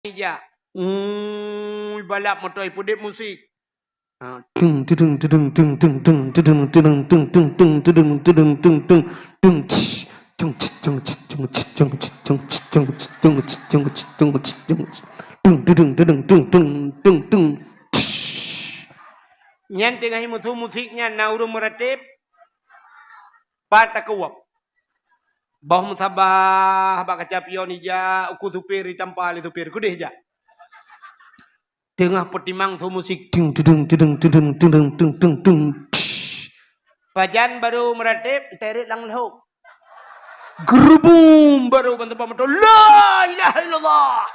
Ija. Balap motor pudip musik. Nyan tengah musiknya nauru meratip patakuap. Bah musabah bak kacapion ija uku tupir tampal tupir kudeh ja. Tengah petimang tu musik Pajan baru meratip terit lang lahu. Gerubum baru bantu pamoto la ilaha illallah.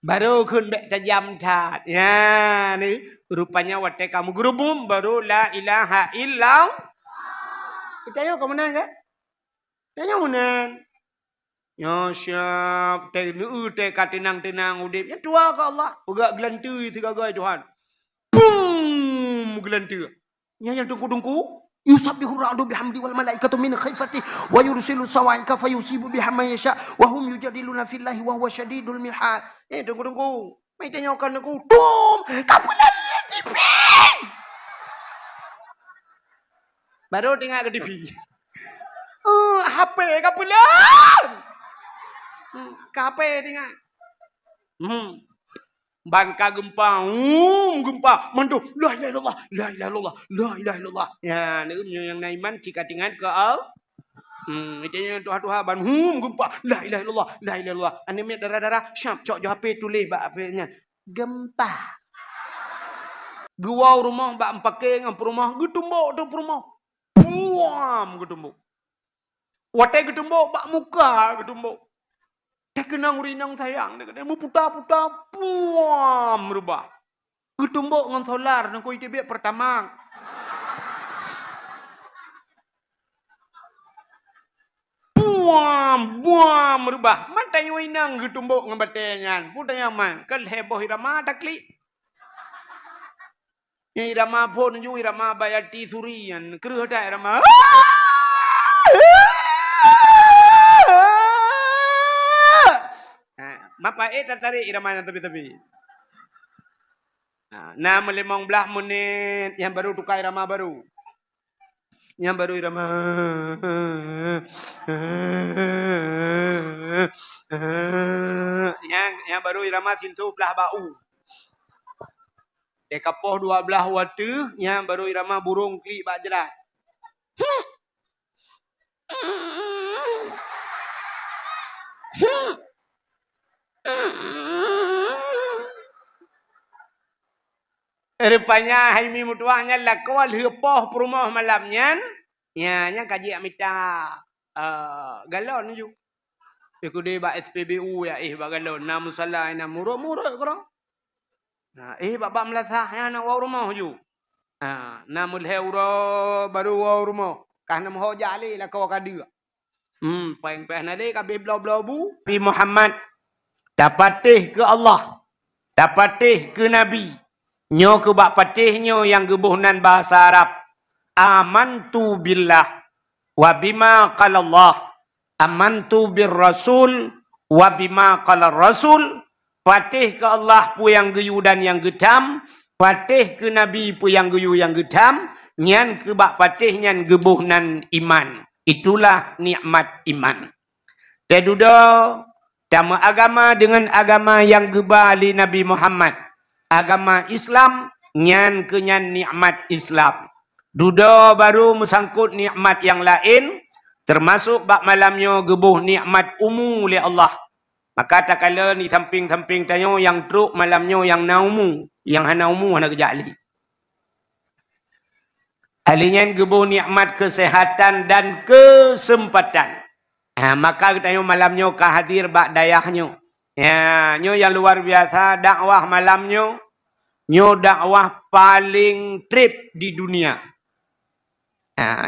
Baru kun bek tajam cat. Ya ni rupanya wate kamu gerubum baru la ilaha illallah. Kita yo kamu nang kan? Tanya munan. Ya syaf te nu te katinang-tinang udip. Ya tua ke Allah. Uga gelantui tiga gai Tuhan. Boom gelantui. Ya yang tungku-tungku yusabbihu ar-ra'du bihamdi wal malaikatu min khifati wa yursilu sawaika fayusibu bihamma yasha wa hum yujadiluna fillahi wa huwa syadidul mihal. Tunggu-tunggu. Mai tanyakan aku. Boom kapulan TV. Baru tengok ke TV. HP kapulan. HP tengok. Bangka gempa, gempa, mandu, la ilaha illallah, la ilaha illallah, la ilaha illallah. Ya, ni yang naiman jika tinggal ke al. Itu yang tuha-tuha ban, gempa, la ilaha illallah, la ilaha illallah. Anime darah-darah, syap cok jo HP tulis bak apa nya. Gempa. Gua rumah bak empake ngam rumah, getumbuk tu rumah. Buam getumbuk. Wate getumbuk bak muka getumbuk. Tak kenang urinang sayang, dia kata, mu putar-putar, puam rubah. Ketumbuk dengan solar, nak kau itu biar pertama. Buam rubah. Mata yang inang ketumbuk dengan batengan. Putar nyaman, kan heboh irama takli. Yang irama pun juga irama bayati surian, keruh tak irama. Mapa tarik irama yang tepi-tepi. Nah, 15 menit yang baru tukar irama baru. Yang baru irama. Yang baru irama sintu belah bau. Dekapoh 12 waktu, yang baru irama burung klik bak jerat. Rupanya Haimi mutuahnya lakon lepoh perumah malamnya. Ya, yang kaji amita galon ju. Iku de ba SPBU ya ba galon na musalla ina muruk-muruk kro. Nah, baba melasah ya na wa rumah ju. Na mulhe uro baru wa rumah. Kana moho jali la ko kadu. Peng-peng na de ka be blau-blau bu. Pi Muhammad dapatih ke Allah. Dapatih ke Nabi. Nyo ke bak patihnya yang gebuhnan bahasa Arab. Amantu billah wa bima qala Allah. Amantu bir rasul wa bima qala rasul. Patih ke Allah pu yang geyu dan yang gedam. Patih ke Nabi pu yang geyu yang gedam. Nyan ke bak patih nyan gebuhnan iman. Itulah nikmat iman. Tedudo dama agama dengan agama yang gebali Nabi Muhammad. Agama Islam nyan kenyan nikmat Islam. Duda baru mesangkut nikmat yang lain termasuk bak malamnya gebuh nikmat umu oleh Allah. Maka tak kala ni samping-samping tanyo yang truk malamnya yang naumu, yang hana umu hana kejali. Alinyan gebuh nikmat kesehatan dan kesempatan. Maka kita malamnya kahadir bak dayahnya. Ya, nyo yang luar biasa dakwah malamnya. Nyo dakwah paling trip di dunia.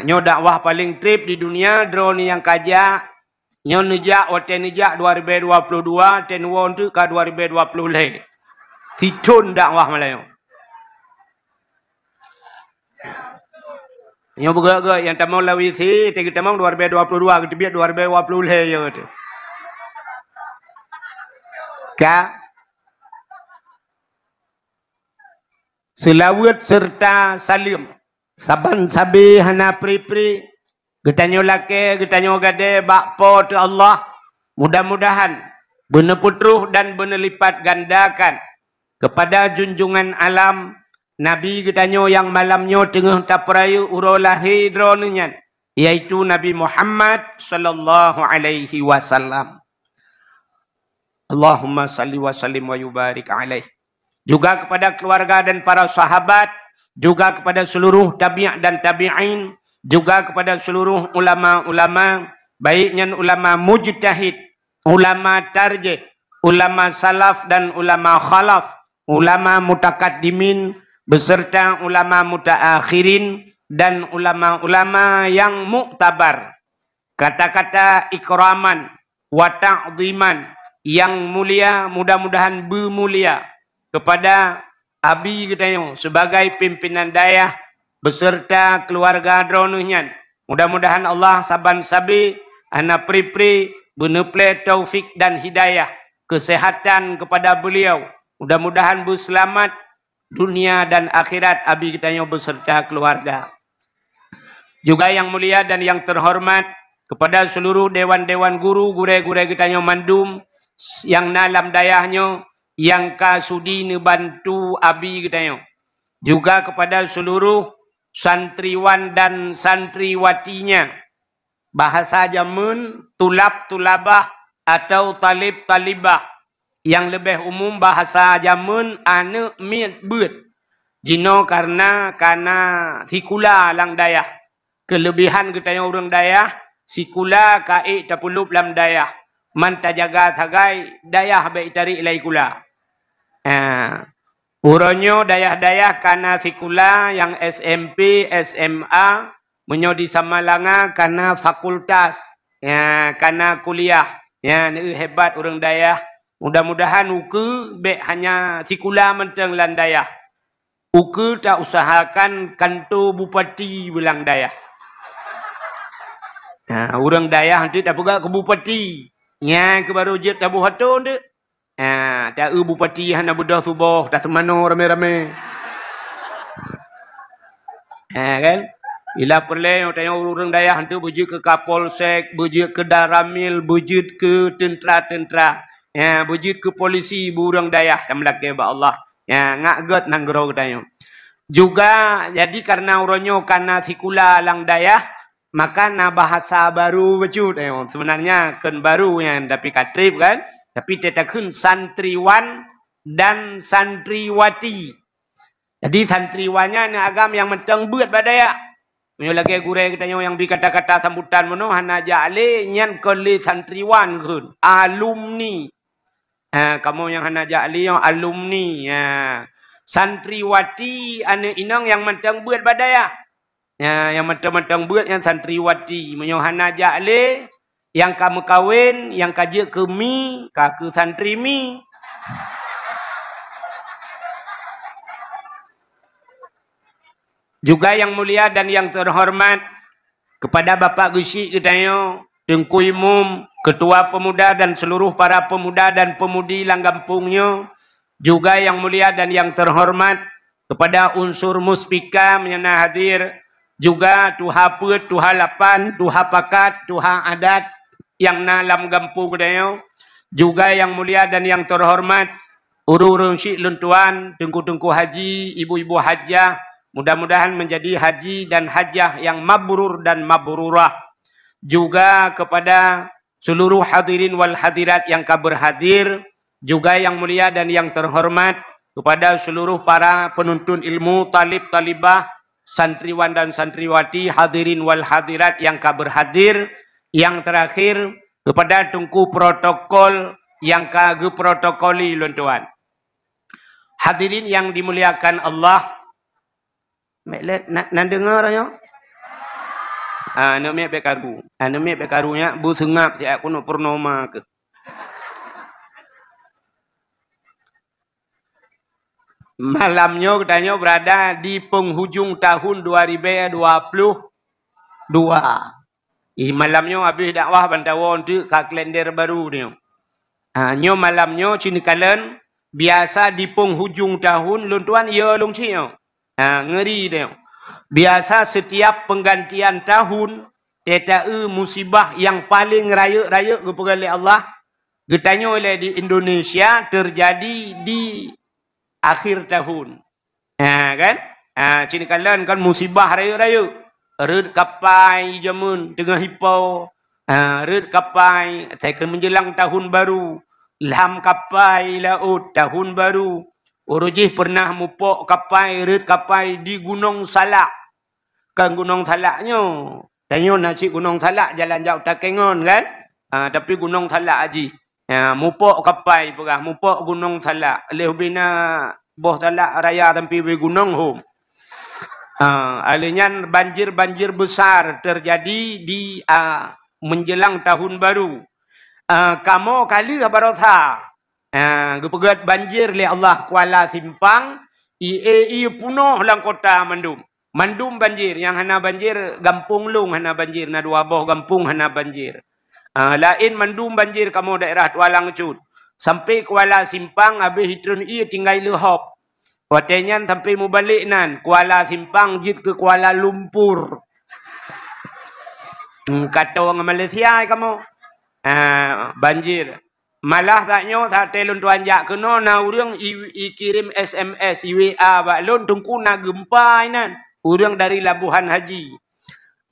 Nyo dakwah paling trip di dunia. Drone yang kajak. Nyo nejak, wate nejak 2022. Tenwon tu ke 2020 leh. Titun dakwah malamnya. Nyo bergerak yang tamang lawi si. Tegi tamang 2022. Kita biar 2020 leh. Ka selawat serta salim saban sabi hana pri-pri getanyo lake getanyo gade bakpo tu Allah mudah-mudahan bener putruh dan bener lipat gandakan kepada junjungan alam Nabi getanyo yang malamnya tengah taperayu uro lahir dronunyan yaitu Nabi Muhammad sallallahu alaihi wasallam. Allahumma salli wa sallim wa yubarik alaih. Juga kepada keluarga dan para sahabat, juga kepada seluruh tabi'in dan tabi'in, juga kepada seluruh ulama-ulama, baiknya ulama mujtahid, ulama tarjih, ulama salaf dan ulama khalaf, ulama mutakaddimin, beserta ulama mutaakhirin dan ulama-ulama yang muktabar. Kata-kata ikraman wa ta'ziman yang mulia, mudah-mudahan bermulia kepada Abi Gedayo sebagai pimpinan dayah beserta keluarga dronunyan. Mudah-mudahan Allah saban sabi ana pri-pri beneple taufik dan hidayah kesehatan kepada beliau. Mudah-mudahan berselamat dunia dan akhirat Abi Gedayo beserta keluarga. Juga yang mulia dan yang terhormat kepada seluruh dewan-dewan guru, gure-gure Gedayo Mandum yang dalam dayahnya yang kasudi bantu Abi Gedayo. Juga kepada seluruh santriwan dan santriwatinya. Bahasa Jamun, tulab-tulabah atau talib-talibah. Yang lebih umum bahasa Jamun, anak miat buat. Jino karena sikula lang dayah. Kelebihan Gedayo orang dayah, sikula kaik tapulup lam dayah. Manta jaga tagai dayah baik tarik ilai kula. Uronyo dayah-dayah kana sikula yang SMP, SMA, menyodi samalanga kana fakultas, kana kuliah. Hebat orang dayah. Mudah-mudahan uke be hanya sikula menteng lan dayah. Uke tak usahakan kantor bupati bilang dayah. Orang dayah nanti tak pegak ke bupati. Yang ke baru jet tabu hatun tu. Tak bupati hana bedah subuh dah semano rame-rame. Kan? Bila perlu tanya orang dayah tu bujut ke Kapolsek, bujut ke Daramil, bujut ke tentera-tentera. Bujut ke polisi burung dayah dan melaki ba Allah. Ngaget nanggro katanya. Juga jadi karena uronyo karena sikula lang dayah maka na bahasa baru wujud. Sebenarnya kan baru yang tapi katrib kan. Tapi tetakun santriwan dan santriwati. Jadi santriwannya ni agam yang mentang buat badaya. Punya lagi gurau kita yang dikata-kata sambutan mono hana jale nyan kali santriwan kun. Alumni. Kamu yang hana jale yang alumni. Santriwati ane inang yang mentang buat badaya. Yang mentang-mentang buat yang santriwati. Menyohana jale yang kamu kawin, yang kaji ke mi, ke santri mi. Juga yang mulia dan yang terhormat kepada Bapak Gusi Gedayo, Tengku Imum, Ketua Pemuda dan seluruh para pemuda dan pemudi Langgampungnya. Juga yang mulia dan yang terhormat kepada unsur muspika menyana hadir. Juga Tuha Put, Tuha Lapan, Tuha Pakat, Tuha Adat yang dalam Gampung Gedayo. Juga yang mulia dan yang terhormat urung-urung syik luntuan, tengku-tengku haji, ibu-ibu hajah. Mudah-mudahan menjadi haji dan hajah yang mabrur dan mabrurah. Juga kepada seluruh hadirin wal hadirat yang berhadir. Juga yang mulia dan yang terhormat kepada seluruh para penuntun ilmu, talib-talibah, santriwan dan santriwati, hadirin wal hadirat yang berhadir. Yang terakhir kepada tungku protokol yang protokoli luntuan. Hadirin yang dimuliakan Allah. Nak dengar ya? Nama bekaru. Nama bekarunya bu sengap si aku nak purnama ke. Malamnya katanya berada di penghujung tahun 2022. Malamnya habis dakwah Bantawon tu ke kalender baru ni. Nyo malamnyo cini kalen biasa di penghujung tahun lun tuan ya lung cio. Ngeri dia. Biasa setiap penggantian tahun tetapi musibah yang paling raya-raya kepada Allah getanya oleh di Indonesia terjadi di akhir tahun. Kan? Cini kalian kan musibah raya-raya. Red kapai jamun tengah hipau. Red kapai tekan menjelang tahun baru. Lam kapai laut tahun baru. Urujih pernah mupok kapai red kapai di Gunung Salak. Kan Gunung Salaknya. Tanya nasi Gunung Salak jalan jauh tak kengon kan? Tapi Gunung Salak aji. Mupok kapai pegah mupok Gunung Salak. Leh bina boh Salak raya tampi we gunung hom. Alenya banjir-banjir besar terjadi di menjelang tahun baru. Kamu kali barotha. Gepegat banjir li Allah Kuala Simpang. Ia punuh lang kota Mandum. Mandum banjir. Yang hana banjir Gampung Lung hana banjir. Na dua boh Gampung hana banjir. Lain Mandum banjir kamu daerah Tualang Cut. Sampai Kuala Simpang habis hitrun ia tinggal lehop. Watenya sampai mu balik nan Kuala Simpang jit ke Kuala Lumpur. Kata orang Malaysia kamu. Banjir. Malah taknya tak telun tuan jak kena na urang kirim SMS WA bak lon tungku na gempa nan. Urang dari Labuhan Haji.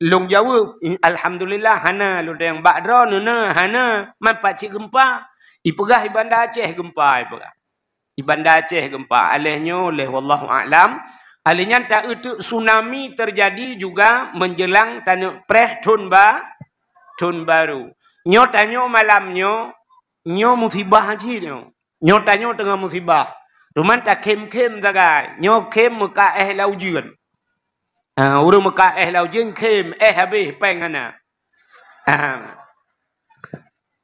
Long jawab alhamdulillah hana lu yang bakdra nuna hana man pacik gempa. Ipegah Bandar Aceh gempa ipegah. Di Bandar Aceh gempa. Alehnya oleh wallahu a'lam. Alehnya tak itu tsunami terjadi juga menjelang tanah preh tahun baru. Nyo tanyo malamnya nyo musibah haji nyo. Nyo tanyo tengah musibah. Cuman tak kem-kem zagai. Nyo kem muka laujian. Urang muka laujian kem habis pengana.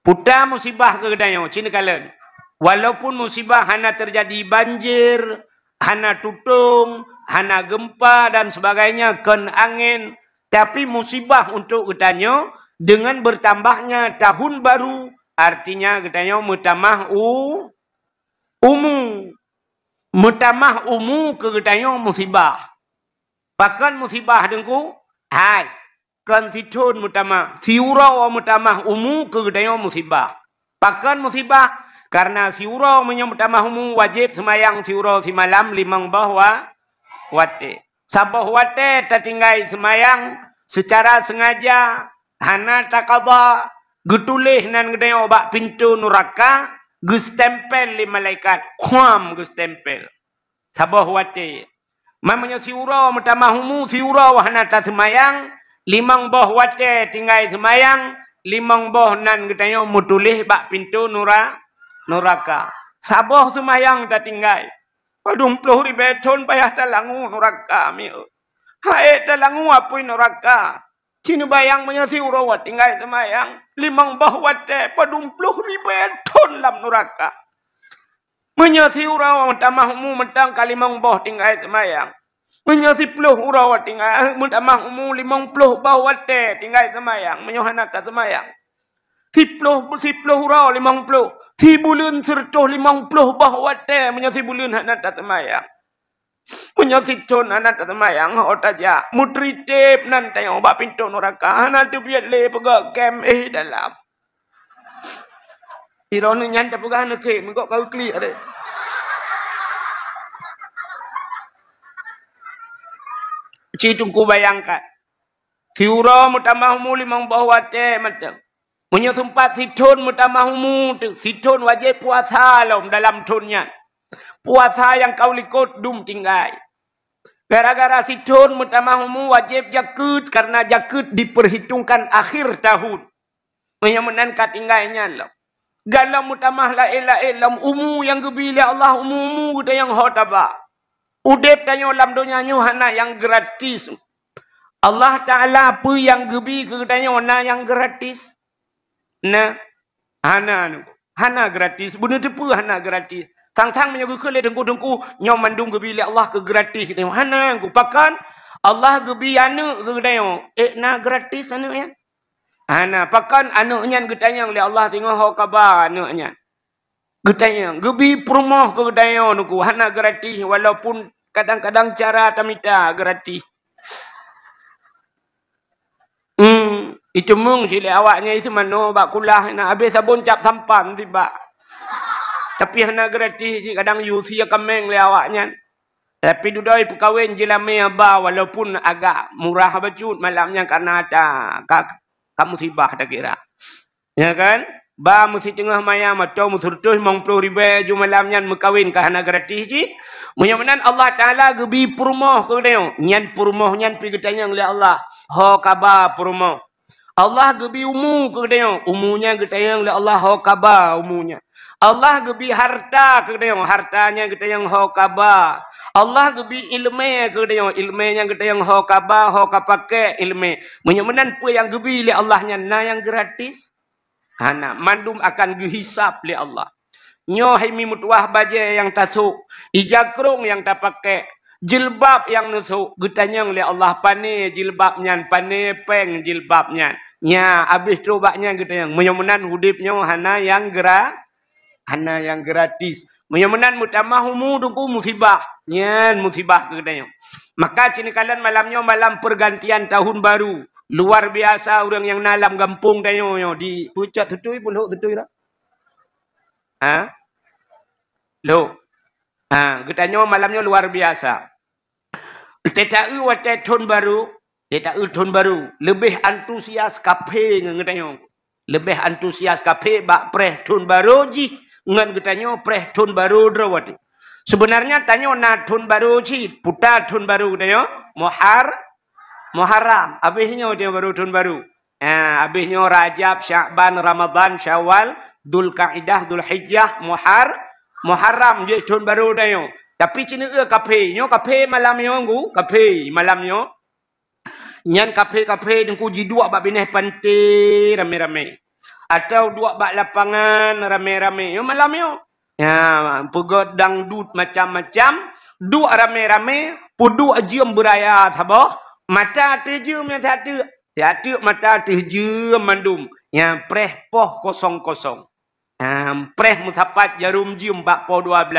Putar musibah ke kedanyo cini kalian. Walaupun musibah hana terjadi banjir, hana tutung, hana gempa dan sebagainya, ken angin. Tapi musibah untuk katanya dengan bertambahnya tahun baru. Artinya katanya mutamah umu. Mutamah umu ke katanya musibah. Bahkan musibah dengku, hai. Kan situn mutamah. Siurau mutamah umu ke katanya musibah. Bahkan musibah. Karena siurau menyamutamahumu wajib semayang siurau si malam limang bahwa wate. Sabah wate tertinggai semayang secara sengaja. Hana takaba getulih nan gedaya obak pintu neraka. Gestempel li malaikat. Kuam gestempel. Sabah wate. Mamanya siurau mutamahumu siurau hana tak semayang. Limang bah wate tinggai semayang. Limang bah nan gedaya mutulih bak pintu neraka. Sabah semayang tak tinggal. Padung puluh ribeton payah talangu neraka. Hai talangu apui neraka. Cina bayang menyasi urawat tinggal semayang. Limang bah wate padung puluh ribeton lam neraka. Menyasi urawat tamahmu mentang kalimang bah tinggal semayang. Menyasi puluh urawat tinggal tamahmu limang puluh bah wate tinggal semayang. Menyohana tak semayang. Siploh urau 50. Si bulan sertoh 50 bahwa teh menyasi bulan anak tak semayang. Menyasi con anak tak semayang. Otaja mutritip nanti yang obak pintu neraka. Anak tu biar le pegak kem dalam. Ironi nyanta pegak anak ke. Mengkok kau clear deh. Citungku bayangkan. Si urau mutamahmu 50 bahwa teh macam. Punya tempat situn mutamahumu, situn wajib puasa dalam tunnya. Puasa yang kau likut dum tinggal. Gara-gara situn mutamahumu wajib jakut karena jakut diperhitungkan akhir tahun. Menyamunan katinggalnya lah. Galam mutamah la ilam umu yang gebila Allah umumu kita yang hotaba. Udep tanyo lam dunia hana yang gratis. Allah Ta'ala apa yang gebi ke tanyo na yang gratis. Nah, hana gratis. Benda tepu hana gratis. Tang-tang menyagu ke le dengku-dengku nyom mandung gebi le Allah ke gratis. Hana aku pakan Allah gebi anak ke dayo. Na gratis anaknya. Hana pakan anaknya getanya le Allah tengok ho kabar anaknya. Getanya, gebi perumah ke getanya nuku hana gratis walaupun kadang-kadang cara tamita gratis. Itu mung cili awaknya itu mano bak kulah na habis sabun cap sampan tiba. Tapi hana gratis kadang you sia kameng le awaknya. Tapi dudai perkahwin jelame aba walaupun agak murah bacut malamnya karena ada kamu musibah tak kira. Ya kan? Ba mesti tengah maya matau muturtus mong 10,000 ju malamnya mekawin ka hana gratis ji. Mudah-mudahan Allah Taala gebi purmoh ke dia. Nyan purmoh nyan pi getanya oleh Allah. Ho kaba purmoh. Allah gebi umu ke dia. Umunya getanya oleh Allah ho kaba umunya. Allah gebi harta ke dia. Hartanya getanya ho kaba. Allah gebi ilmu ke dia. Ilmunya getanya ho kaba ho kapake ilmu. Mudah-mudahan pu yang gebi oleh Allahnya na yang gratis. Hana mandum akan dihisap oleh Allah. Nyo himi mutuah baje yang tasuk, ijakrung yang tak pakai, jilbab yang nusuk, getanya oleh Allah pane jilbabnya, pane peng jilbabnya. Nya habis cobanya getanya. Mudah-mudahan hudipnya hana yang gratis. Mudah-mudahan mutamah humu dungku musibah. Nyan musibah getanya. Maka cini kalian malamnya malam pergantian tahun baru. Luar biasa orang yang nalam kampung tayo di pucat tutui pun tutui lah. Ha? Lo. Ha, getanya malamnya luar biasa. Tetau wate tahun baru, tetau tahun baru lebih antusias kafe ngetanya. Lebih antusias kafe bak preh tahun baru ji ngan getanya preh tahun baru drawati. Sebenarnya tanya na tahun baru ji, putar tahun baru getanya Muharram, habisnya dia baru tahun baru. Habisnya Rajab, Sya'ban, Ramadan, Syawal, Dzulqa'dah, Dzulhijjah, Muharram je tahun baru dah. Tapi cina kafe, nyo kafe malam nyo kafe malam nyo. Nyan kafe dengku ji dua bak bineh pantai rame-rame. Atau dua bak lapangan rame-rame. Yo malam nyo. Ya, pegot dangdut macam-macam, dua rame-rame, pudu ajiam beraya sabah. Mata terjum yang tiada mata terjum mandum yang preh poh kosong-kosong. Preh musapat jarum jum bak poh 12.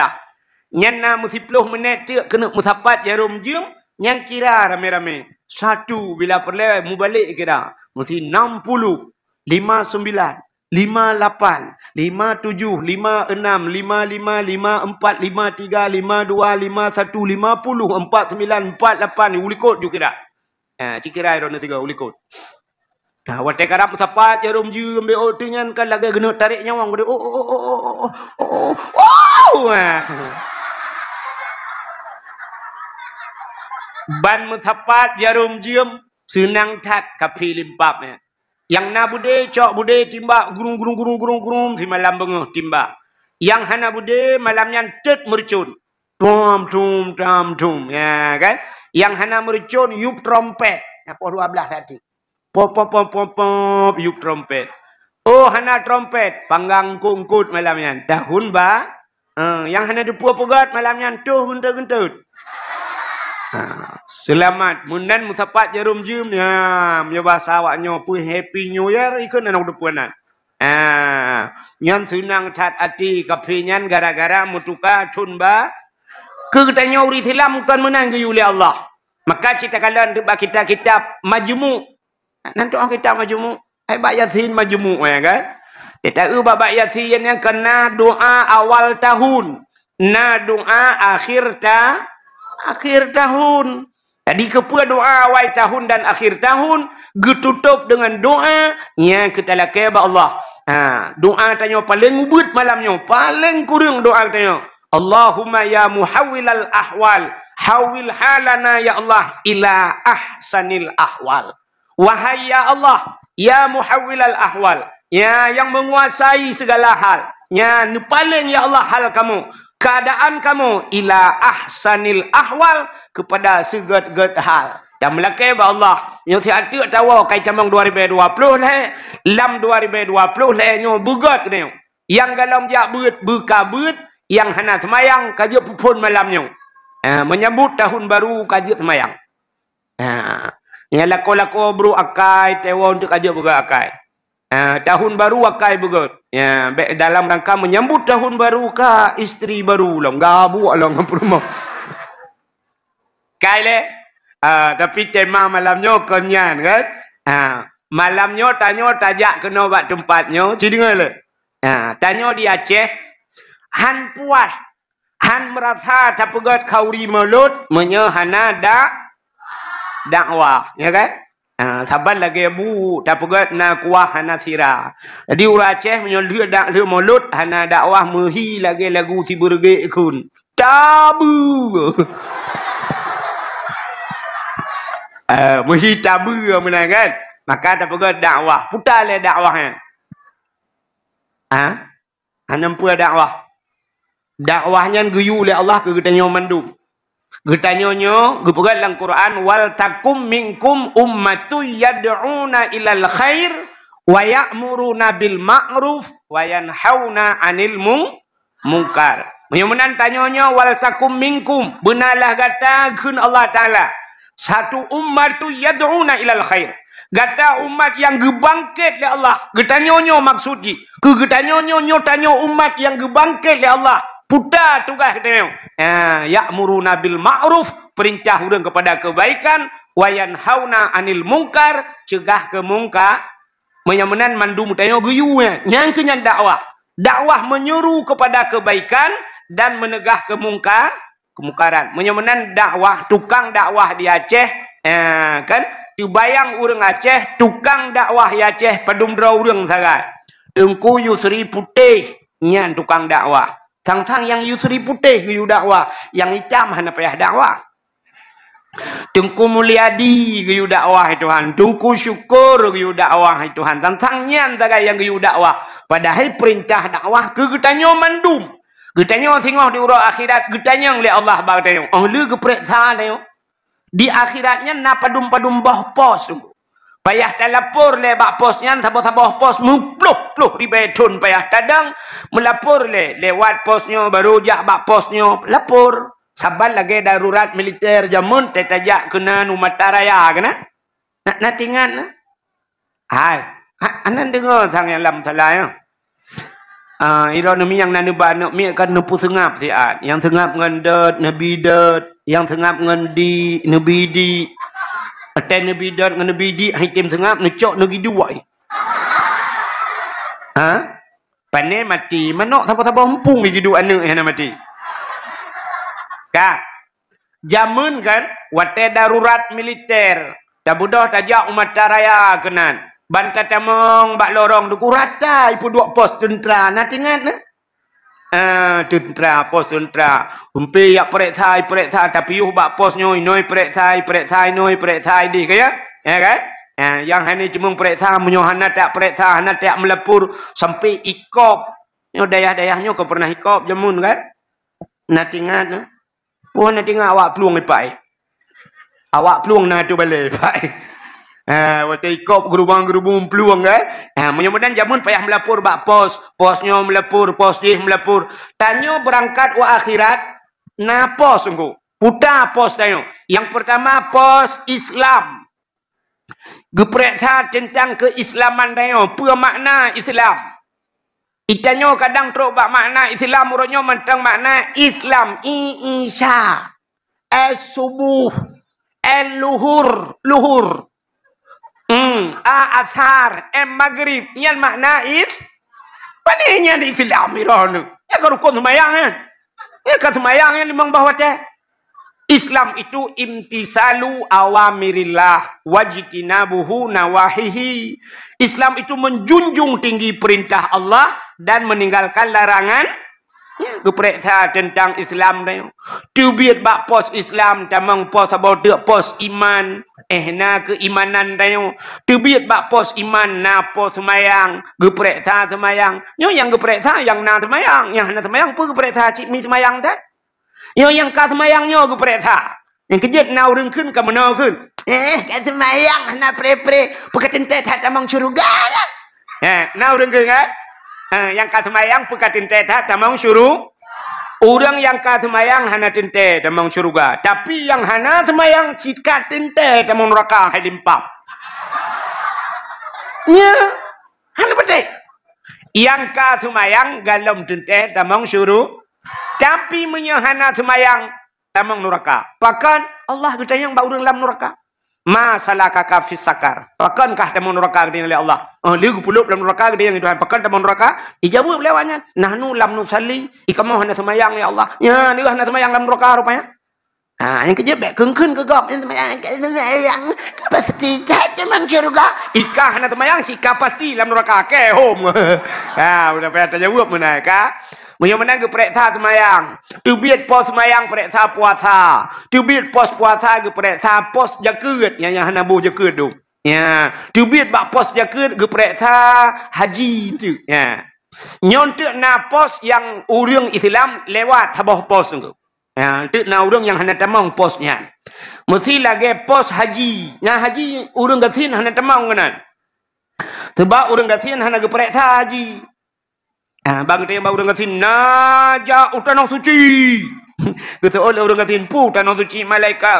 Nyana musipluh menit tu kena musapat jarum jum yang kira rame-rame. Satu bila perlu mu balik kira mesti 60, 59, 58, 57, 56, 55, 55, 54, 53, 52, 51, 50, 49, 48 ulikot juga kira. Cikira iron tiga ulikot. Wate karap sapat jarum ju ambil otingan kan lagi genut tarik nyawang gede. Ban musapat jarum jum senang tat kapi limpapnya. Yang na bude cok bude timbak gurung di malam benguh timbak. Yang hana bude malamnya tet mercun. Tum ya kan? Yang hana mercun yup trompet. Apa 12 tadi. Pop yup trompet. Oh hana trompet panggang kungkut malamnya. Tahun ba. Yang hana depu pegat malamnya tuh gentut. Selamat munan musapat jarum jum ya. Nya bahasa awaknya pu happy new year ikut anak depuanan. Nyan senang tat ati kapinyan gara-gara mutuka cunba. Ketanya uri tilam kan menang ke oleh Allah. Maka cerita kalian debat kita kitab majmu. Nanti orang kitab majmu. Bab Yasin majmu ya kan. Kita bab Yasin yang kena doa awal tahun. Na doa akhir tahun. Jadi kepua doa awal tahun dan akhir tahun ditutup dengan doa yang kita lakukan ba Allah. Doa tanya paling ubud malamnya, paling kurang doa tanya. Allahumma ya muhawwilal ahwal, hawil halana ya Allah ila ahsanil ahwal. Wahai ya Allah, ya muhawwilal ahwal, ya yang menguasai segala hal, ya paling ya Allah hal kamu, keadaan kamu ila ahsanil ahwal kepada segala hal. Dan melakai ba Allah, yang tiada tahu kait tamang 2020 lah, lam 2020 lah nyo bugat kena. Yang galam jak berkabut yang hana semayang kajian pun malamnya. Menyambut tahun baru kajian semayang. Yang lako-lako bro akai tewa untuk kajian buka akai. Tahun baru akai begot. Ya, dalam rangka menyambut tahun baru ka isteri baru lah. Gabu lah ngam rumah. Kai le. Tapi tema malamnya kenyan kan. Malamnya tanya tajak kena buat tempatnya. Cik dengar le. Tanya di Aceh. Han puas. Han merasa tak pegat kauri mulut. Menyahana dakwah. Ya kan? Saban lagi bu tak pegat na kuah hana sira. Jadi orang Aceh menyolih dak le mulut hana dakwah mehi lagi lagu si berge kun. Tabu. Mehi tabu mana kan? Maka tak pegat dakwah. Putar le dakwahnya. Hana pun dakwah. Dakwahnya guyu oleh Allah ke getanya mandum. Getanya gepegat dalam Quran wal takum minkum ummatu yad'una ilal khair wa ya'muruna bil ma'ruf wa yanhauna 'anil munkar. Menyamanan tanyanya wal takum minkum benarlah katakan Allah Taala satu umat tu yad'una ilal khair. Gata umat yang gebangkit oleh Allah. Getanya maksudi. Ke getanya tanya umat yang gebangkit oleh Allah. Putar tugas kita. Ya'muruna bil ma'ruf, perintah orang kepada kebaikan, wa yanhauna 'anil munkar, cegah ke mungkar. Menyamanan mandu mutanya guyunya. Yang kenyan dakwah. Dakwah menyeru kepada kebaikan dan menegah kemungkaran. Menyamanan dakwah, tukang dakwah di Aceh, kan? Dibayang orang Aceh, tukang dakwah di Aceh, padumdra orang sangat. Tengku Yusri Putih, nyan tukang dakwah. Tang-tang yang Yusri Putih yu dakwah, yang hitam hana payah dakwah. Tengku Mulyadi yu dakwah Tuhan, Tengku Syukur yu dakwah Tuhan. Tang-tang nyan tagai yang yu dakwah. Padahal perintah dakwah ke getanya mandum. Getanya singoh di urang akhirat, getanya oleh Allah bagdayo. Lu geperiksa dayo. Di akhiratnya na padum-padum bah pos. Payah telapor le bak posnya sabah-sabah pos mupluh-pluh ribetun payah tadang melapor le lewat posnya baru jak bak posnya lapor saban lagi darurat militer jamun tetajak kena numataraya kena nak tingan hai anan dengar sang yang lam salaya ironomi yang nanu banuk mi kan nepu sengap siat yang sengap ngendet nabi det yang sengap ngendi nabi di Aten Nabi dan Nabi di hitam sengap necok negi dua. Pane mati manok siapa-siapa empung lagi dua anak yang mati. Kak. Jamun kan wate darurat militer. Dah budah tajak umat raya kenan. Ban kata mong bak lorong duku rata ipu dua pos tentera. Nak ingat nah? Tentera, pos tentera. Umpi yak periksa tapi yuh bak posnya inoi periksa di kaya, ya kan? Yang hani cuma periksa, munyo hana tak periksa, hana tak melepur sampai ikop. Nyo dayah-dayahnya kau pernah ikop jamun kan? Nak ingat nah? Oh nak ingat awak peluang ipai. Awak peluang nak tu balik ipai. Waktu ikop gerubang-gerubung peluang kan. Mudah-mudahan jamun payah melapor bak pos. Posnya melapor, pos dia melapor. Tanya berangkat wa akhirat. Na pos sungguh. Putar pos tanya. Yang pertama pos Islam. Geperiksa tentang keislaman tanya. Apa makna Islam? Itanya kadang teruk bak makna Islam. Urutnya mentang makna Islam. Isya. Subuh. Luhur. Asar, maghrib, yang makna panenya di Islam ironu. Ya kalau kau semayang kan? Ya kalau semayang yang limang bahwa Islam itu imtisalu awamirillah wajtinabuhu nawahihi. Islam itu menjunjung tinggi perintah Allah dan meninggalkan larangan. Geperiksa tentang Islam dah. Tu biat bak pos Islam tamang pos abau dek pos iman. Na keimanan dah. Tu biat bak pos iman na pos semayang. Geperiksa semayang. Yo yang geperiksa yang na semayang, yang na semayang pun geperiksa cik mi semayang dah. Yo yang ka semayangnya geperiksa. Yang kejut na urang kun ka mana kun. Ka semayang na pre-pre pekatin teh tamang syurga kan. Na urang kun kan? Yang kata semayang pukatin teta tamang suruh orang yang kata semayang hana tinte tamang surga tapi yang hana semayang cikat tinte tamang neraka hadimpap nya Han betul. Yang ka semayang galom tenteh tamang suruh. Tapi menyahana semayang tamang neraka. Pakan Allah bertanya bau urang dalam neraka. Ma salakaka fis sakar. Pakankah tamang neraka gede oleh Allah? Ligu puluh dalam neraka gede yang Tuhan. Pakan tamang neraka? Dijawab lewatnya. Nahnu lam nusalli. Ikamah hana semayang ya Allah. Ya, ni hana semayang dalam neraka rupanya. Yang kejebek kengkun ke gom yang temayang pasti memang surga ikah na temayang cika pasti dalam neraka ke home udah payah jawab mana ka menang ke periksa temayang tubit pos semayang periksa puasa tubit pos puasa ke periksa pos jakut yang hana bu jakut tu ya tubit bak pos jakut ke periksa haji tu ya nyontek na pos yang urang Islam lewat habah pos tu. Itu na urang yang hana tamang posnya. Mesti lagi pos haji. Yang haji urang gasin hana tamang kanan. Sebab urang gasin hana geperiksa haji. Bang dia bang urang gasin naja utanah suci. Kata oleh urang gasin pu tanah suci malaikat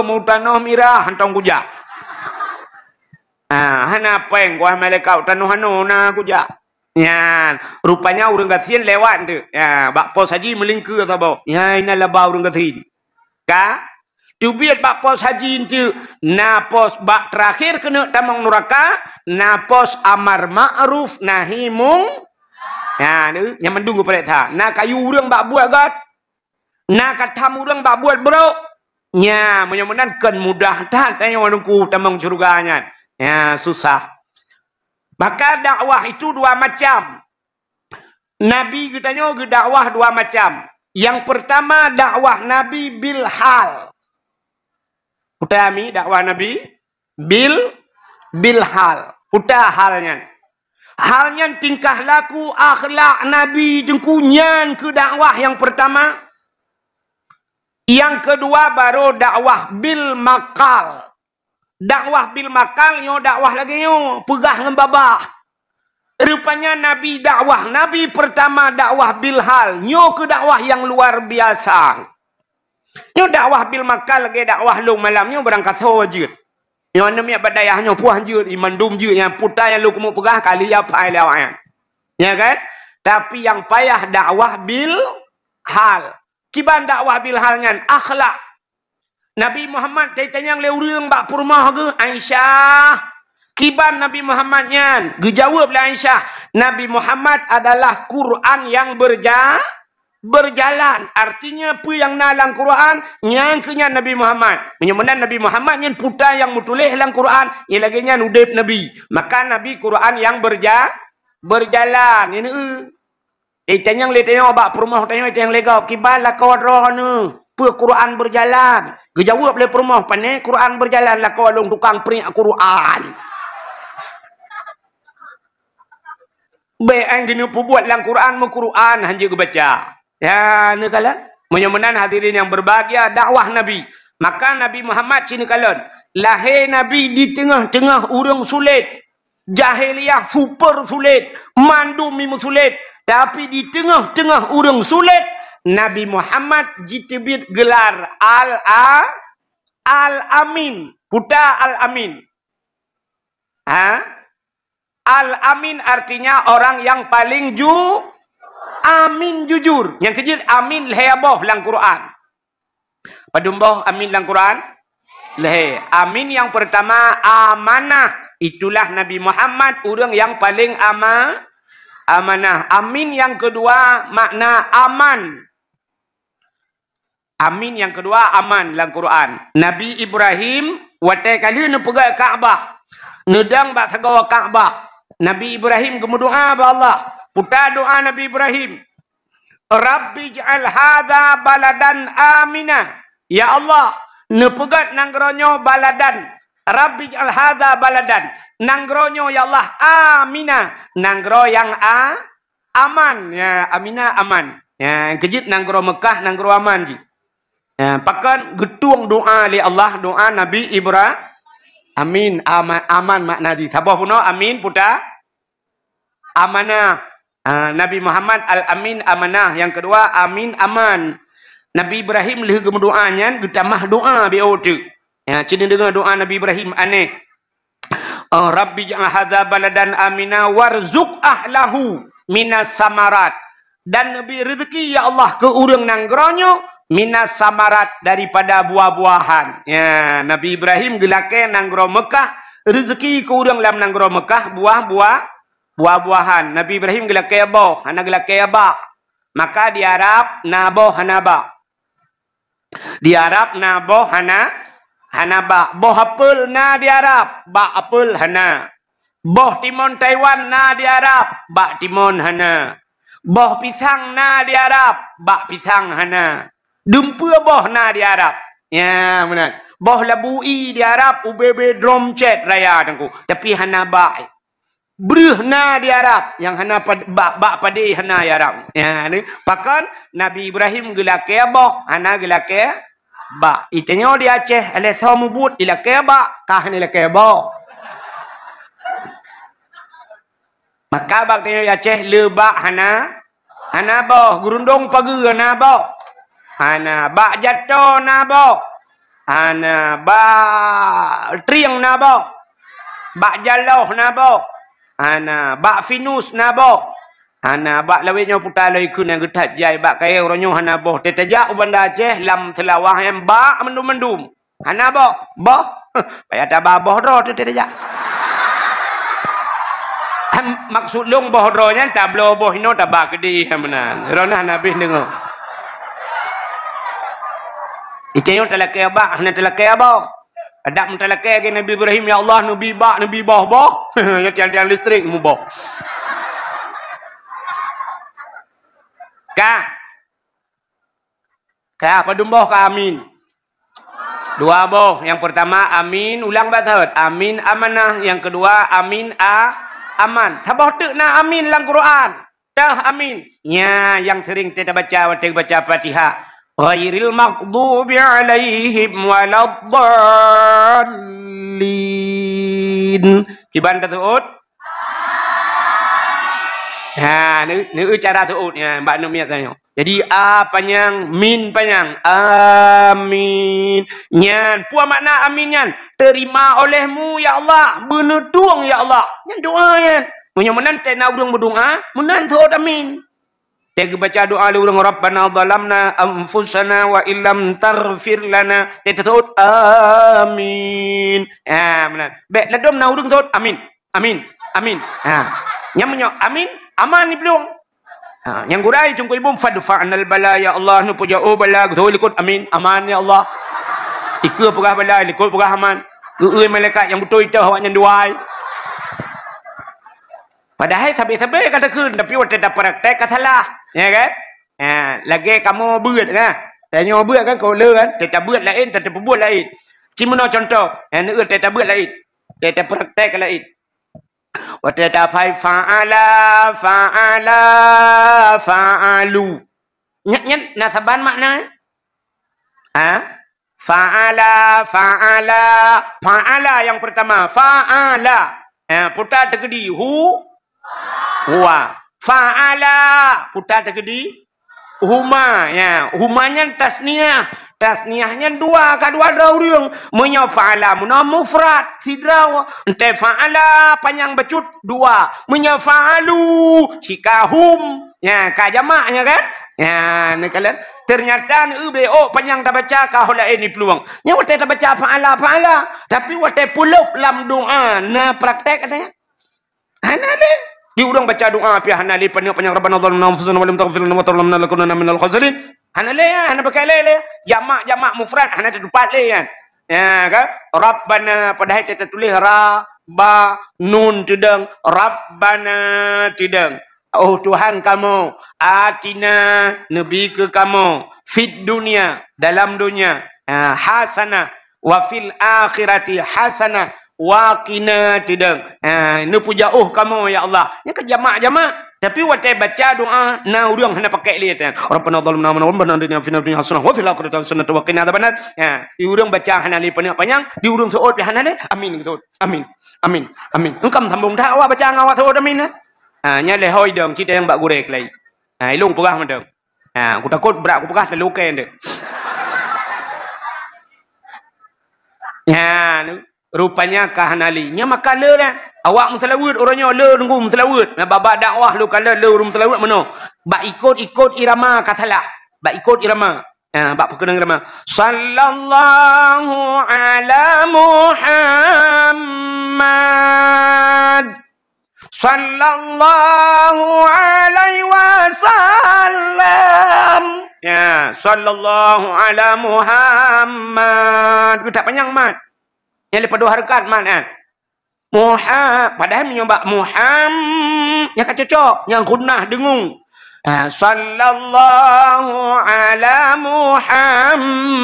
mu tanah mirah hantong kuja. Hana peng gua malaikat tanah hano na kuja. Ya, rupanya urang gasin lewat tu. Ya, bak pos haji melingkar sabo. Ya, ina laba urang gasin. Ka? Tu biat bak pos haji tu, na pos bak terakhir kena tamang neraka, na pos amar ma'ruf nahi mung. Ya, ni yang mendung pada tha. Na kayu urang bak buat gat. Na katam urang bak buat bro. Ya, mudah-mudahan kan mudah tak tanya orang ku tamang surganya. Ya, susah. Maka dakwah itu dua macam. Nabi katanya dakwah dua macam. Yang pertama dakwah Nabi bil hal. Utami dakwah Nabi bil hal. Uta halnya. Halnya tingkah laku akhlak Nabi dengkunyan ke dakwah yang pertama. Yang kedua baru dakwah bil makal. Dakwah bil makal yo dakwah lagi yo pegah dengan babah. Rupanya Nabi dakwah Nabi pertama dakwah bil hal nyo ke dakwah yang luar biasa. Nyo dakwah bil makal lagi dakwah lu malam nyo berangkat sawajud. Yo namanya badayahnya puah jud iman dum jud yang putai yang lu kemu pegah kali apa lawan. Ya kan? Tapi yang payah dakwah bil hal. Kiban dakwah bil halnya akhlak. Nabi Muhammad tanya yang leurang bak purmah ke Aisyah. Kiban Nabi Muhammad nyan. Gejawablah Aisyah. Nabi Muhammad adalah Quran yang berjalan. Artinya apa yang nalang Quran yang kenya Nabi Muhammad. Menyamanan Nabi Muhammad nyan putra yang mutulih lang Quran. Yang lagi nyan udip Nabi. Maka Nabi Quran yang berjalan. Ini tanya yang tanya bak purmah tanya yang legap. Kiban lah kau roh ni. Quran berjalan. Gejawab oleh perumah pandai Quran berjalan lah kau alung tukang peringat Quran. Baik ang gini buat lang Quran mu Quran hanya baca. Ya ni kalan. Menyamanan hadirin yang berbahagia dakwah Nabi. Maka Nabi Muhammad sini kalan. Lahir Nabi di tengah-tengah urang sulit. Jahiliyah super sulit. Mandum mimu sulit. Tapi di tengah-tengah urang sulit. Nabi Muhammad jitibit gelar Al-Amin. Putra Al-Amin. Al-Amin artinya orang yang paling amin jujur. Yang kejut amin lehaboh lang Quran. Padumboh amin lang Quran. Lehe. Amin yang pertama amanah. Itulah Nabi Muhammad orang yang paling amanah. Amin yang kedua makna aman. Amin yang kedua aman dalam Quran. Nabi Ibrahim watai kali nu pegang Kaabah. Nedang bak sagawa Kaabah. Nabi Ibrahim kemudoa ba Allah. Puta doa Nabi Ibrahim. Rabbi ja'al hadza baladan amina. Ya Allah, nu pegat nangronyo baladan. Rabbi ja'al hadza baladan. Nangronyo ya Allah amina. Nanggro yang aman. Ya, amina aman. Ya, kejut nanggro Mekah, nanggro aman ji. Ya, pakan getung doa li Allah doa Nabi Ibrahim. Amin aman makna di. Siapa pun amin puta amanah. Nabi Muhammad al-Amin amanah. Yang kedua amin aman. Nabi Ibrahim leh doanya getamah doa biau tu. Ya, cina dengar doa Nabi Ibrahim aneh. Rabbi ja'al hadza baladan amina warzuq ahlahu minas samarat. Dan Nabi rezeki ya Allah ke urang nangronyo minas samarat daripada buah-buahan. Ya, Nabi Ibrahim gelake nanggro Mekah, rezeki ke urang lam nanggro Mekah buah-buahan. Nabi Ibrahim gelake boh, ana gelake ba. Maka di Arab nabo hanaba. Di Arab nabo hanaba. Boh apel na di Arab, ba apel hana. Boh timun Taiwan na di Arab, ba timun hana. Boh pisang na di Arab, ba pisang hana. Dumpa boh na di Arab. Ya, benar. Boh labui di Arab, ubebe drum chat raya tengku. Tapi hana ba. Bruh na di Arab, yang hana ba pada hana di Arab. Ya, ni pakan Nabi Ibrahim gelake boh, hana gelake ba. Itanya di Aceh, ale samubut ilake ba, kah ni lake boh. Maka baktinya di Aceh lebak hana boh, gerundong pagi hana boh. Hana ba jatuh na boh. Hana ba triang na boh. Ba jaloh na boh. Ana bak finus nabo. Ana bak lawenya putalai kun yang getat jai bak kaya oranyo hana boh tetajak ubanda Aceh lam telawah yang bak mendum-mendum. Hana boh, boh. Payah tak boh ro tetajak. Maksud long boh ro nya tak blo boh ino tak bak gede menan. Rona habis dengo. Ikenyo telake bak hana telake boh. Ada mentelake ke Nabi Ibrahim, ya Allah, Nabi bak, Nabi boh. Ya tiang-tiang listrik mu boh. Kah apa dumboh ka amin? Dua boh. Yang pertama amin ulang bathat. Amin amanah. Yang kedua amin aman. Taboh tu na amin dalam Quran. Dah amin. Ya, yang sering kita baca waktu baca Fatihah. Ghairil maghdubi alaihim waladdallin. Kiban taut. Ha, ni cara tautnya Mbak Numia tanya. Jadi a panjang, min panjang. Amin. Nyan, puan makna amin nyan. Terima olehmu ya Allah, benetuang ya Allah. Nyan doa nyan. Munyo menante na urang berdoa, menan taut amin. Tega baca doa lu urang Rabbana zalamna anfusana wa illam taghfir lana. Tega taut amin. Ha, menan. Bek ladom na urang taut amin. Amin. Amin. Ha. Nyan menyo amin, aman ni belum. Ha, yang gurai tunggu ibu fadfa'nal bala ya Allah nu pujao bala betul ikut amin aman ya Allah. Ikut pegah bala ikut pegah aman. Geui malaikat yang betul itu awaknya duai. Padahal sabai-sabai kata kun tapi waktu tak praktek kata salah. Ya kan? Ha, lagi kamu buat kan? Tanya buat kan kau le kan? Tak buat lain, tak buat lain. Cuma contoh, yang ni tak buat lain. Tak praktek lain. Waktu tak fa'alu. Nyat nasaban makna. Ha? Fa'ala yang pertama. Fa'ala. Putar terkedi. Huwa. Fa'ala. Putar terkedi. Huma. Ya. Humanya tasniah. Tasniahnya dua orang menyo fa'ala muna mufrad sidraw ente fa'ala panjang becut dua menyo fa'alu sikahum ya ka jamaknya kan ya ni kalian ternyata ubo panjang tak baca kau lah ini peluang nya wate tak baca fa'ala tapi wate puluk lam doa na praktek katanya hanale di urang baca doa pi hanale panjang rabbana zalamna anfusana wa lam taghfir lana wa tarhamna lakunanna minal khasirin. Hana le ya, hana pakai le. Jamak mufrad hana terdapat le kan. Ya kan? Rabbana pada kita tulis ra ba nun tidang Rabbana tidang. Oh Tuhan kamu, atina nabi ke kamu fit dunia dalam dunia hasanah wa fil akhirati hasanah wa qina tidang. Nu puja kamu ya Allah. Nya ke jamak. Tapi waktu baca doa, na urang hana pakai lihat kan. Rabbana zalamna wa rabbana atina fid dunya hasanah wa fil akhirati hasanah wa qina adzabannar. Ya, di urang baca hana li panjang, di urang seot pi hana le. Amin gitu. Amin. Engkam sambung dah awak baca ngawak seot amin. Nya le hoi dong kita yang bak gurek lai. Ilung pegah mendeng. Aku takut berak aku pegah terlukai ndek. Ya, Rupanya kahanali. Nya makala dah. Awak musalawut orangnya le nunggu musalawut. Nah baba dakwah lu kala le urung musalawut mano. Bak ikut irama katalah. Bak ikut irama. Bak perkenang irama. Sallallahu ala Muhammad. Sallallahu alaihi wasallam. Ya, sallallahu ala Muhammad. Kita panjang mat. Yang lepas 2 harakat mat kan. Padahal menyebab Muhammad yang cocok, yang gunnah dengung. Sallallahu ala Muhammad.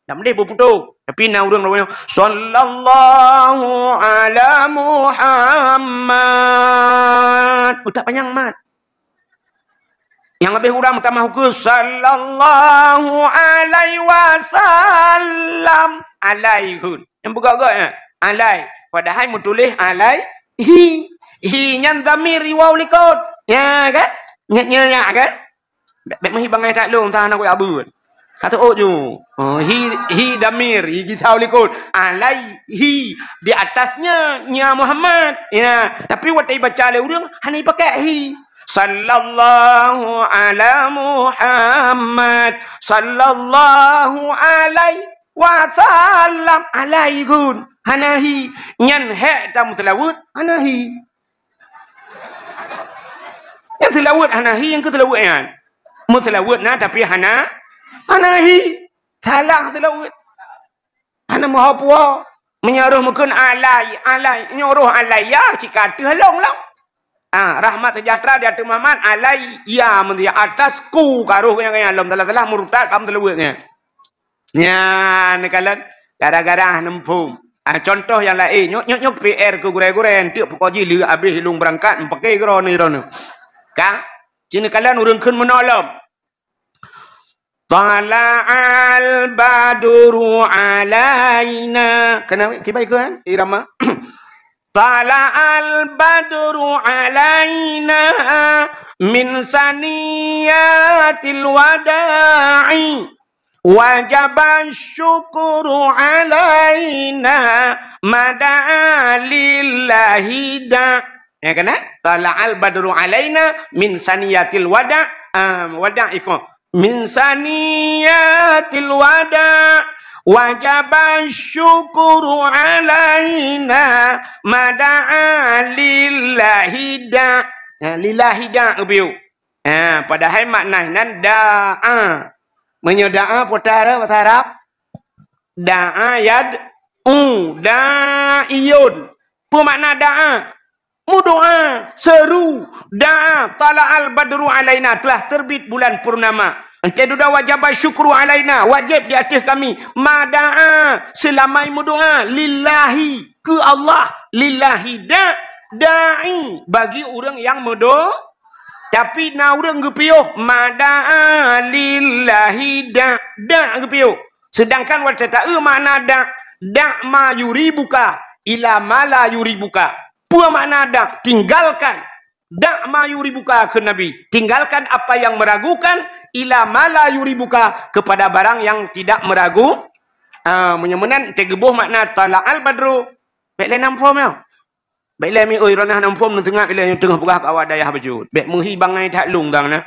Tak boleh berputus. Tapi nak urang namanya sallallahu ala Muhammad. Tak panjang mat. Yang lebih urang pertama hukum sallallahu alaihi wasallam. Alaihun. Yang bergerak ya. Alai. Padahal mu tulis alaihi. Hi nyan dhamir riwaw likut. Ya kan? Nyat kan? Baik mahi bangai tak long tahan aku abun. Kata ju. Hi damir, hi kisau likut. Alaihi di atasnya nya Muhammad. Ya, tapi waktu baca le urang hanya pakai hi. Sallallahu ala Muhammad. Sallallahu alaihi wasallam. Alaihun. Hanahi nyan hak ta mutalawud hanahi. Yang tilawud hanahi yang ketilawud kan. Mutalawud nah tapi hanahi. Salah tilawud. Hana maha puah. Menyaruh mungkin alai. Nyuruh alai ya jika terhalong lah. Rahmat sejahtera di atas Muhammad alai ya mendia atasku karuh yang Allah telah murtad kamu telawudnya. Ya nekalan gara-gara nempung. Contoh yang lain nyok PR ke gure-gure tiap pokoknya lu habis lu berangkat pakai rono. Ka? Cina kalian urang kun menolong. Tala'al badru alaina. Kenapa? Kibai ke kan? Irama. Tala'al badru alaina min saniyatil wada'i. Wajaba syukuru alaina mada'alillahi da'. Ya kena? Tala'al badru alaina min saniyatil wada'. Wada' ikut. Min saniyatil wada' wajaba syukuru alaina mada'alillahi da'. Lillahi da' kebiu. Padahal maknanya da'a. Menyoda'a putara bahasa Arab. Da'a da'iyun. Apa makna da'a? Mudoa, seru, da'a, tala'al badru alaina, telah terbit bulan purnama. Enteduda wajib syukru alaina, wajib di atas kami. Mada'a, selamai mudoa, lillahi, ke Allah, lillahi da'i, bagi orang yang mudoa. Tapi na orang gepiuh, mada'a lillahi da' gepiuh. Sedangkan wajah ta'u makna da' ma yuribuka, ila ma la yuribuka. Apa makna dak? Tinggalkan. Dak ma yuribuka ke Nabi. Tinggalkan apa yang meragukan. Ila mala yuribuka. Kepada barang yang tidak meragu. Menyemenan. Tegebuh makna tala'al badru. Baiklah nampak ya. Baiklah mi oi ranah nampak. Tengah bila yang tengah berah awak dayah baju. Baik muhi bangai tak lung gang na.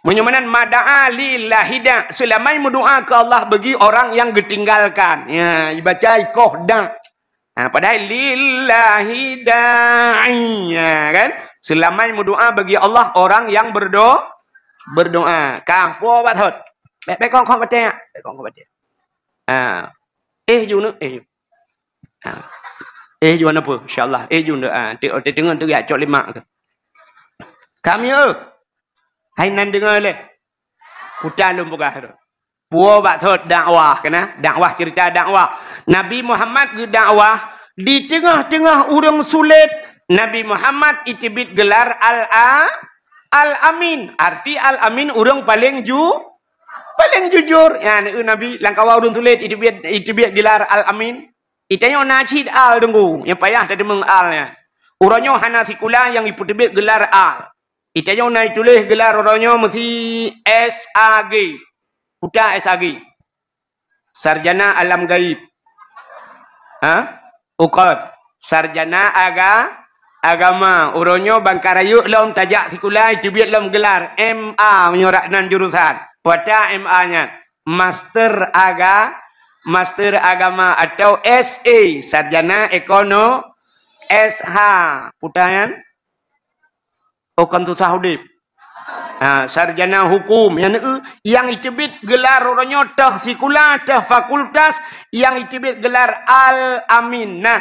Menyemenan mada'a lillahi da'. Selamai berdoa ke Allah bagi orang yang ditinggalkan. Ya, dibaca ikoh da'. Padahal lillahi da'inya kan. Selamai berdoa bagi Allah orang yang berdoa. Kang po bat hot. Baik kong baca ya. Baik kong baca. Ju nu ju apa? Insya-Allah. Ju nu tengok tu ya cok 5 ke. Kami hai nan dengar le. Hutan lu buka tu. Puo bak thot dakwah kena. Dakwah cerita dakwah. Nabi Muhammad ke dakwah di tengah-tengah orang sulit. Nabi Muhammad itibit gelar Al-Amin. Arti Al-Amin orang paling jujur. Ya Nabi langkawa orang sulit itibit gelar Al-Amin. Itanya najid al tunggu. Yang payah tadi mengal-nya. Orangnya Hanafikula yang itibit gelar al. Itanya naik tulis gelar orangnya mesti SAG. Udah SAG. Sarjana alam gaib. Ukot. Sarjana agama. Uronyo bangkarayuk lom tajak sikulai tibit lom gelar MA menyoraknan jurusan. Pada MA-nya Master Agama atau SA Sarjana Ekono SH putayan kan tu sahudip. Sarjana hukum yang itibit gelar orangnya tah sikula tah fakultas yang itibit gelar Al-Amin nah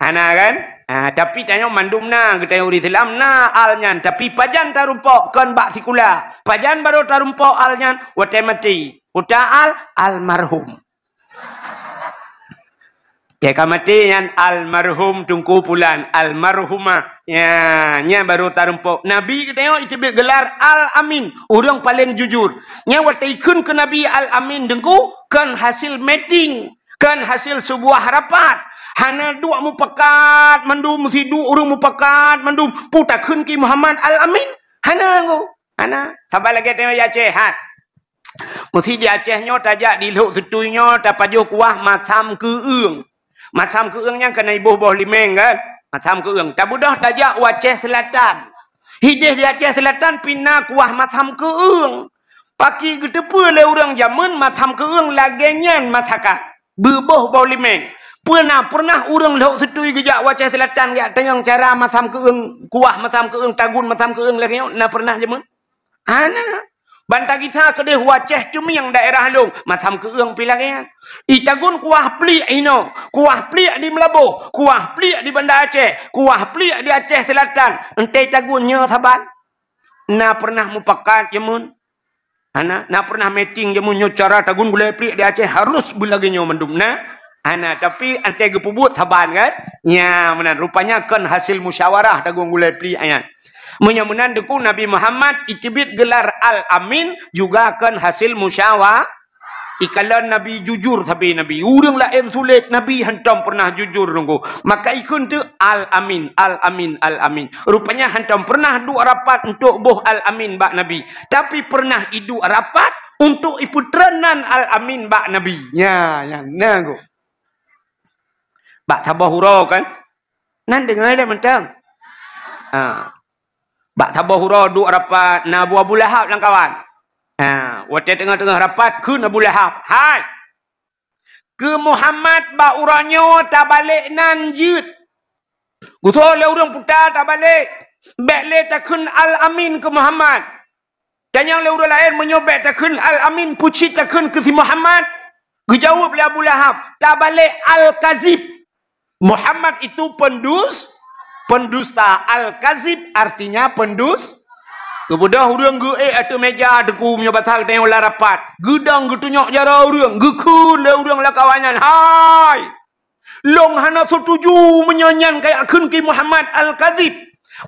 kan tapi tanya mandumna kita uri Islam na alnyan tapi pajan tarumpok kan bak sikula pajan baru tarumpok alnyan wate mati uta almarhum ya kamati yang almarhum tungku pulan almarhumah nya baru tarumpok nabi kita itibit gelar Al-Amin orang paling jujur nya wate ikun ke nabi Al-Amin dengku kan hasil meeting kan hasil sebuah rapat hana dua mupakat mandum hidu urung mupakat mandum putakun ki Muhammad Al-Amin hana sabar lagi tengok ya Aceh mesti di Acehnya tajak di luk tutuynya tapajuh kuah matam keung masam keungnya kena ibuh boh limeng kan masam keung tabudah tajak Aceh Selatan hidih di Aceh Selatan pina kuah masam keung paki getepe le urang zaman masam keung lagenyan masakan beboh boh limeng pernah urang lehok setui gejak Aceh Selatan ya tengang cara masam keung kuah masam keung tagun masam keung lagi na pernah jaman ana bantagi sa kedeh Aceh cumi yang daerah long masam keung pilagian itagun kuah plik ino kuah plik di Melabuh kuah plik di Banda Aceh kuah plik di Aceh Selatan ente tagunnya saban na pernah mupakat jaman ana na pernah meeting jaman nyo cara tagun gulai plik di Aceh harus bulaginya mendum na tapi ante gepubut saban kan nya menan rupanya kan hasil musyawarah tagung gulai pli ayan menyamunan deku Nabi Muhammad itibit gelar Al-Amin juga kan hasil musyawarah ikalan Nabi jujur tapi Nabi urang lain sulit Nabi hantam pernah jujur nunggu maka ikun tu Al-Amin rupanya hantam pernah dua rapat untuk boh Al-Amin bak Nabi tapi pernah idu rapat untuk iputranan Al-Amin bak Nabi ya nanggu bak tabahura kan nan dengar dah mentang bak tabahura duk rapat na Abu Lahab lang kawan wate tengah-tengah rapat ke Abu Lahab hai ke Muhammad bak uranyo tak balik nan jut gutol le urang putar tak balik bek le takun Al-Amin ke Muhammad dan yang le urang lain menyobek takun Al-Amin puci takun ke si Muhammad gejawab le Abu Lahab tak balik Al-Kazib Muhammad itu pendusta. Al-Kazib artinya pendus. Kemudian orang ge atau meja deku punya batang tengok lah rapat. Gedang getunyok jara orang. Gekun le orang lah kawanyan. Hai. Long hana setuju menyanyan kayak akun ki Muhammad Al-Kazib.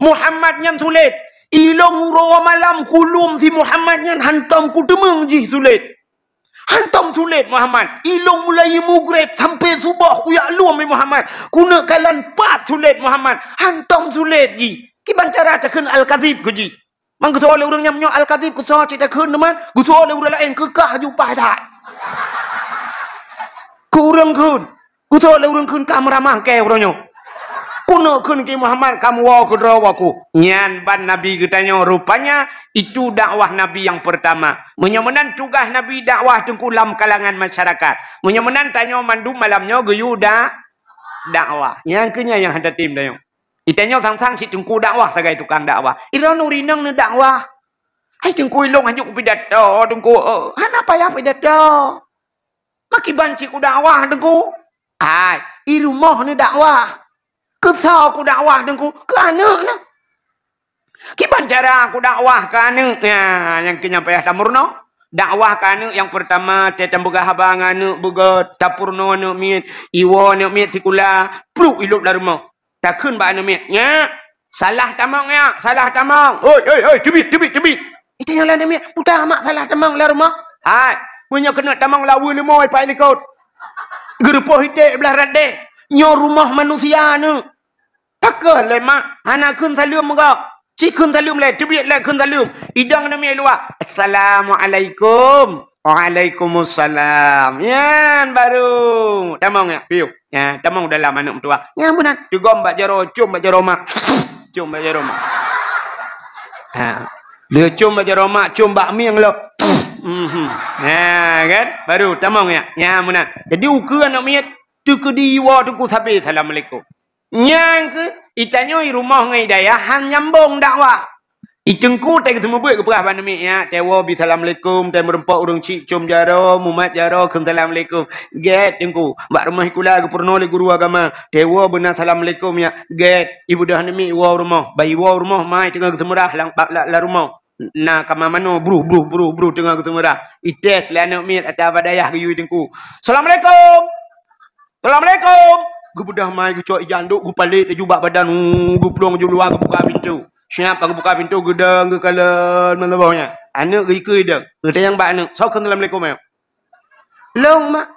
Muhammad nyan sulit. Ilong urawa malam kulum si Muhammad nyan hantam ku demeng jih sulit. Hantam sulit Muhammad. Ilong mulai mugrib sampai subah uyak luam Muhammad. Kuna kalan pat sulit Muhammad. Hantam sulit ji. Kiban cara takun Al-Kazib ke ji. Mang kutu oleh orang nyamnyo Al-Kazib kutu cerita kun teman. Kutu oleh orang lain kekah jumpa tak. Kurang kun. Kutu oleh orang kun kamramah ke orangnya. Kuno kun ki Muhammad kamu waku drawaku. Nyan ban Nabi katanya rupanya itu dakwah Nabi yang pertama. Menyemenan tugas Nabi dakwah tengkulam kalangan masyarakat. Menyemenan tanya mandu malamnya geyu dakwah. Yang kenya yang ada tim dayo. Itanya sang-sang si tengku dakwah sebagai tukang dakwah. Ira nurinang ni dakwah. Hai tengku ilong hajuk pidato tengku. Hana payah pidato. Maki banci ku dakwah tengku. Hai irumah ni dakwah. Kesal aku dakwah dengku ke anak na. Kiban cara aku dakwah ke anak yang kenyapayah tamurno. Dakwah ke anak yang pertama tetam boga habang anak boga tapurno anak miet iwo anak miet sikula pluk iluk dari rumah. Takun ba anak miet nya salah tamang ya salah tamang. Oi tebit. Itu yang lain miet putar mak salah tamang dari rumah. Hai punya kena tamang lawu ni moi pai likot. Gerupoh hitek belah radeh. Nyo rumah manusia ni. Pakah lemak anak kun salim muka. Cik kun salam le, tibik le kun salam. Idang nama luar. Assalamualaikum. Waalaikumsalam. Yan baru. Tamang ya, piu. Ya, tamang dalam anak tua. Ya benar. Tugom bak jaro, cum bak jaro mak. Cum bak jaro mak. Ha. Dia cum bak jaro mak, cum bak mi yang lo. Ya kan? Baru tamang ya. Ya benar. Jadi ukur anak miat tu ke diwa tu ku sabi assalamualaikum. Nyang ke itanya rumah ngai daya han nyambung dakwah. Itengku tak ketemu buat ke perah pandemik ya. Tewa bi assalamualaikum, tem merempak urang cik cum jaro, mumat jaro, assalamualaikum. Get tengku. Mbak rumah ikula ke purno le guru agama. Tewa benar assalamualaikum ya. Get ibu dah pandemik wa rumah. Bayi wa rumah mai tengah ketemu dah la rumah. Nah kama mano bro tengah ketemu dah. Ites la anak mit atas badayah ke yu tengku. Assalamualaikum. Assalamualaikum. Gu budah mai gu cok janduk gu palit gu jubak badan gu pelong ju luar gu buka pintu. Siap aku buka pintu gedang ke kalan mana bawahnya. Anak ke ikut dah. Kita yang bak anak. Assalamualaikum ya. Long mak.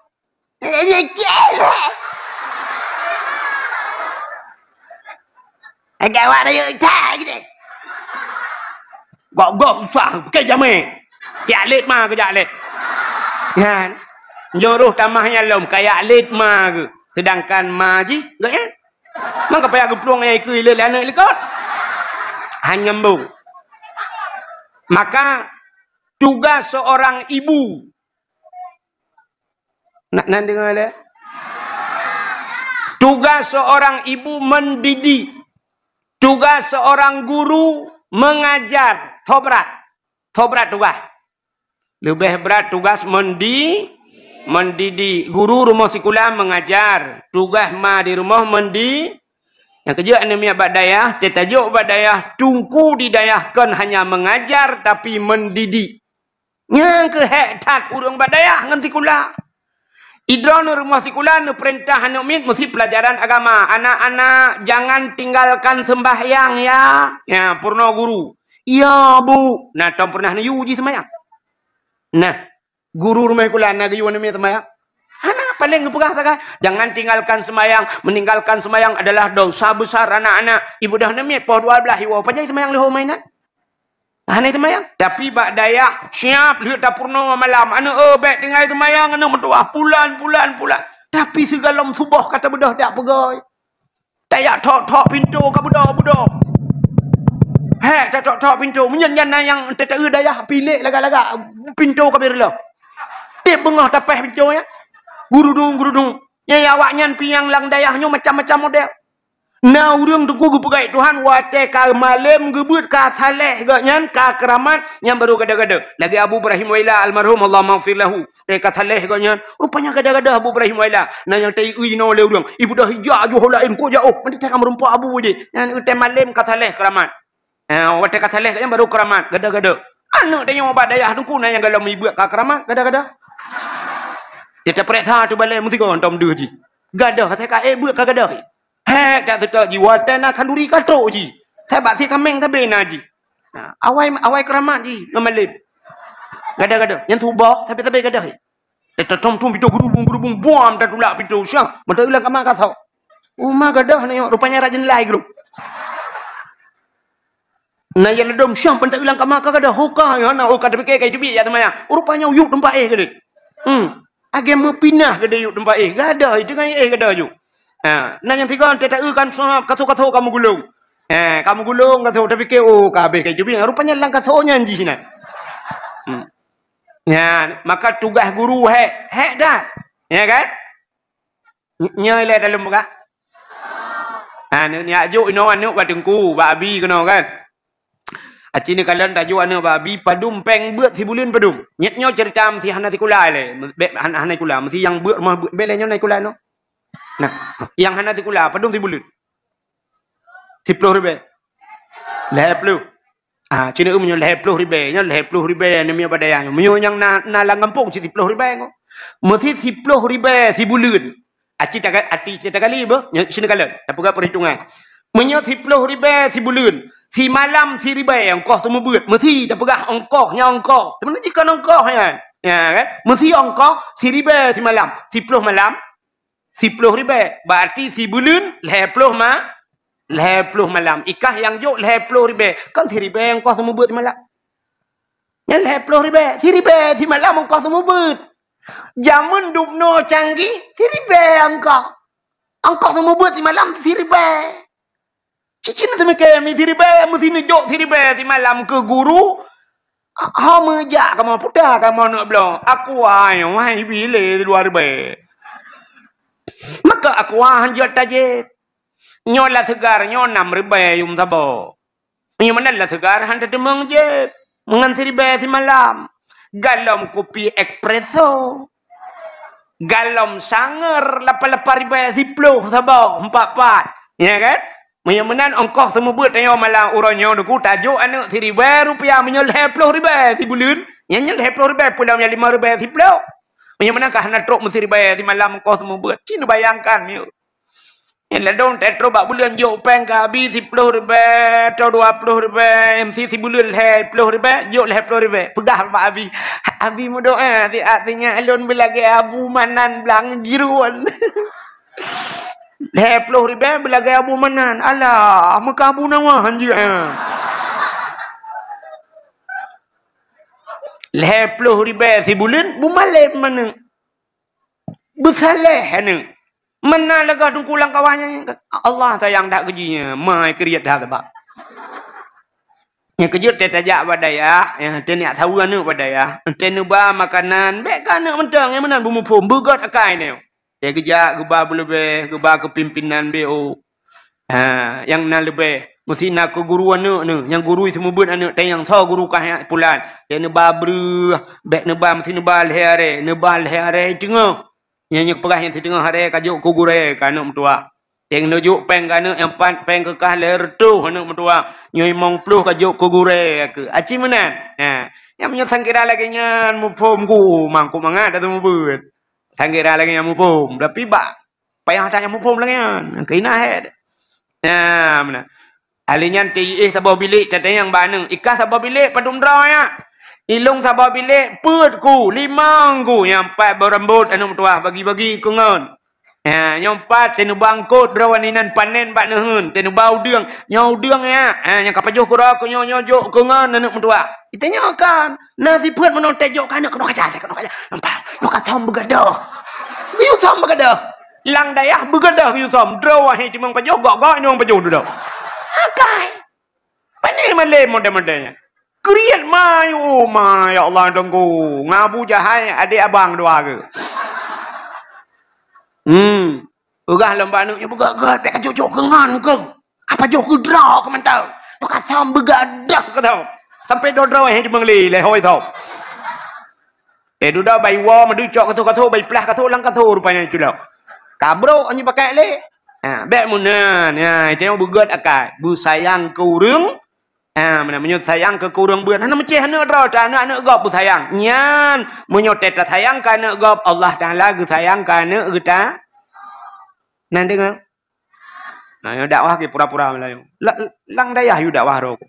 Agak awak dah yuk tak gitu. Gok usah pakai jamai. Ya alit mah ke alit. Kan. Jodoh tamahnya lom kayak alit mah ke. Sedangkan maji, enggak ya? Maka payah geplong yang ikut ile anak lekot. Hanya nyambung. Maka tugas seorang ibu. Nak dengar le? Tugas seorang ibu mendidik. Tugas seorang guru mengajar. Tobrat tugas. Lebih berat tugas mendidik. Guru rumah sekolah mengajar. Tugas ma di rumah mendidik. Yang kerja anemia badayah, tetajuk badayah tungku didayahkan hanya mengajar tapi mendidik. Yang ke hektat urang badayah ngan sekolah. Idron rumah sekolah nu perintah anak mit mesti pelajaran agama. Anak-anak jangan tinggalkan sembahyang ya. Ya, purna guru. Ya, Bu. Nah, tak pernah uji sembahyang. Nah, guru rumah sekolah nak yu anak mit sembahyang. Anak paling ngepegah tak? Jangan tinggalkan semayang. Meninggalkan semayang adalah dosa besar anak-anak. Ibu dah nemit poh 12 iwa. Apa jadi semayang leho mainan? Anak semayang. Tapi bak dayah siap lihat tak purna malam. Anak baik tinggal semayang anak mentua bulan. Tapi segala subuh kata budak tak pegai. Tak yak tok pintu ke budak. Tak tok pintu. Menyan yang tak dayah pilih lagak-lagak pintu ke birla. Tip bengah tapah pintu ya. Guru dong. Yang awaknya piang lang dayahnya macam-macam model. Nah, urang tunggu gu pegai Tuhan wate ka malam gebut ka saleh gaknyan ka keramat yang baru gada-gada. Lagi Abu Ibrahim Waila almarhum Allah maghfir lahu. Te ka saleh gaknyan rupanya gada-gada Abu Ibrahim Waila. Nah yang tai ui no le urang. Ibu dah hijau ju holain ko jauh. Mandi tak merumpa Abu je. Yang te malam ka saleh keramat. Wate ka saleh yang baru keramat gada-gada. Anak dia yang obat dayah tunggu nah yang galau ibu ka keramat gada-gada. Dia periksa tu balik mesti kau antam dua ji. Gadah saya kata buat gadah. Hek tak tetap ji watan akan duri katok ji. Saya bak si kameng tak bena ji. Awai keramat ji ngamalib. Gadah. Yang tubah sampai gadah. Dia tom pitu gurubung buam tak tulak pitu syang. Mata ulang kamang kasau. Umah gadah ni rupanya rajin lai grup. Nah yang ledom syang pentak ulang kamang gadah hoka ya nak hoka tapi kai tibi ya temanya. Rupanya uyuk tempat gede. Agak mepinah ke dia tempat gada dengan gada ju. Nah yang tiga tak kan kata kamu gulung. Kamu gulung kata tapi ke kabeh kayak jadi rupanya lang katanya anji sini. Ya, maka tugas guru hek dah. Ya kan? Nyai dalam muka. Ni ajuk ino anu ka tengku babi kena kan. Aci ni kalian tajuk anak babi padum peng buat si bulan padum. Nyetnya cerita mesti hana tikula le. Hana tikula mesti yang buat mah belenya naik kula no. Nah, yang hana tikula padum si bulan. 10 ribu. 10. Cina menyo 10 ribu, nya 10 ribu ni mia badaya. Menyo yang na lang kampung 10 ribu ngo. Mesti 10 ribu si bulan. Aci cerita kali be, sini kalian. Apa ka perhitungan. Menyo 10 ribu si bulan. Si malam si ribai ongkoh semua buat. Mesti tak pegah ongkohnya ongkoh. Teman jika ongkoh kan. Ya kan? Mesti ongkoh si ribai si malam. 10 malam. 10 ribai. Berarti si bulan 10 10 malam. Ikah yang juk 10 ribu. Kan 10 ribu yang kau semua buat malam. Yang 10 ribu. 10 ribu di malam kau semua buat. Zaman dupno canggih. 10 ribu angkau. Angkau semua buat di malam 10 ribu. Cicina sama kami 10 ribu. Mesti ni juk 10 ribu di malam ke guru. Ha mejak kamu putar kamu nak bilang. Aku ayam. Wahai bila 2 ribu. Maka aku hanjat tajit. Nyola segar nyo 6 ribu yung tabo. Yung mana lah segar handa demang je. Mengan 10 ribu si malam. Galom kopi espresso. Galom sanger 8 ribu si puluh tabo 4. Ya kan? Yang mana ongkos semua buat tanya malam uronyo duku tajuk anak 10 ribu rupiah menyol 10 ribu si bulan. Yang nyol 10 ribu pulang 5 ribu si puluh. Yang mana kah nak truk 10 ribu si malam ongkos semua buat. Cina bayangkan yuk. Yang ladong tetro bak bulan jok peng ke habis 10 ribu atau 20 ribu MC si bulan 10 ribu jok 10 ribu pedah bak habis habis mu doa artinya alun belagi abu manan belang jiruan 10 ribu belagi abu manan alah muka abu nawa anjir 10 ribu si bulan bu malam mana bersalah anu. Mana lega dungkulang kawannya. Allah sayang dak kejinya. Mai keriat dah sebab. Yang kejut teh tajak pada ya. Yang teh nak tahu anu pada ya. Teh nuba makanan. Bek kan nak mentang yang mana bumu pom begot akai ni. Teh kejak geba lebih geba kepimpinan BO. Yang nak lebih mesti nak ke guru anu ni. Yang guru semua buat anu teh yang so guru kah pulan. Teh nuba ber bek nuba mesti nuba lehare, nuba lehare tengah. Yang perah yang setengah hari kajuk kugure kanuk mentua. Yang nujuk peng kanuk yang pan peng kekah ler tu kanuk mentua. Nyoi mong pluh kajuk kugure ke. Aci menan. Yang menyesang kira lagi nyan mupom ku mangku mangat atau mubut. Sangkira lagi yang mupom. Tapi bak payah tak yang mupom lagi nyan. Kena head. Mana? Alinya ti sabah bilik catanya yang baneng. Ikas sabah bilik padum draw ya. Ilung sabah bilik putku 5 ku yang 4 berembut anu tuah bagi-bagi kungon. Yang 4 tenu bangkut rawaninan panen bak nehun tenu bau deung nyau deung ya. Yang kapajuh kura ku nyojok kungon anu tuah. Itanya kan nasi put menon tejok kana kena kaca nampak. Nak kacam begadah. Biu sam begadah. Lang dayah begadah biu sam drawahi timang pajuh gok-gok nyong pajuh dah. Akai. Pane male model-modelnya. Kriat mai, oh mai, ya Allah tunggu. Ngabu jahai adik abang dua ke. Ugah lembah nu, ya begat-gat, tak kacau kengan ke. Apa jauh ke draw ke mentau. Tu kata begadah ke tau. Sampai do-draw yang dimengli, lehoi tau. Duda bayi war, madu cok kata-kata, bayi pelah kata, lang kata rupanya itu dah. Kabro, hanya pakai le. Bek munan, itu yang begat akal. Bu sayang kurung. Mana menyut sayang ke kurang buat. Hana macam hana draw tak anak gop bu sayang. Nyan menyut tak sayang ke anak gop Allah Taala ke sayang ke anak kita. Nan dengar. Nah, dakwah ke pura-pura Melayu. Lang dayah yu dakwah ro.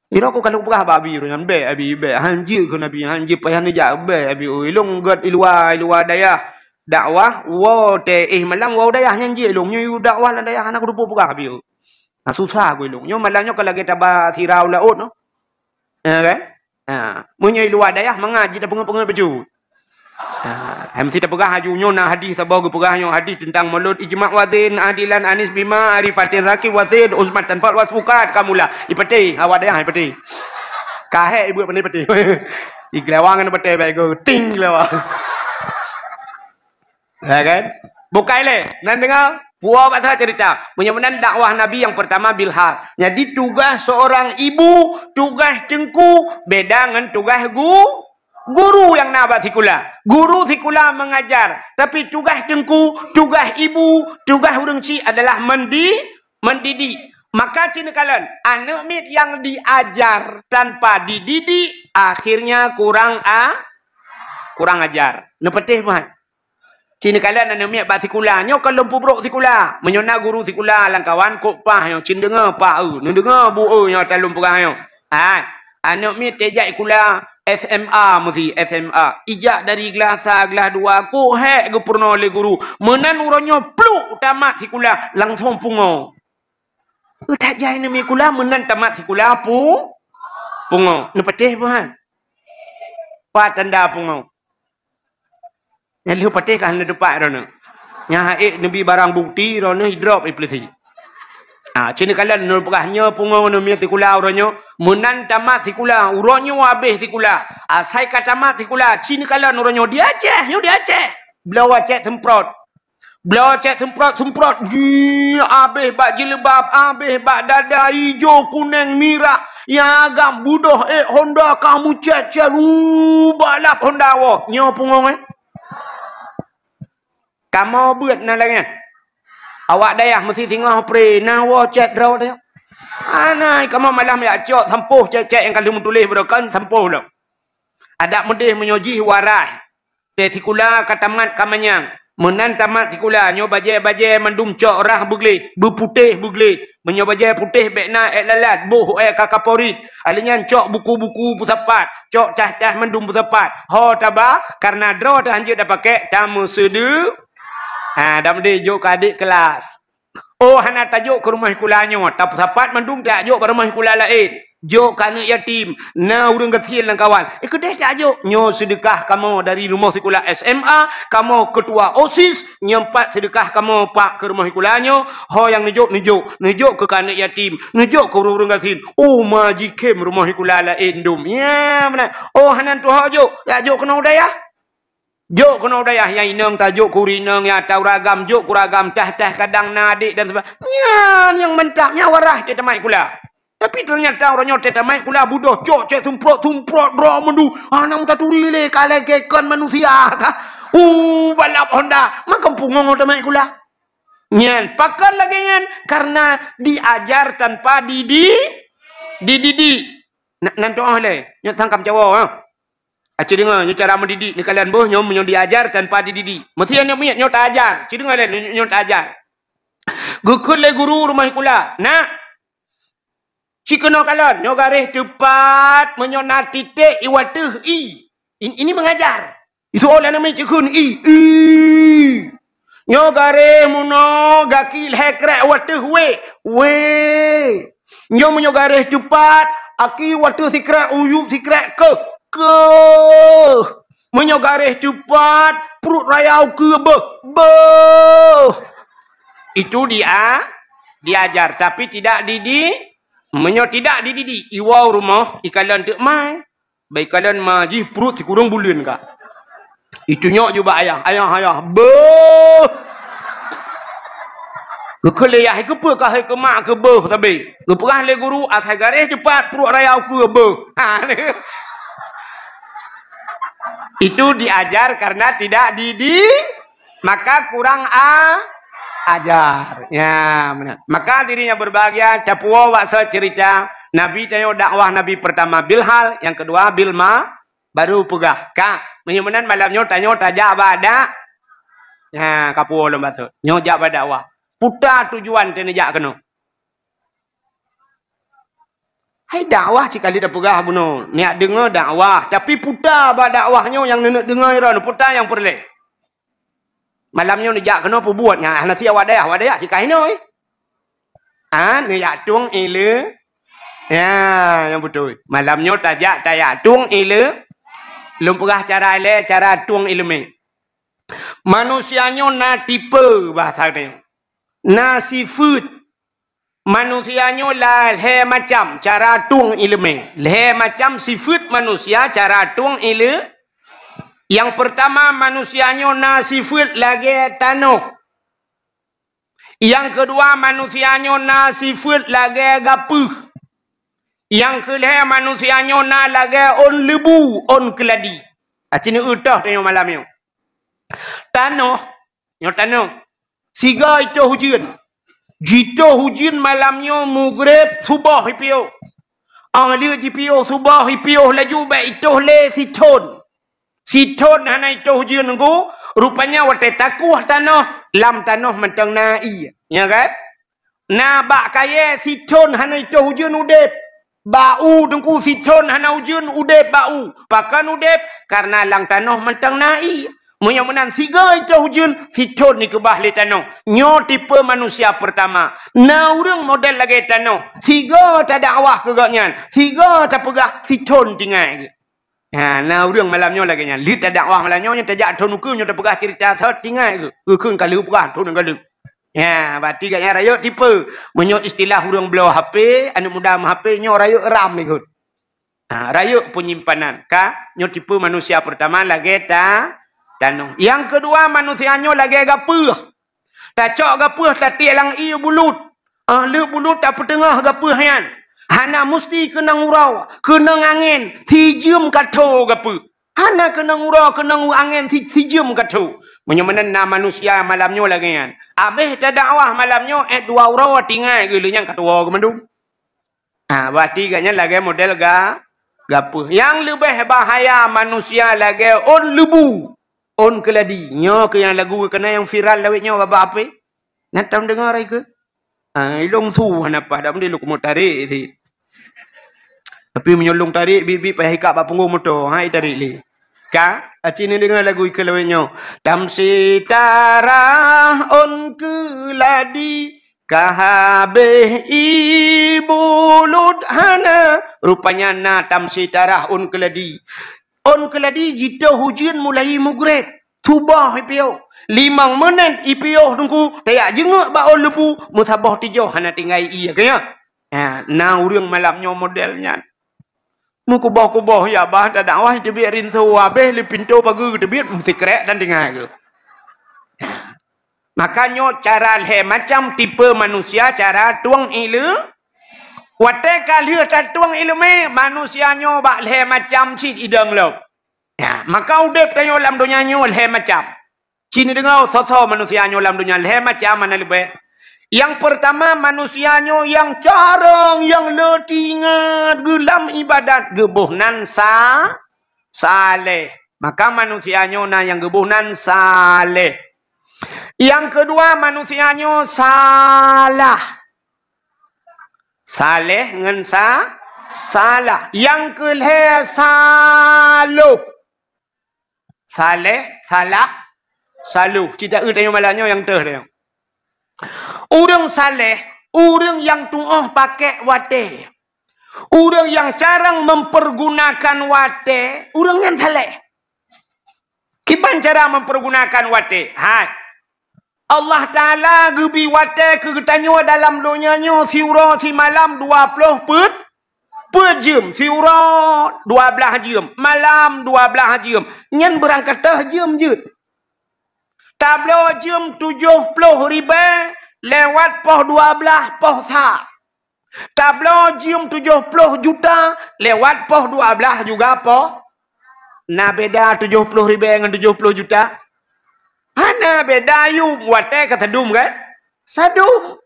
Iro ko kalau pegah babi ro nyan be abi be hanji ke nabi hanji payah ni jak be abi ilung got ilua dayah. Dakwah wo te malam wo dayah nyanji ilung yu dakwah lan dayah anak rupu pegah abi. Susah gue lu. Nyo malangnya kalau kita bah sirau laut no. Kan? Menyai luar dayah mengaji dah pengen-pengen baju. Mesti dah pegah haju nyo na hadis sabau gue pegah nyo hadis tentang mulut ijma' wazin adilan anis bima arifatin rakib wazin uzmat tanfal wasfukat kamula. Ipati awak dayah ipati. Kahe ibu pandai pati. Iglawangan pati baik go ting lawang. Ya kan? Bukai le. Nan dengar? Puah kata cerita. Menyebutkan dakwah Nabi yang pertama bilhal. Jadi tugas seorang ibu, tugas tengku, beda dengan tugas guru yang nabat sikula. Guru sikula mengajar. Tapi tugas tengku, tugas ibu, tugas orang cik adalah mendidik. Maka cina kalian, anak mit yang diajar tanpa dididik, akhirnya kurang ajar. Nepetih mah. Cina kalian anak miak bak sikula. Nyo kalau pubruk sikula. Menyona guru sikula. Langkawan kok pah. Cina dengar pak. Dengar bu. Nyo talum pegah. Anak miak tejak ikula. SMA mesti SMA. Ijak dari gelas 1, gelas 2. Kok hek ke purna oleh guru. Menan uronyo pluk tamat sikula. Langsung pungo. Tak jai ni kula menan tamat si kula pungo. Ni patih puhan. Pat tanda pungo. Yang liu patih kan depan rono. Yang nabi barang bukti rono hidrop iplisi. Cina kalian nur pegahnya pungo no mi tikula uronyo menan tamat tikula uronyo habis tikula sai ka tamat tikula cina kalian uronyo dia Aceh belau Aceh semprot habis bak jilbab habis bak dada hijau kuning merah yang agak budoh Honda kamu cet balap Honda wo nyo pungo kamu buat nalangan awak dayah mesti tengah pre nawa chat draw dia. Anai kamu malam ya cok sampuh cek yang kalau menulis berakan sampuh dah. Ada mudih menyoji warai. Te sikula katamat kamanyang. Menan tamat sikula nyo baje mandum cok rah bugli, berputih bugli. Menyo baje putih bekna lalat buh kakaporit. Alinyan cok buku-buku pusapat, cok cah-cah mandum pusapat. Ho taba karena draw dah anjir dah pakai tamu sedu. Dah mesti juk ke adik kelas. Oh, hana tajuk ke rumah kulanyo. Tak sapat mandum tak juk ke rumah kula lain. Juk ke anak yatim. Na urang kecil dan kawan. Kedai tak juk. Nyo sedekah kamu dari rumah sekolah SMA. Kamu ketua OSIS. Nyempat sedekah kamu pak ke rumah kulanyo. Ho yang nijuk ke anak yatim. Nijuk ke urang kecil. Oh, majikem rumah kula lain dum. Ya, benar. Oh, hana tu ho juk. Tak juk kena udayah. Jok kena dayah yang inang tajuk kurinang ya tahu ragam jok kuragam tah kadang nadik dan sebagainya yang mentapnya warah dia temai kula. Tapi ternyata orangnya dia temai kula budoh cok cek tumprot bro mendu anam taturi le kale kekon manusia ka. Balap Honda makam pungong temai kula. Nyan pakan lagi nyan karena diajar tanpa didi. Nanti le nyat sangkam Jawa Aci dengar nyo cara mendidik ni kalian boh nyo diajar tanpa dididik. Mesti nyo miat nyo tak ajar. Ci dengar le nyo tak ajar. Gukul le guru rumah kula. Nak. Ci kena kalian nyo garis tepat menyo na titik iwateh i. Ini mengajar. Itu oleh nama cikun i. Nyo garis muno gakil hekrek wateh we. Nyo menyo garis tepat aki wateh sikrek uyup sikrek ke menyogaris cepat perut rayau ke itu dia diajar tapi tidak tidak dididik iwau rumah ikalan tak mai baik kalian maji perut kurang bulan kak itu nyok juga ayah Kuliah ke apa kah ke mak ke tapi perah le guru asal garis cepat perut rayau ke Itu diajar karena tidak didik, maka kurang ajar. Ya, benar. Maka dirinya berbahagia. Capuo waksa cerita Nabi tayo dakwah Nabi pertama Bilhal, yang kedua Bilma, baru pegah. Kak, menyumenan malamnya tanyo tajak bada. Ya, kapuo lomba tu. Nyojak bada dakwah. Putar tujuan tenejak kena. Hai dakwah cikali dah pegah buno. Niat dengar dakwah, tapi putar ba dakwahnya yang nak dengar iran, putar yang perle. Malamnya ni jak kena buat nya nasi wadayah cikai noi. Ni jak tung ile. Ya, yang betul. Malamnya tajak tayak tung ile. Lum pegah cara ile, cara tung ilmu. Manusianya na tipe bahasa dia. Na sifat manusianya lah macam cara tung ilmu. Macam sifat manusia cara tung ilmu. Yang pertama manusianya na sifat lagi tanah. Yang kedua manusianya na sifat lagi gapuh. Yang kedua manusianya na lagi on lebu, on keladi. Acini utah tengok malamnya. Tanah, siga itu hujan. Jika hujan malamnya maghrib subah hipio. Dia hipio subah hipio laju baik itu le siton. Siton hana itu hujan nunggu. Rupanya watai takuh tanah. Lam tanah mentang nai. Ya kan? Na bak kaya siton hana itu hujan udep. Bau dengku siton hana hujan udep bau. Pakan udep karena lang tanah mentang nai. Munya menan siga itu hujun siton ni kebah le tanong. Nyo tipe manusia pertama. Na urang model lagi tanong. Siga ta dakwah kegaknya. Siga ta pegah siton tinggal. Ha na urang malamnya lagi nya. Li ta dakwah malamnya nya ta jak tonuku nya ta pegah cerita thot tinggal ke. Keun kali pegah ton kali. Ya, berarti katnya raya tipe. Menyo istilah urang belah HP, anak muda HP nyo raya ram ni kot. Ha, raya penyimpanan. Ka nyo tipe manusia pertama lagi tanong. Yang kedua manusia nyo lagi gapuh. Ta cok gapuh ta tielang i bulut. Le bulut ta petengah gapuh yan. Hana mesti kena ngurau, kena angin, sijum katho gapuh. Hana kena ngurau, kena angin, sijum katho. Menyamanan na manusia malamnya lagi yan. Habis ta dakwah malamnya 2 urau tinggal ke yang ketua ke mandung. Ah, berarti katnya lagi model gapuh. Yang lebih bahaya manusia lagi on lebu. On keladi. Nyo ke yang lagu kena yang viral lawitnya bapa apa? Nak tahu dengar ke? Ah, ilong tu apa dah benda lu mau tarik si. Tapi menyolong tarik bibi payah hikap bapa punggung motor. Hai tarik li. Ka, acini dengar lagu ikelawinyo. Tamsi tarah on keladi kahabeh ibulut hana. Rupanya na tamsi tarah on keladi. On keladi jika hujan mulai mugret. Tubah ipiyo. 5 menit ipiyo tunggu. Tayak jenguk ba on lebu. Musabah tijo hana tinggal iya kaya. Ya, na urang malamnya modelnya. Kubah-kubah ya bah tak dakwah dia biar rinso habis li pintu pagi dia biar mesti krek dan dengar ke. Makanya cara le macam tipe manusia cara tuang ilu. Wate kali ta tuang ilu me manusianya bak le macam cin idang lo. Ya, maka udep tanyo dalam dunia nyo le macam. Cini dengar soso manusianya dalam dunia le macam mana lebih. Yang pertama manusianya yang carang, yang letingat, gelam ibadat, gebuhnan saleh. Maka manusianya na yang gebuhnan saleh. Yang kedua manusianya salah. Saleh dengan salah. Yang kelih saluh. Saleh, salah, saluh. Cita tanya malahnya yang dia. Orang saleh, orang yang tungguh pakai wate. Orang yang jarang mempergunakan wate, orang yang saleh. Kipan cara mempergunakan wate? Hai. Allah Ta'ala gebi wate kegetanyo dalam dunianya siura si malam 20 per jam. Siura 12 jam. Malam 12 jam. Nyan berangkat jam je. Tablo jam 70 ribu lewat poh 12 poh sa. Tablo jam 70 juta lewat poh 12 juga poh. Nah beda 70 ribu dengan 70 juta. Hana beda yu wate kata dum kan? Sadum.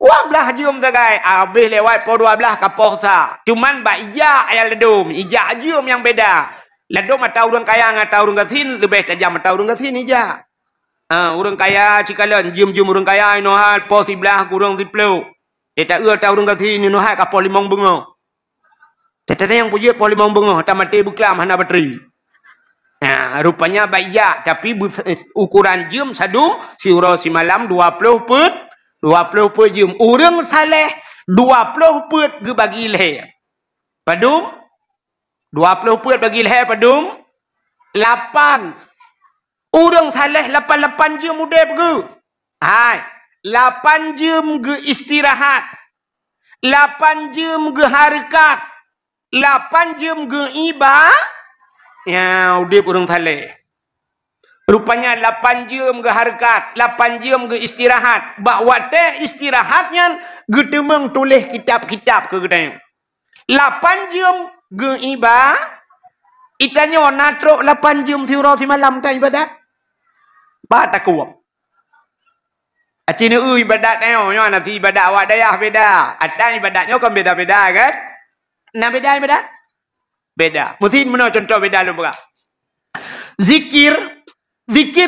12 jam sagai. Habis lewat poh 12 ke poh sa. Cuman ba ijak yang ledum. Ijak jam yang beda. Ledum atau orang kaya atau orang gasin lebih tajam atau orang gasin ija. Orang kaya cikalan jum orang kaya ino hal po sebelah kurang diplo. Eta atau orang gasin ino hal kapol 5 bunga. Tetap yang puji po 5 bunga tamate buklam hana bateri. Rupanya baija tapi ukuran jum sadum siura si malam 20 per jum. Orang saleh 20 per ge bagi leh. Padum 20 put bagi leher padum 8. Orang saleh 8 jam udah pergi. Hai, 8 jam ge istirahat. 8 jam ge harakat. 8 jam ge ibadah. Ya, udah orang saleh. Rupanya 8 jam ge harakat, 8 jam ge istirahat. Bahawa teh istirahatnya ge temeng tulis kitab-kitab ke gedang. 8 jam ge ibadah. Itanya natro 8 jam siura si malam tak ibadat. Ba tak kuat. Acini ibadat nyo nanti ibadat awak dayah beda. Ada ibadatnya kan beda-beda kan? Nah beda ibadat? Beda. Mesti mana contoh beda lu buka. Zikir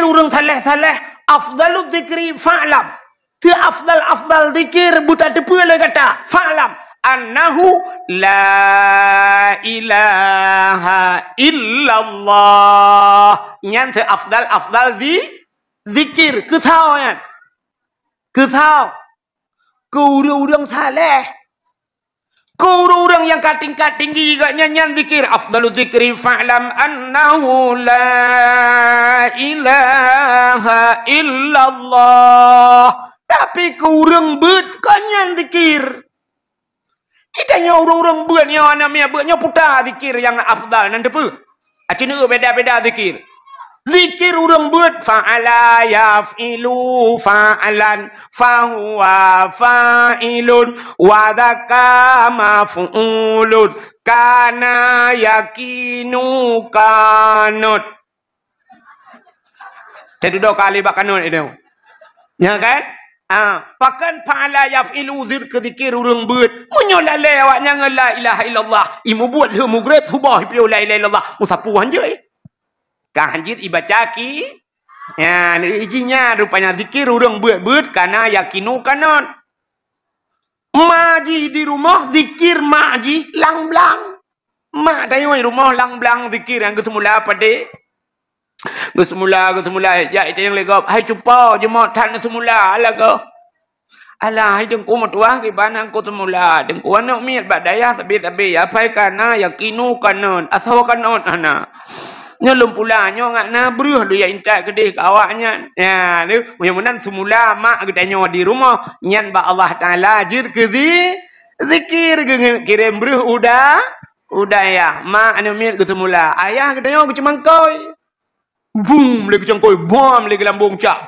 urang saleh afdalu zikri fa'lam. Ti afdal zikir buta depu le kata fa'lam. annahu la ilaha illallah. Nhan thưa afdal zikir. Cứ thao nha. Cứ thao. Guru yang saleh. Guru yang tingkat tinggi juga nyanyian zikir. Afdalu zikri fa'lam annahu la ilaha illallah. Tapi kurang bet kanyan zikir. Itanya orang-orang buatnya anaknya buatnya putar zikir yang afdal nanti apa? Acina beda-beda zikir. Zikir orang buat fa'ala yaf'ilu fa'alan fahuwa fa'ilun wa dzaka maf'ulun kana yakinu kanut. Jadi 2 kali bak kanut itu. Ya kan? Pakan fa'ala yaf'ilu zikir orang buat. Munyolah lewatnya la ilaha illallah. Imu buat le mugrib tubah piu la ilaha illallah. Musapu hanjai. Kahajit ibacaki ya izinnya rupanya zikir orang buat karena yakinu kanon. Maji di rumah zikir maji lang-blang. Mak tayoi rumah lang-blang zikir yang kesemula pada kesemula ya itu yang legap hai cupa jemaat tan semula ala ke ala hai dengku matua ke bana ko semula dengku anak miat badaya sabi ya pai kana yakinu kanon asal kanon ana nyelum pula nyo ngak na bruh lu ya intak kedih awaknya ya ni mudah-mudahan semula mak kita di rumah nyan ba Allah taala jir ke zikir kirim bruh udah ya mak anu mir ke semula ayah kita nyo cuma koi boom le kecangkoi bom le lambung cak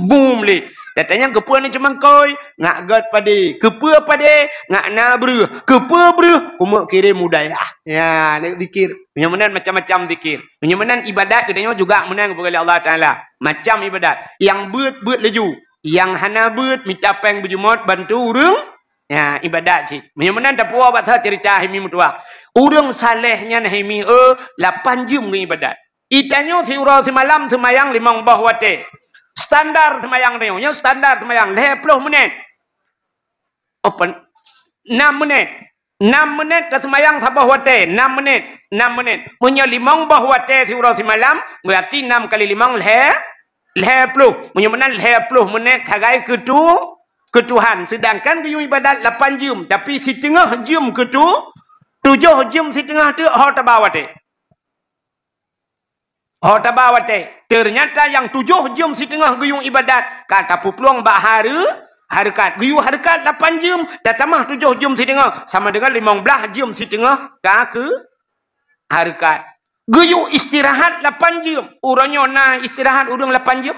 boom le datanya kepua ni cuma koi ngak gat pade kepua pade ngak na bruh kepua bruh kumuk kirim udaya ya ni zikir menan macam-macam zikir menan ibadat katanya juga menang kepada Allah taala macam ibadat yang beut laju yang hana beut minta peng berjumut bantu urang ya ibadat sih menan dapua batha cerita himi mutua urang salehnya himi 8 jam ke ibadat itanyo thiura semalam semayang 5 bah wate standar semayang dia nya standar semayang 20 minit open 6 menit dah semayang sabah wate 6 menit punya 5 bah wate thiura semalam berarti 6 kali 5 50 punya menang 50 menit thagai ke Tuhan sedangkan dia ibadat 8 jam tapi setengah jam ke 7 jam setengah tu Hotabawate. Ternyata yang 7 jam setengah guyung ibadat. Kata peluang bak harakat. Guyung harakat 8 jam. Datamah 7 jam setengah. Sama dengan 15 jam setengah. Ke harakat. Guyung istirahat 8 jam. Urangnya na istirahat urang 8 jam.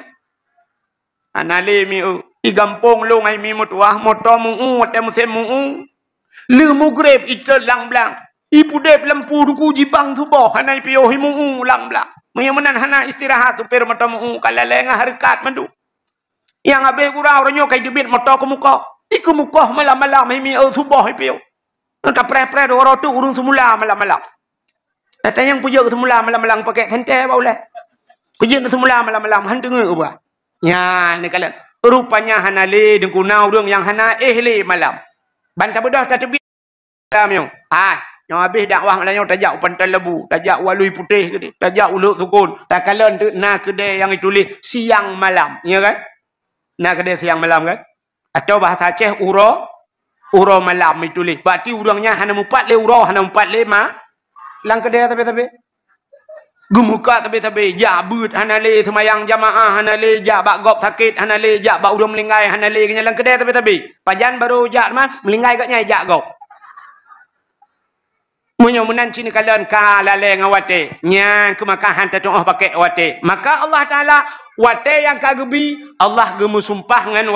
Anale mi igampong long ai mi mutuah. Moto mu'u. Wate musim mu'u. Le mugrib itu lang-blang. Ibu dep lampu duku jibang tu boh. Hanai piyo himu'u lang-blang. Menan hana istirahat tu per mata mu kalaleng harakat mandu. Yang abe kurang orangnya kai debit mata ke muka. Iku muka malam-malam himi subah piu. Nak pre-pre orang tu urung semula malam-malam. Datang yang puja ke semula malam-malam pakai senter ba boleh. Puja ke semula malam-malam han dengar apa? Ya ni kala rupanya hana le dengku na urang yang hana le malam. Bantah bedah tak tebit malam yang habis dakwah malanya tajak pantai lebu, tajak walui putih ke tajak uluk sukun. Tak kalan tu na kedai yang ditulis siang malam, ya kan? Na kedai siang malam kan? Atau bahasa Aceh uro malam ditulis. Berarti urangnya hana mumpat le uro, hana mumpat le lang kedai tapi. Gemuka tapi ja beut hana le semayang jamaah, hana le ja bak gop sakit, hana le ja bak urang melinggai, hana le lang kedai tapi. Pajan baru ja man melinggai katnya ja gop. Mudah-mudahan cini kalian kalale ngawate nyang kemakahan tatuh pakai wate maka Allah taala wate yang kagebi Allah gemu sumpah ngan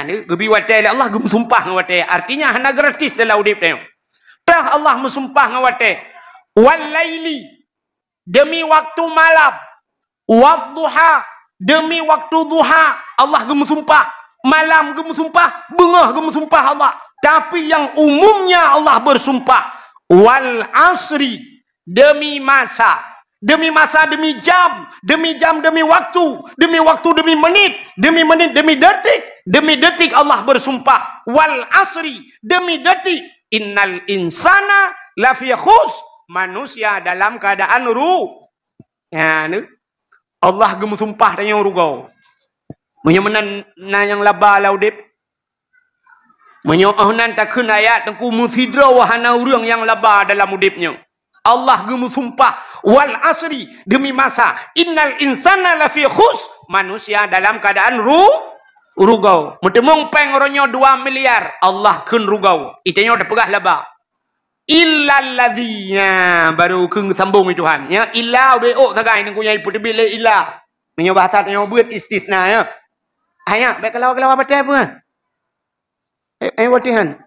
ni gebi wate Allah gemu sumpah ngan wate artinya hana gratis dalam udip dia tah Allah mensumpah ngan wate walaili demi waktu malam wadduha demi waktu duha Allah gemu sumpah malam gemu sumpah bengah gemu sumpah Allah. Tapi yang umumnya Allah bersumpah wal asri demi masa demi jam demi waktu demi menit demi detik Demi detik Allah bersumpah. Wal asri. Demi detik. Innal insana lafi khus. Manusia dalam keadaan ya, ni. Allah gemu sumpah tanya rugau. Menyemenan yang laba laudip. Menyoahnan takun ayat tengku musidra wahana urang yang laba dalam udipnya. Allah gemu sumpah wal asri demi masa innal insana lafi khus manusia dalam keadaan rugau. Mutemung peng ronyo 2 miliar Allah kun rugau. Itanya dah pegah laba. Illal ladzina baru keng sambung itu Tuhan ya illa beok sagai nang kunyai putih bila illa. Menyo bahasa tanya buat istisna ya. Aya baik kalau batai apa? Watihan.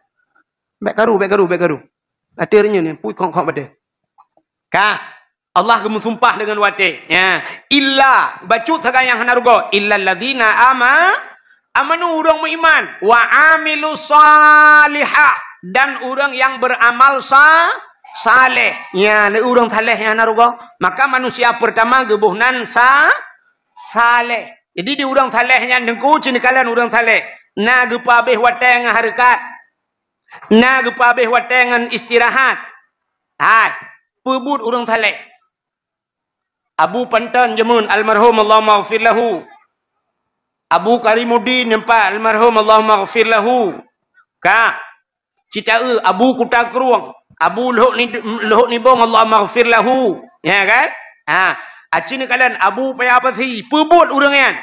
Baik karu. Atirnya ni pui kong batai. Ka Allah gemu sumpah dengan wate ya illa bacut sagai yang hanarugo illal ladzina amanu urang beriman wa amilus salihah dan orang yang beramal saleh ya ni orang saleh yang hanarugo maka manusia pertama gebuhnan saleh jadi di orang saleh yang dengku cini kalian orang saleh na gepabeh wate ngan harakat na gepabeh wate ngan istirahat hai pebut orang saleh. Abu Pantan Jamun almarhum Allah maghfir lahu. Abu Karimuddin nampak almarhum Allah maghfir lahu. Ka cita Abu Kuta Keruang. Abu Lohok ni bong Allah maghfir lahu. Ya kan? Acini kalian Abu payah apa sih? Pebut orang yan.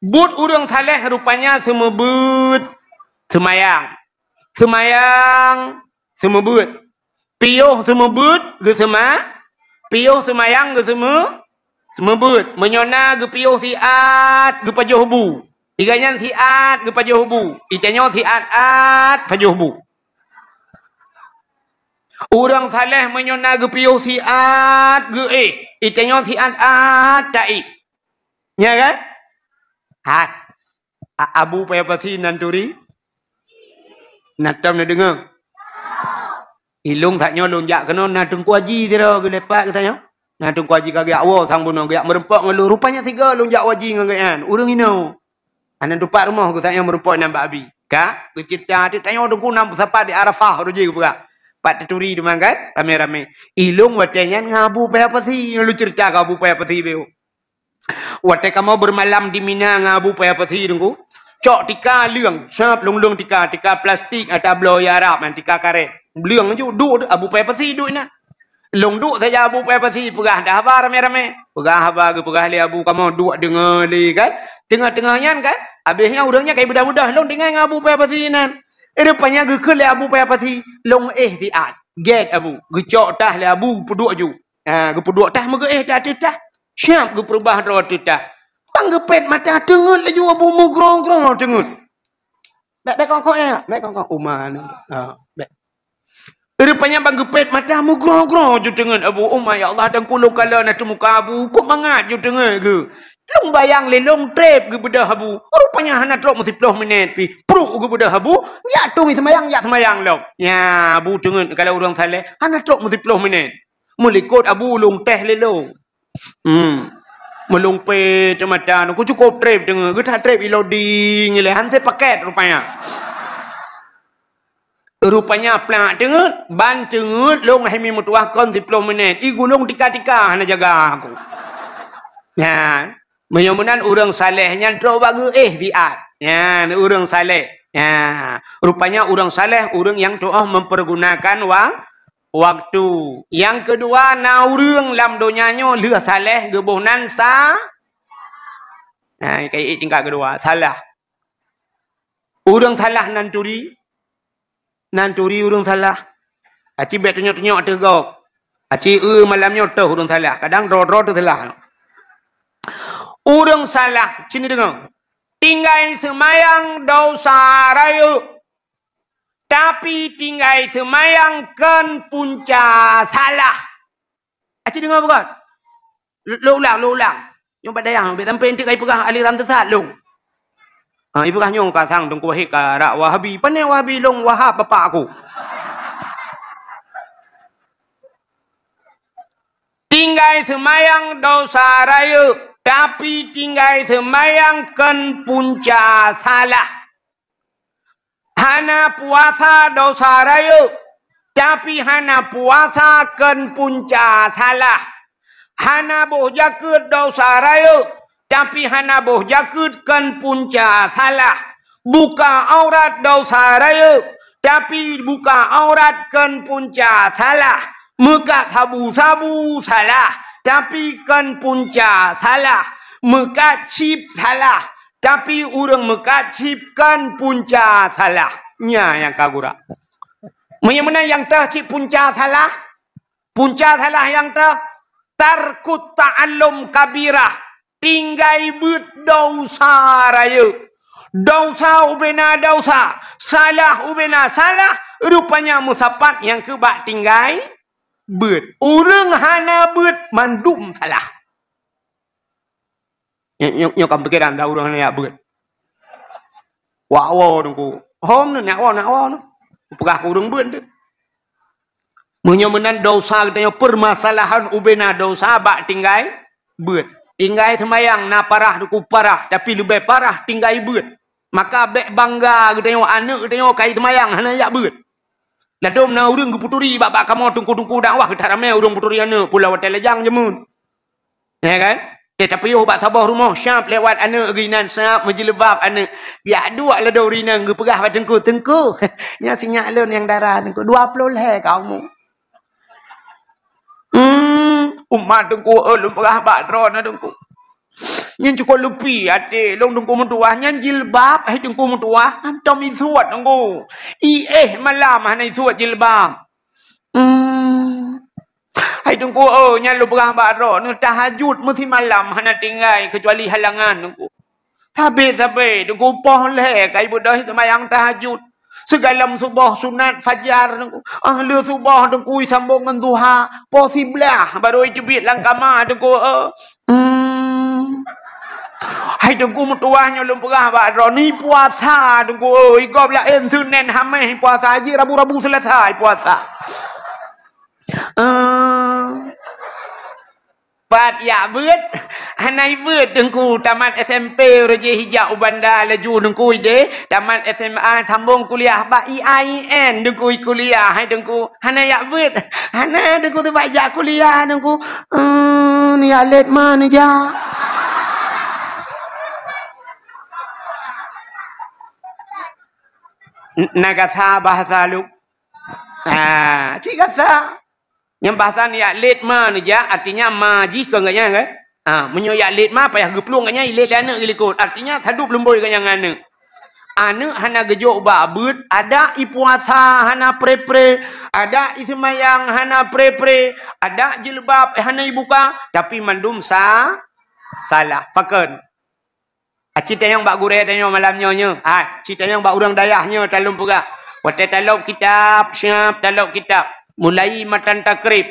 But orang saleh rupanya semua but semayang. Semua but. Piuh semua but ke piuh semayang ke semua but. Menyona ke piuh siat ke pajuh bu. Iganyan siat ke pajuh bu. Itanya siat pajuh bu. Orang saleh menyona ke piuh siat ke Itanya siat ta'i. Ya kan? Abu payah pasti nanturi. Natam na dengar. Ilung tak nyolong jak kena natung kuaji tira ke lepak katanya. Natung kuaji kagak awal sang bunuh gak merempak ngelu rupanya 3 lonjak waji ngagayan. Urang ino. Anan tupak rumah ku tanya merempak nampak abi. Ka ku cerita tu tanya dengku nam sapa di Arafah roji ku pula. Pat teturi tu mangkat rame-rame. Ilung watenyan ngabu payah pasti lu cerita ka abu payah pasti beu. Wate kamu bermalam di Mina ngabu payah pasti dengku. Cok tika leung, siap lung tika plastik atau bloy Arab man tika karet. Leung ju duk abu payah pasti duk na. Long duk saja abu payah pasti pegah dah habar rame-rame. Pegah li abu kamu duk dengar li kan. Tengah-tengahnya kan. Habisnya urangnya kayak budak-budak long dengar abu payah pasti nan. Rupanya gekele abu payah pasti long tiat. Get abu. Gecok tah li abu peduk ju. Gepeduk tah muka tah. Siap geperubah rot tah. Panggepet mata tengut laju abu mugrong-grong tengut. Baik kongkong ya. Baik kongkong umar. Baik. Rupanya panggepet mata mugrong-grong je tengut abu umar ya Allah dan kulo kala nak muka abu kok mangat je tengut ke. Long bayang le long trip ke bedah abu. Rupanya hana drop mesti 10 minit pi. Pruk ke bedah abu. Ya tu mi semayang long. Ya abu tengut kalau orang saleh hana drop mesti 10 minit. Mulikot abu long teh le long. Melumpe cematan aku cukup trip dengan kita trip loading le hanse paket rupanya plak dengan ban tengut long hemi mutuah kon 10 minit i gulung tika-tika hana jaga aku ya menyamanan orang salehnya tro bagu diat ya orang saleh ya rupanya orang saleh orang yang doa mempergunakan waktu. Yang kedua na urang lam donyanya leuh saleh gebohnan kayak tingkat kedua salah. Urang salah nanturi urang salah. Aci bet tonyok-tonyok tegok. Aci malamnya teh urang salah. Kadang ro tu salah. Urang salah, sini dengar. Tinggal semayang dosa rayu. Tapi tinggal semayangkan punca salah. Acik dengar bukan? Lo ulang. Yang pada yang sampai nanti kai pegah aliran tersat long. Ibu kah nyong kasang dong kuahik rak Wahabi. Pandai Wahabi long Wahab bapak aku. Tinggal semayang dosa raya. Tapi tinggal semayangkan punca salah. Hana puasa dosa raya. Tapi hana puasa kan punca salah. Hana boh jakut dosa raya. Tapi hana boh jakut kan punca salah. Buka aurat dosa raya. Tapi buka aurat kan punca salah. Muka sabu-sabu salah. Tapi kan punca salah. Muka cip salah. Tapi orang muka cip kan punca salah. Nya yang kagura. Mana yang cip punca salah? Punca salah yang tarkut ta'allum kabirah. Tinggai but dosa raya. Dosa ubena dosa. Salah ubena salah. Rupanya musapat yang kebak tinggai but. Orang hana but mandum salah. Yang kamu pikiran tahu orang ni but. Wow dengku. Hom ni nak wow. Pegah kurung but tu. Menyemenan dosa katanya permasalahan ubena dosa bak tinggai but. Tinggai semayang na parah duku parah. Tapi lebih parah tinggai but. Maka bek bangga katanya anak katanya kai semayang hana yak but. Ladom na urang keputuri bak kamu tungku-tungku dakwah kita ramai urang puturi anak pulau telejang jemun. Ya kan? Tapi yo bak sabah rumah syap lewat anak ginan sap menjilbab anak. Ya dua la dorina ngepegah pada tengku. Nya sinyak lon yang darah tengku 20 leh kamu. Umat tengku lum pegah bak tron tengku. Nyen cukup lupi ate long tengku mentuah nyen jilbab hai tengku mentuah antom isuat tengku. Malam hanai suat jilbab. Hai tungku nya lu berah baro nu tahajud mesti malam hana tinggal kecuali halangan tungku. Sabe tungku poh le kai budah semayang tahajud. Segalam subuh sunat fajar tungku. Ahli subuh tungku sambung dengan duha posiblah baru jebit langkama tungku. Hai tungku mutuahnya lu berah baro ni puasa tungku. Igop la en Senin Khamis puasa haji Rabu selesai puasa. Pat ya bet hanai bet dengku tamat SMP Raja Hijau Bandar laju dengku ide tamat SMA sambung kuliah ba IAIN dengku kuliah hai dengku hanai ya bet hanai dengku tu baca kuliah dengku ni alet mana ja nagasa bahasa lu cikasa yang bahasa ni alit ma ni ja artinya maji ke nganya kan menyo ya alit ma payah geplung nganya ilit anak gilikut artinya sadup lemboi kan yang anak hana gejok babut ada ipuasa hana pre ada ismayang hana pre ada jilbab hana ibuka tapi mandum salah fakon cerita yang bak gureh tanya malamnya cerita yang bak urang dayahnya talum pura wate talok kitab siap talok kitab mulai matan takrib,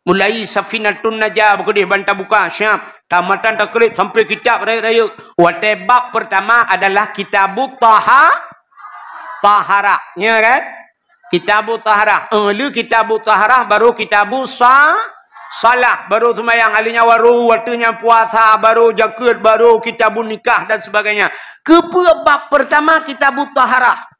mulai Safinatun Najah berkedih bantah buka syab, tamatan takrib sampai kitab raya-raya. Wate bab pertama adalah kitabut taharah, ya kan? Kitabut taharah. Lu kitabut taharah baru kitabut salah, baru semayang alinya baru waktunya puasa, baru zakat, baru kitabun nikah dan sebagainya. Bab pertama kitabut taharah.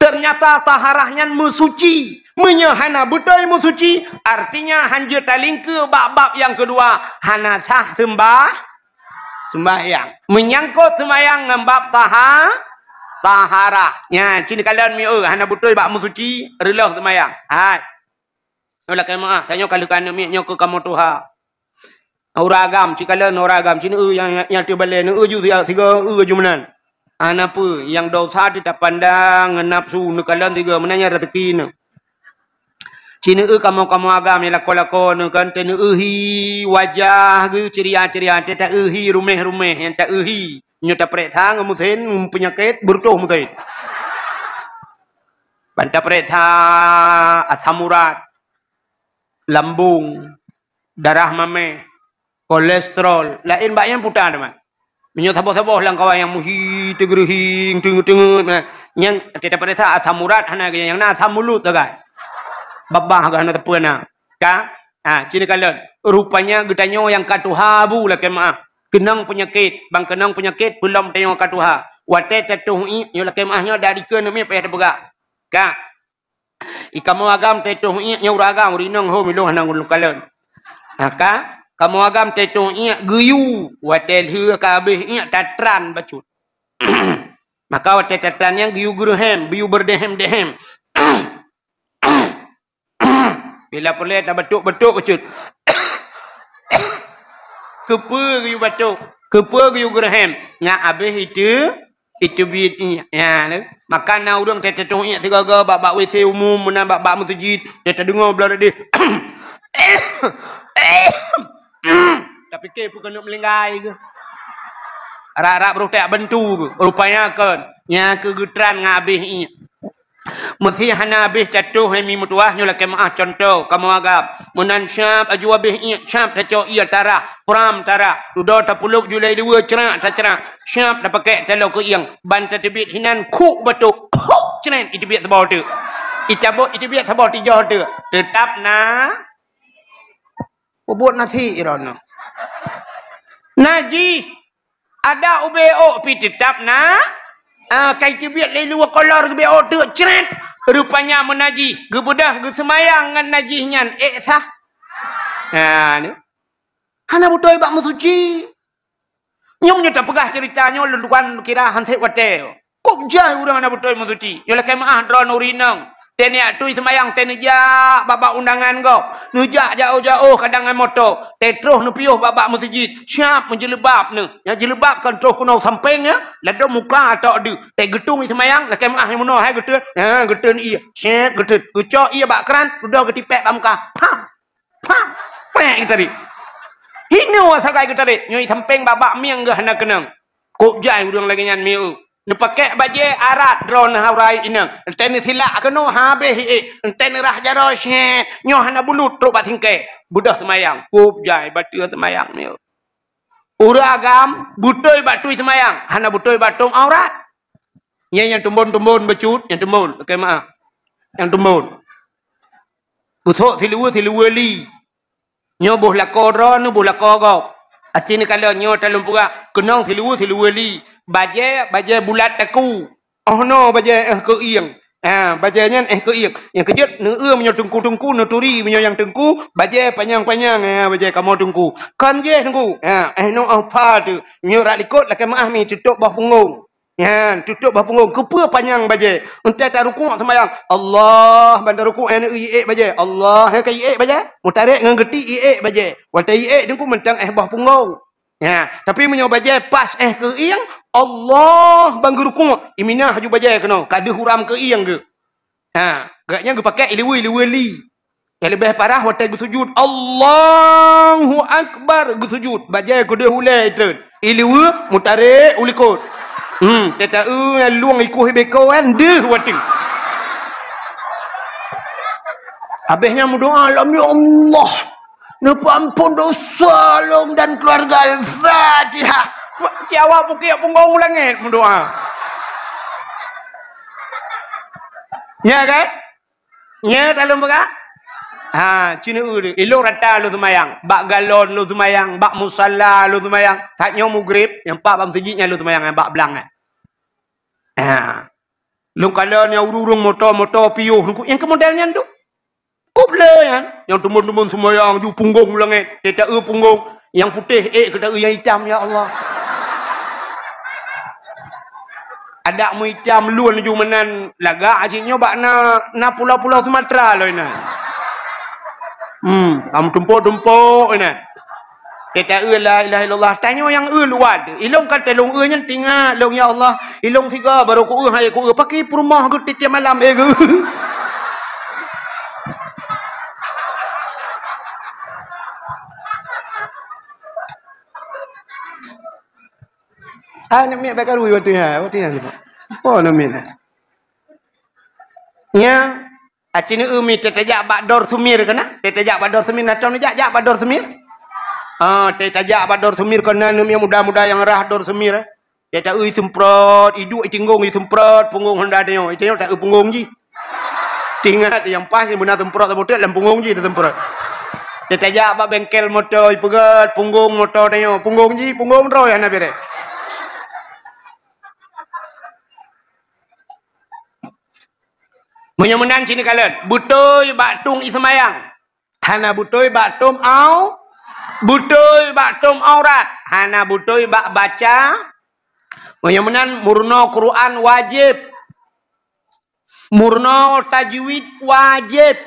Ternyata taharahnya musuci. Menyahana betul musuci. Artinya hanja taling ke bab-bab yang kedua. Hana sah sembahyang. Menyangkut sembahyang dengan bab taharah. Ya, cini kalian mi'u. Hana betul bab musuci. Relah sembahyang. Hai. Olah kemah. Tanya kalau kena mi'nya ke kamu Tuhan. Uragam. Cini kalian uragam. Cini yang terbalik. Ju tiga jumanan. Apa yang dosa tidak pandang nafsu nekalan tiga menanya rezeki ni. Cina kamu agam yang lako kan tena wajah ge ceria tak rumeh yang tak nyata periksa ngamutin penyakit bertuh mutin. Banta periksa asam urat, lambung, darah mame, kolesterol, lain banyak putar teman. Minyak saboh-saboh lang kawan yang muhi tegerhing tengah yang tidak periksa asam urat hana yang na asam mulut tu kan babah kan na tepuna ka Cina kalian. Rupanya getanyo yang katuhabu lah kemah. Kenang penyakit. Bang kenang penyakit belum tengok katuha. Wate tetuhi. Nyolah kemahnya dari ke nami payah terpegak. Kak. Ikamu agam tetuhi. Nyoragam. Rinang ho miluh nangul kalian. Kak. Kamu agam tetuhi. Geyu. Wate liha kabih. Tatran bacut. Maka wate tatran yang geyu guruhem. Biu berdehem-dehem. Bila pelet dah batuk-batuk kecut. Kepa you batuk. Kepa you geraham. Ngak habis itu bid ni. Ya, makan na urang tetetung iak tiga-tiga bak WC umum menan bak masjid. Dia terdengar belah dia. Tapi ke pun kena melinggai ke. Rak-rak berutak bentu ke. Rupanya kan. Yang kegetran ngabih ni. Mesti hana habis jatuh hemi mutuah nyolah kemah contoh kamu agap munan syab aju habis syab taco ia tarah pram tarah dudo tapuluk julai dua cerak tacerak syab dah pakai telo ke yang ban tetebit hinan ku batuk cenen itu biat sebau tu icabut itu biat sebau tiga tu tetap na buat nasi irono naji ada ubeo pi tetap na kai tibiat lelu kolor ke BO tu ceret rupanya menaji gebedah ge semayang ngan najihnya sah ni hana butoi bak musuci nyom nya tak pegah ceritanya lunduan kira hanse wate kok jai urang hana butoi musuci yo la kemaah dron urinang tenia tui semayang tenija babak undangan go nujak jauh-jauh kadangan motor tetruh nu piuh babak masjid siap menjelebab ne yang jelebab kan terus kuno samping ya lado muka atau du te getung semayang la kemaah yang mono hai getun getun iya set getun ucok iya bak keran udah ketipek bak muka pam pek tadi hinu sagai tadi nyoi samping babak miang ge hana kenang kok jai urang lagi nyan miu ni pakai baju arat drone haurai inang enten silak keno habis enten rah jaro syet nyoh hana bulut truk bat tingkai budah semayang kup jai batu semayang ni uragam butoi batui semayang hana butoi batung aurat yang tumbon-tumbon becut yang tumbon okey maaf yang tumbon buthok silu li nyoh boh lakoron boh lakogok acini kalau nyoh talum pura kenong silu li baje bulat taku oh no baje ke iang bajanya ke iang yang kejut ne menyo tungku ne turi menyo yang tungku baje panjang baje kamu tungku kan je tungku no apa tu nyo rak likut lah kemaah mi tutup bah punggung tutup bah punggung kepa panjang baje entai tak rukuk sembayang Allah bandar rukuk baje Allah ke baje mutarik ngan geti baje watai tungku mentang bah punggung tapi menyo baje pas ke iang Allah bang guru iminah haju bajai kena kada huram ke iang ke geraknya gue pakai liwi yang lebih parah hotel gue sujud Allahu akbar gue sujud bajai gue dah hulai itu liwi mutarik ulikut teta luang ikuh beko kan deh wati habisnya berdoa alam ya Allah ampun dosa long dan keluarga Al-Fatihah Ciawa pukik punggung langit mendoa. Ya kan? Ya dalam berak? Cina uri. Ilo rata lu semayang. Bak galon lu semayang. Bak musalla lu semayang. Taknya mugrib. Yang pak bang sejidnya lu semayang. Yang bak belang. Lu kalon yang urung motor piuh. Yang kemodelnya tu. Kuble kan? Yang temun-temun semayang. Ju punggung langit. Dia tak punggung. Yang putih. Kita yang hitam. Ya Allah. Ada mu hitam luan ju menan lagak acinyo bak na pulau-pulau Sumatera lo ina. Kamu tumpuk ina. Kita la ilaha illallah tanyo yang luad. Ilong kata long nya tinggal long ya Allah. Ilong tiga baru ku hai ku pakai perumah ku tiap malam ke. Nak miak bakar rui waktu ya. Apa namanya? Ya, acini umi tetajak bakdor sumir kena? Tetajak bakdor sumir nacam ni jak bakdor sumir? Tetajak bakdor sumir kena umi muda-muda yang rah dor sumir. Tetajak ui semprot, iduk tinggung i semprot punggung hendak dia. Itu tak punggung ji. Tinggal yang pas yang benar semprot sebut dalam punggung ji dia semprot. Dia tajak bak bengkel motor, pegat punggung motor tanya. Punggung ji, punggung roy ana bere. Menyemenan sini kalian. Butoi bak tung ismayang. Hana butoi bak tum au. Butoi bak tum aurat. Hana butoi bak baca. Menyemenan murno Quran wajib. Murno tajwid wajib.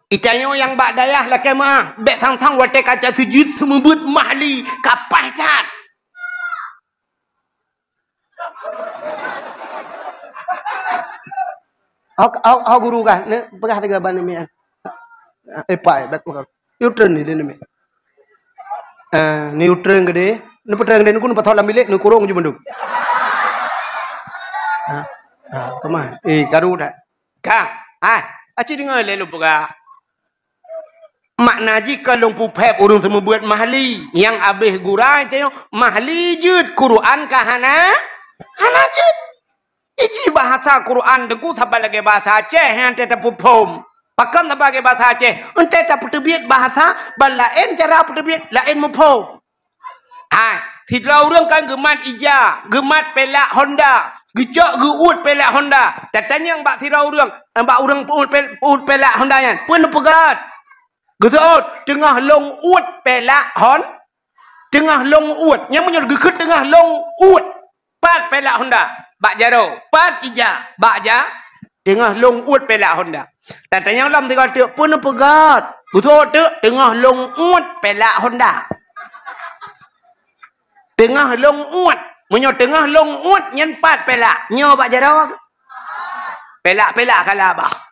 Itanya yang bak dayah lah kemah. Bek sang-sang wate kaca sujud semubut mahli kapah cat. Au guru kah? Ne pegah tiga ban ni. Pai bet pegah. Neutron ni ni. Neutron gede. Ne petrang gede nu patau lam bilik nu kurung je menduk. Kemah? Karu dah. Kang, aci dengar le lu pegah. Makna jika long pupep urung semua buat mahli yang habis gurai tanya mahli jud Quran kahana hana jud iji bahasa Quran deku sebagai bahasa Aceh yang tetap pupom pakan sebagai bahasa Aceh ente tak pertebiat bahasa balain cara pertebiat lain mupom tidak orang kan gemat ija gemat pelak Honda gejak geut pelak Honda tatanya yang bak sirau orang bak orang pun pelak Honda yan pun pegat Getot tengah long ut pelak hon tengah long ut yang menyol gekut tengah long ut pat pelak Honda bak jaro pat ija bak ja tengah long ut pelak Honda tatanya lam tiga tu pun pegat getot tu tengah long ut pelak Honda tengah long ut menyol tengah long ut nyen pat pelak nyo bak jaro pelak kala bah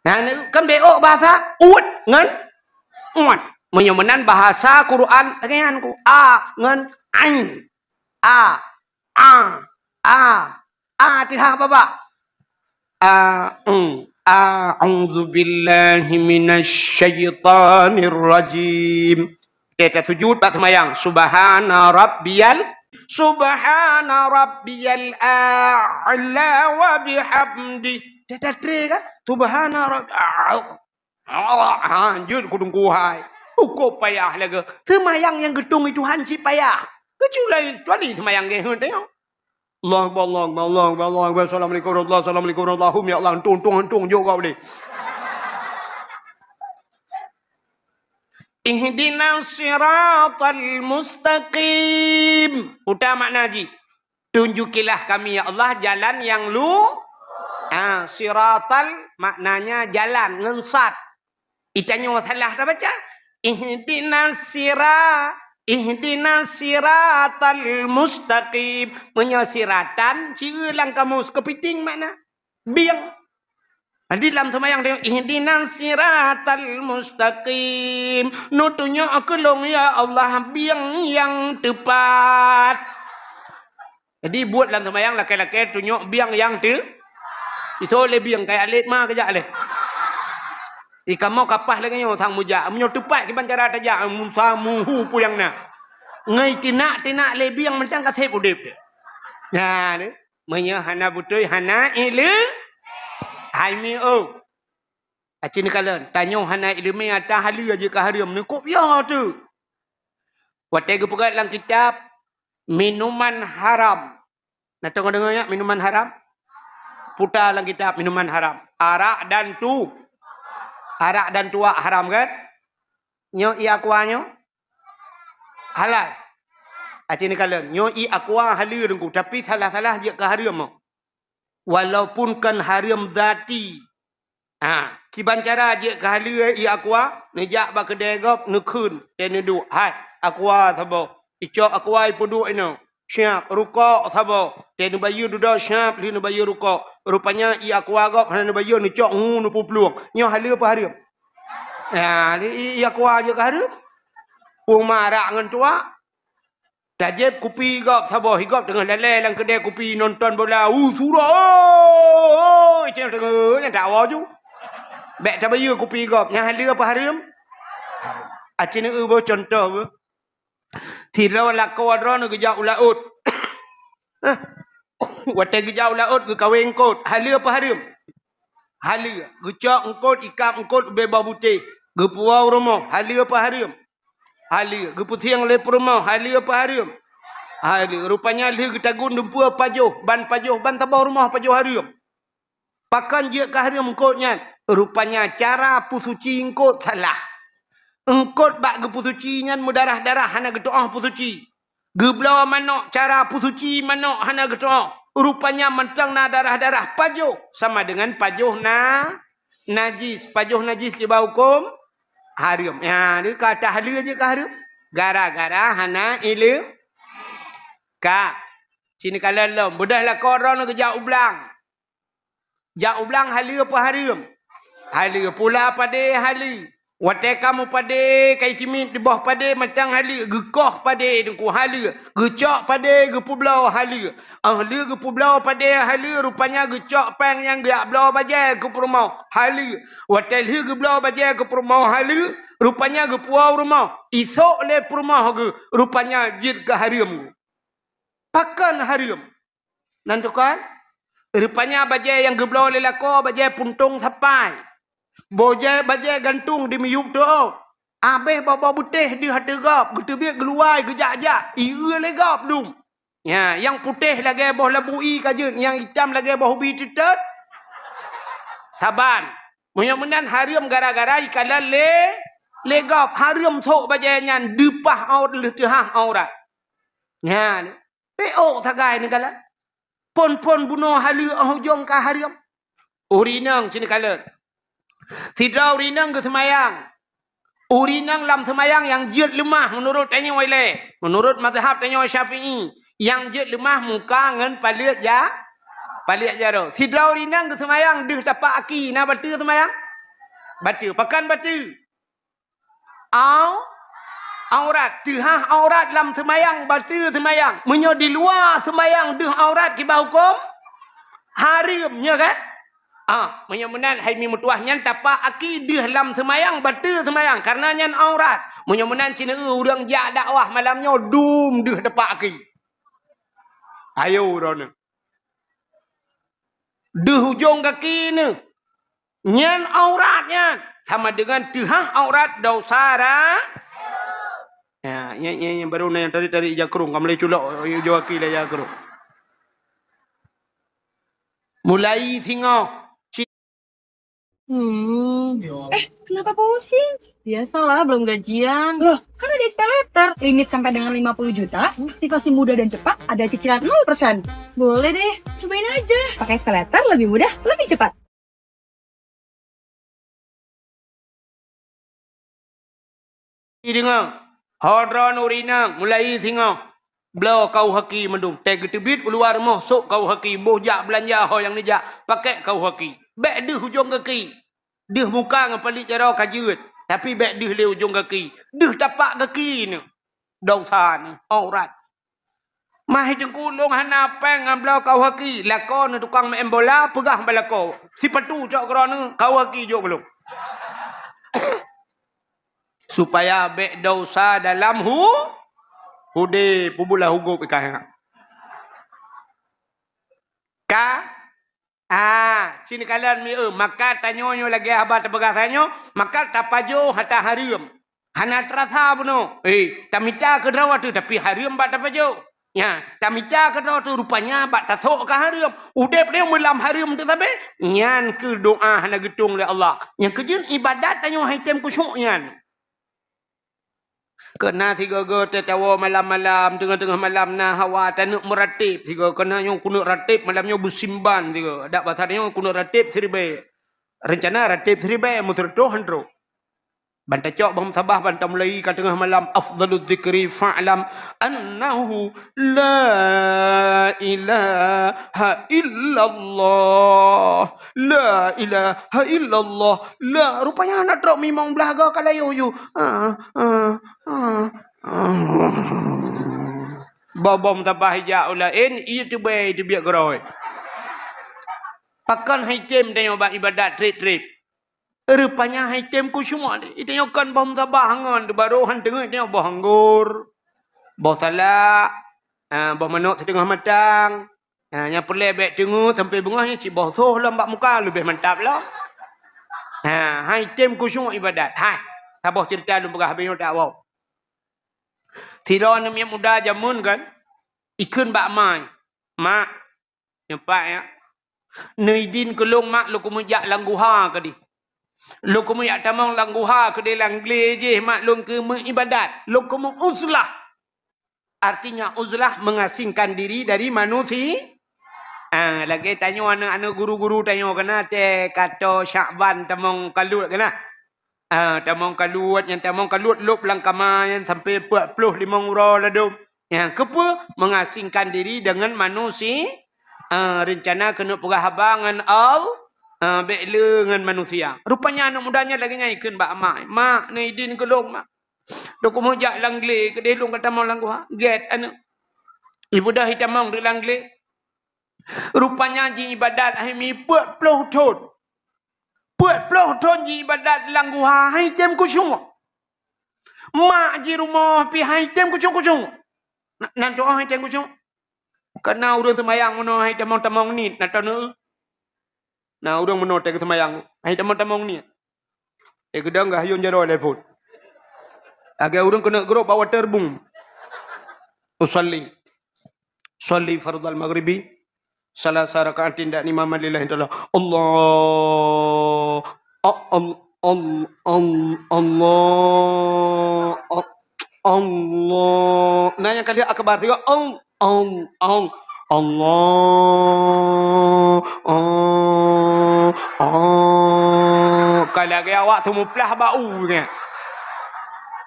kan beok bahasa ut ngan ut menyemenan bahasa Quran dengan ku ngan ain tiha apa ba a'udzu billahi minasyaitonir rajim kita sujud tak semayang subhana rabbiyal a'la wa bihamdi Tidak kan? Subhana Rabbi. Anjur kudung kuhai. Kok payah lagi. Semayang yang gedung itu hanci payah. Kecuali semayang yang tengok. Allah. Assalamualaikum warahmatullahi ya Allah. Tung juga boleh. Ihdinas siratal mustaqim. Udah makna ji. Tunjukilah kami ya Allah jalan yang lu siratal maknanya jalan ngensat. Itanya salah dah baca. Ihdinas siratal mustaqim. Menyesiratan ciulang kamu kepiting makna biang. Di dalam semayang dia ihdinas siratal mustaqim. Nutunya aku long ya Allah biang yang tepat. Jadi buat dalam semayang laki-laki tunjuk biang yang itu oleh biang kayak alit mah kejak leh. Ikan mau kapah lagi yang sang muja. Menyo tepat ke bancara tajak musamuhu puyang na. Ngai tinak le biang macam kasep udip dia. Ya ni. Menyo hana butoi hana ilu. Hai mi o. Acin kalen tanyo hana ilmu ata halu aja ka haram ni kok biar tu. Watai gepegat dalam kitab minuman haram. Nak tengok dengar ya minuman haram? Putar dalam kitab minuman haram. Arak dan tuak haram kan? Nyo i aquanyo halal. Acini kalian nyo i aqua halal dengku tapi salah-salah je ke haram. Walaupun kan haram zati. Kiban cara je ke halal i aqua nejak ba kedai gop nekun dan nedu. Hai aqua thabo. Ico aqua ipodu ino. Siap rukuk sabo ten bayu duda siap linu bayu rukuk rupanya ia kuagok hana bayu ni cok nu pupluang nyo halu apa harum ia kuag je harum pung marak ngan tua tajib kopi gok sabo higop dengan lele lang kedai kopi nonton bola surah ceng tengah yang tak waju bek ta bayu kopi gok nya halu apa harum acine bo contoh Tira lakau adron ke jauh laut. Watai ke jauh laut ke kawin kot. Halia apa haram? Halia. Gecak engkot, ikam engkot, beba putih. Gepuau rumah, hali apa haram? Hali. Geputiang le rumah, hali apa haram? Hali. Rupanya li getagun dumpu pajoh, ban tabah rumah pajoh haram. Pakan je ke haram kotnya. Rupanya cara pusuci engkot salah. Engkot bak gepusuci ngan mudarah-darah hana gedoah pusuci. Geblawa manok cara pusuci manok hana gedoah. Rupanya mentang na darah-darah pajoh sama dengan pajoh na najis. Pajoh najis di bawah hukum haram. Ya, dia kata halu aja ke haram. Gara-gara hana ilmu. Kak, sini kalau lo mudahlah korang ke jak ublang. Jak ublang halu apa haram? Halu pula pada halu. Watai kamu pada kai timit di bawah pada macam halu. Gekoh pada dengku halu. Gecok pada gepu belau halu. Ahli gepu belau pada halu. Rupanya gecok peng yang geak belau bajai ke rumah halu. Watai li ge belau bajai ke rumah halu. Rupanya gepuau rumah. Isok le rumah ge. Rupanya jid ke haram. Pakan haram. Nantukan? Rupanya bajai yang geblau lelako bajai puntung sapai. Bajai gantung di miyuk tu. Habis bawa putih di hati gap. Kita biar keluar kejak-jak. Ia le gap dum. Ya, yang putih lagi boh labui kajun. Yang hitam lagi boh ubi titet. Saban. Mudah-mudahan haram gara-gara ikalan le gap. Haram sok bajai nyan. Depah aut le tehah aurat. Ya, peok tagai ni kala. Pon-pon bunuh halu hujung ka haram. Urinang sini kala. Tidak urinang ke semayang. Urinang lam semayang yang jid lemah menurut tanya wale. Menurut mazhab tanya Syafi'i. Yang jid lemah muka ngan palit ja. Palit jaro. Tidak urinang ke semayang. Dih tapak aki. Nak batu semayang? Batu. Pakan batu. Aurat. Dihah aurat lam semayang. Batu semayang. Menyo di luar semayang. Dih aurat kibah hukum. Harimnya kan? Mudah-mudahan hai mi mutuahnya tapak aki dih lam semayang batu semayang karena nyan aurat. Mudah-mudahan cina urang jak dakwah malamnya dum dih tapak aki. Ayo urang. Dih hujung kaki ni. Nyan auratnya sama dengan dihah aurat dausara. Ya, yang baru yang tadi jakrung kamu le culok jawaki le jakrung. Mulai singo. Kenapa pusing? Biasalah, belum gajian. Loh, kan ada SP Letter. Limit sampai dengan 50 juta. Aktivasi mudah dan cepat. Ada cicilan 0%. Boleh deh, cobain aja. Pakai SP Letter lebih mudah, lebih cepat. Dengar. Hadran urinang. Mulai singo. Belau kau haki mendung. Teg tebit keluar moh. Sok kau haki. Boh jak belanja ho yang ni jak. Pakai kau haki. Bek deh hujung kaki. Deh muka ngapalik cara kajut. Tapi bek deh le hujung kaki. Deh tapak kaki ni. Dosa ni. Aurat. Mah tengkulung hana peng ngablau kau haki. Lako ni tukang main bola. Pegah balako. Si patu cok kerana kau haki jok belum. Supaya bek dosa dalam hude pubulah hugup ikah. Sini kalian mi maka tanyonyo lagi abah terbagasanyo maka tapajo hata haram. Hana terasa buno. Tamita kedrawa tu tapi haram bat tapajo. Ya, tamita kedrawa tu rupanya bat tasok ke haram. Udep dia melam haram tu tapi nyan ke doa hana getung le Allah. Yang kejun ibadat tanyo haitem kusyuk nyan. Kena tiga go tetawa malam-malam tengah-tengah malam na hawa tanuk meratib tiga kena yang kunuk ratib malamnya busimban tiga dak bahasanya kunuk ratib seribe rencana ratib seribe muterto handro banta cok bang sabah banta mulai kan tengah malam afdalud dzikri fa'lam annahu la ilaha illallah la ilaha illallah la rupanya anak trok mimong belaga kalayo yu bom tabah hijau lain itu baik itu biar geroi pakan haitem dan obat ibadat trip rupanya haitem ku semua itu nyokan bom tabah hangon baru hantengah itu boh anggur boh talak boh manuk setengah matang yang perlu bek tengah sampai bungahnya cik boh toh lambak muka lebih mantap lah Hai tem kusyuk ibadat. Hai. Tabah cerita lu pegah habis tak wow. Tira ni muda jamun kan. Ikun bak mai. Mak. Nampak ya. Neidin kelong mak lu kumujak langguha ke di. Lu kumujak tamang langguha ke di langle je mak lu ke mengibadat. Lu kumu uzlah. Artinya uzlah mengasingkan diri dari manusia. Lagi tanya anak guru-guru tanya kena te kata Syakban tamang kalut kena. Tamang kalut yang tamang kalut lup langkama yang sampai 45 ura ladum. Yang kepa mengasingkan diri dengan manusia. Rencana kena perhabangan bekle dengan manusia. Rupanya anak mudanya lagi ngaikan bak mak. Mak ni idin kelong mak. Dok mojak langle ke delung kata mau langguh. Get anak. Ibu dah hitamang di langle. Rupanya ji ibadat hai mi 40 tahun. 40 tahun ji ibadat langguh hai tem ku semua. Mak ji rumah pi hai tem ku semua. Nan doa hai tem ku semua. Karena urang semayang mono hai tamang-tamang ni nak tahu. Nah urang mono te semayang hai tamang-tamang ni. Gedang gah hayun jaro lepot. Agak urang kena gerok bawa terbung. Usalli fardal maghribi salasa rakaatin dak imam lillahi ta'ala. Allah Allah. Nah yang kali akbar tiga Allah. Kalau gaya awak tu muplah bau ni.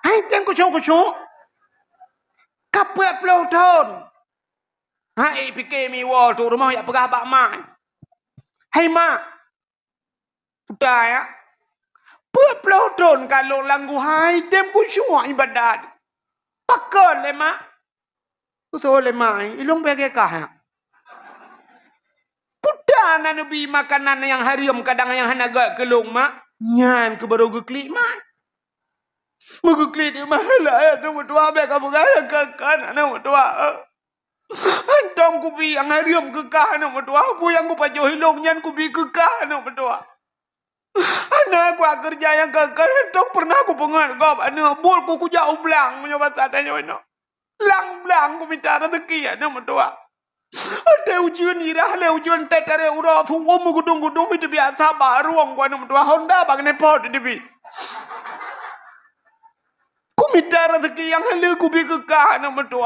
Hai teng kucung. Kapal 10 tahun. Hai fikir mi wall tu rumah yang pegah bak mak. Hai mak. Udah ya. 40 tahun kalau langgu hai tem kucung ibadat. Pakal le mak. Betul le mak. Ilung bagi kah. Pudah nabi makanan yang harium kadang yang hanaga kelong mak. Nyan ke baru geklik mak. Menguklik di mahala ya nombor 2 biar kamu gaya kekan nombor 2. Antong kubi yang harium kekah nombor 2. Aku yang ku pajuh hilong nyan kubi kekah nombor 2. Anak aku kerja yang kekal antong pernah aku pengat kau anak bol ku jauh belang menyoba sadanya ono. Lang belang ku minta rezeki ya nombor 2. Ada ujian irah le ujian tetare ura tu gudung itu biasa baruang ku nombor 2 Honda bang nepot di. Ku minta rezeki yang halu ku bi kekah nombor 2.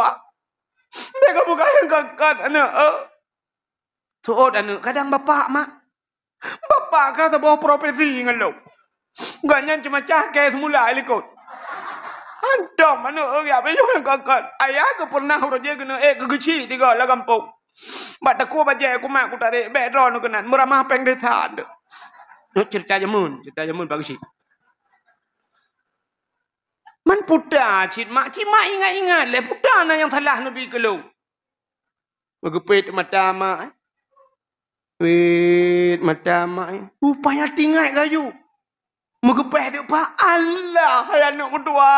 Mereka bukan yang kekal anak. Tuot anak kadang bapak mak. Bapak kata bawa profesi ngelau. Ganyan cuma cahke semula ikut. Antam anak ya bejo yang kekal. Ayah ke pernah raja kena kegeci 3 lah kampung. Bat aku baca aku mak ku tarik bedron kenan meramah peng desa. Cerita jamun bagus sih. Man puda cik mak ingat le puda na yang salah nabi kalau. Megepet mata mak. Wait mata mak. Upaya tinggal kayu. Megepet dia pak Allah hai anak kedua.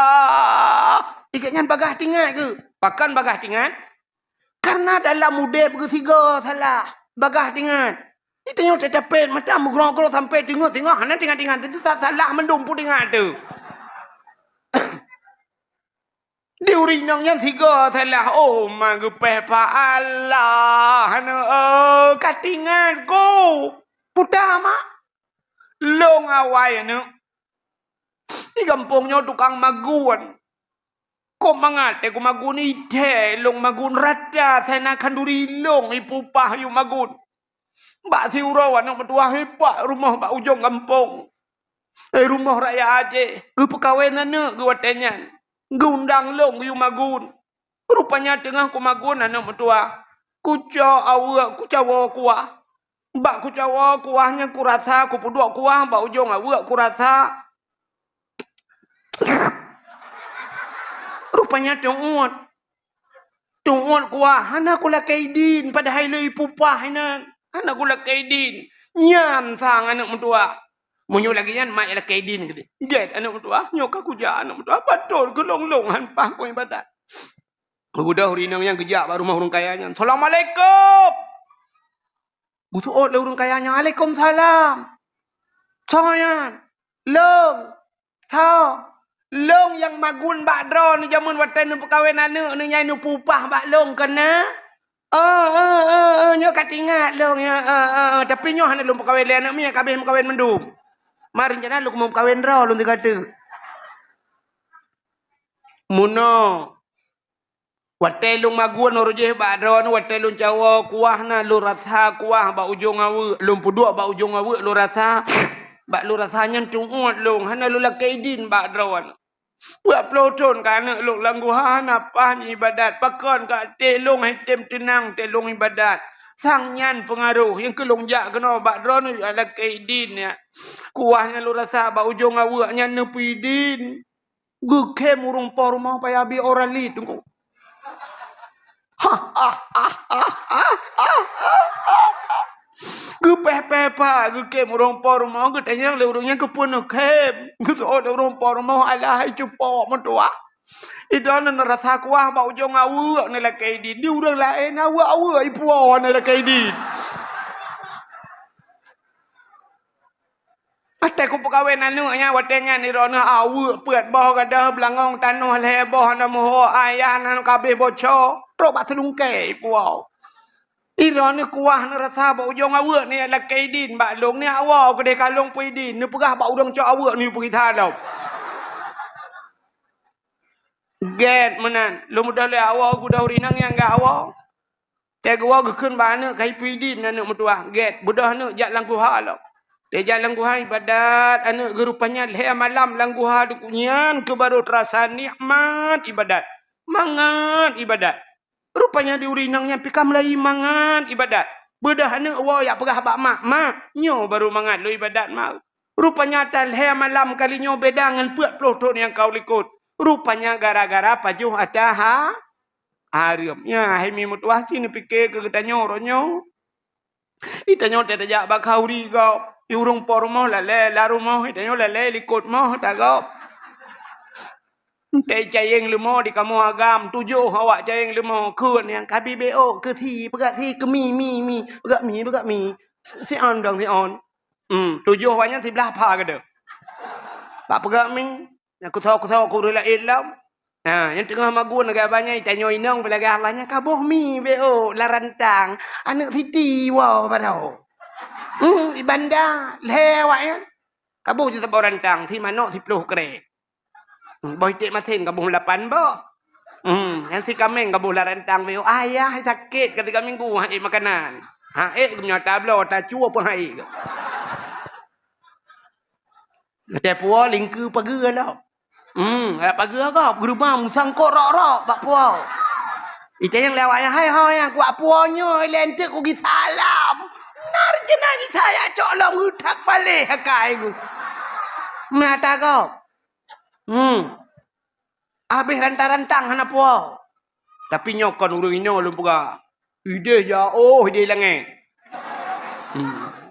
Ikatnya bagah tinggal ke? Pakan bagah tinggal. Karena dalam muda bersiga salah. Bagah tinggal. Ini tengok tetapin mata mugrong-grong sampai tengok hana tinggal itu salah mendumpu tinggal tu. Di urinang yang 3 salah. Oh magepeh pa Allah. Katingan ko. Pudah mak. Long awai di kampungnya tukang maguan. Kok mangate ko magun ite. Long magun rata. Sana kanduri long ipupah yung magun. Mbak si urawan yang metua hebat. Rumah mbak ujung kampung. Rumah raya aja. Ke pekawenan ke watenyan. Gundang long yu magun. Rupanya tengah ku magun anak mertua. Kucawa kuah. Mbak kucawa kuahnya kurasa. Kupuduk kuah mbak ujung awak kurasa. Rupanya tungguan kuah. Anak kula kaidin pada hailai pupah inan. Anak kula kaidin. Nyan sang anak mertua. Munyo lagi yan, mak ialah kaidin ke dia. Get anak mertua, nyok aku jah anak mertua. Betul, gelong-long hanpah ko ibadat. Udah hurinang yang kejak baru rumah urang kayanya. Assalamualaikum. Butuh le urang kayanya. Waalaikumsalam. Thoyan. Long. Tho. Long yang magun bak dro ni jamun watan ni perkahwinan ni nyai ni pupah bak long kena. Nyo kat ingat long ya. Tapi nyo hana long perkahwin anak mi kabeh perkahwin mendum. Mari jana lu mau perkahwin dro lu kata. Muno. Watai lu magun orujeh bak dro ni watai lu cawa kuah na lu rasa kuah bak ujung awu lu puduk bak ujung awu lu rasa bak lu rasanya tungut lu hana lu lakaidin bak dro ni. Buat peloton kan lu langguhan apa ibadat pakon ka telong hai tem tenang telong ibadat sang nyan pengaruh yang kelong jak kena bak dron ala kaidin ya kuahnya lu rasa bak ujung awaknya nepidin gukem urung por rumah paya bi orali tunggu gue pepa gue kem urung por rumah gue tanya le urungnya ke pun kem gue so urung por rumah ala hai cupo mentua idan rasa kuah bau ujung awak ni la kaidin di urang lain awak ipu ni la kaidin ate ku perkahwin anaknya watenya ni rona awak peut boh gadah belangong tanah le boh na moho ayah nan kabeh bocor ro bat selungkai ipu Iran ni kuah ni rasa bau ujung awak ni ala kaidin bak long ni awak kedai kalong puidin ni pegah bak udang cok awak ni pergi thalau. Get menan lu mudah le awak ku dah urinang yang gak awak. Teg awak keun bana kai puidin anak mutuah get budah ni jak langkuha lo. Dia jalan langkuha ibadat anak gerupanya le malam langkuha dukunyan ke baru terasa nikmat ibadat. Mangat ibadat. Rupanya di urinangnya pika melai mangan ibadat. Bedah ni awak yang pegah bak mak nyo baru mangan lu ibadat mak. Rupanya talhe malam kali nyo beda dengan puat peloton yang kau likut. Rupanya gara-gara pajuh ada harim. Ya hemi mutuah cini pikir ke ketanyo ronyo. Itanyo tidak jak bak kauri kau. Urung por moh lale la rumah itanyo lale likut moh tak kau. Tei cayeng lemo di kamu agam tujuh awak cayeng lemo kun yang KBBO ke thi pegak thi ke mi pegak mi si on dong si on tujuh awaknya si belah pa ke dah pak pegak mi aku tahu aku rela ilam yang tengah magun agak banyak tanyo inong belaga banyak kabuh mi BO larantang anak siti wow padau di bandar lewat ya kabuh je sebab rantang si manok si peluh kerek boy tek masin kabuh 8 bo. Yang si kameng kabuh larantang veo ayah sakit ketika minggu hai makanan. Punya tablo ta chua pun hai. Te puo lingku pagi lah. Ada pagi ka gerumah musang kok rok bak puo. Ite yang lewat hai yang kuat puonyo lentek ku gi salam. Nar jenang saya cok long utak balik hakai ku. Mata kau. Habis rantang-rantang hana puau. Tapi nyokon urung ino lu pega. Ide ya ide langit.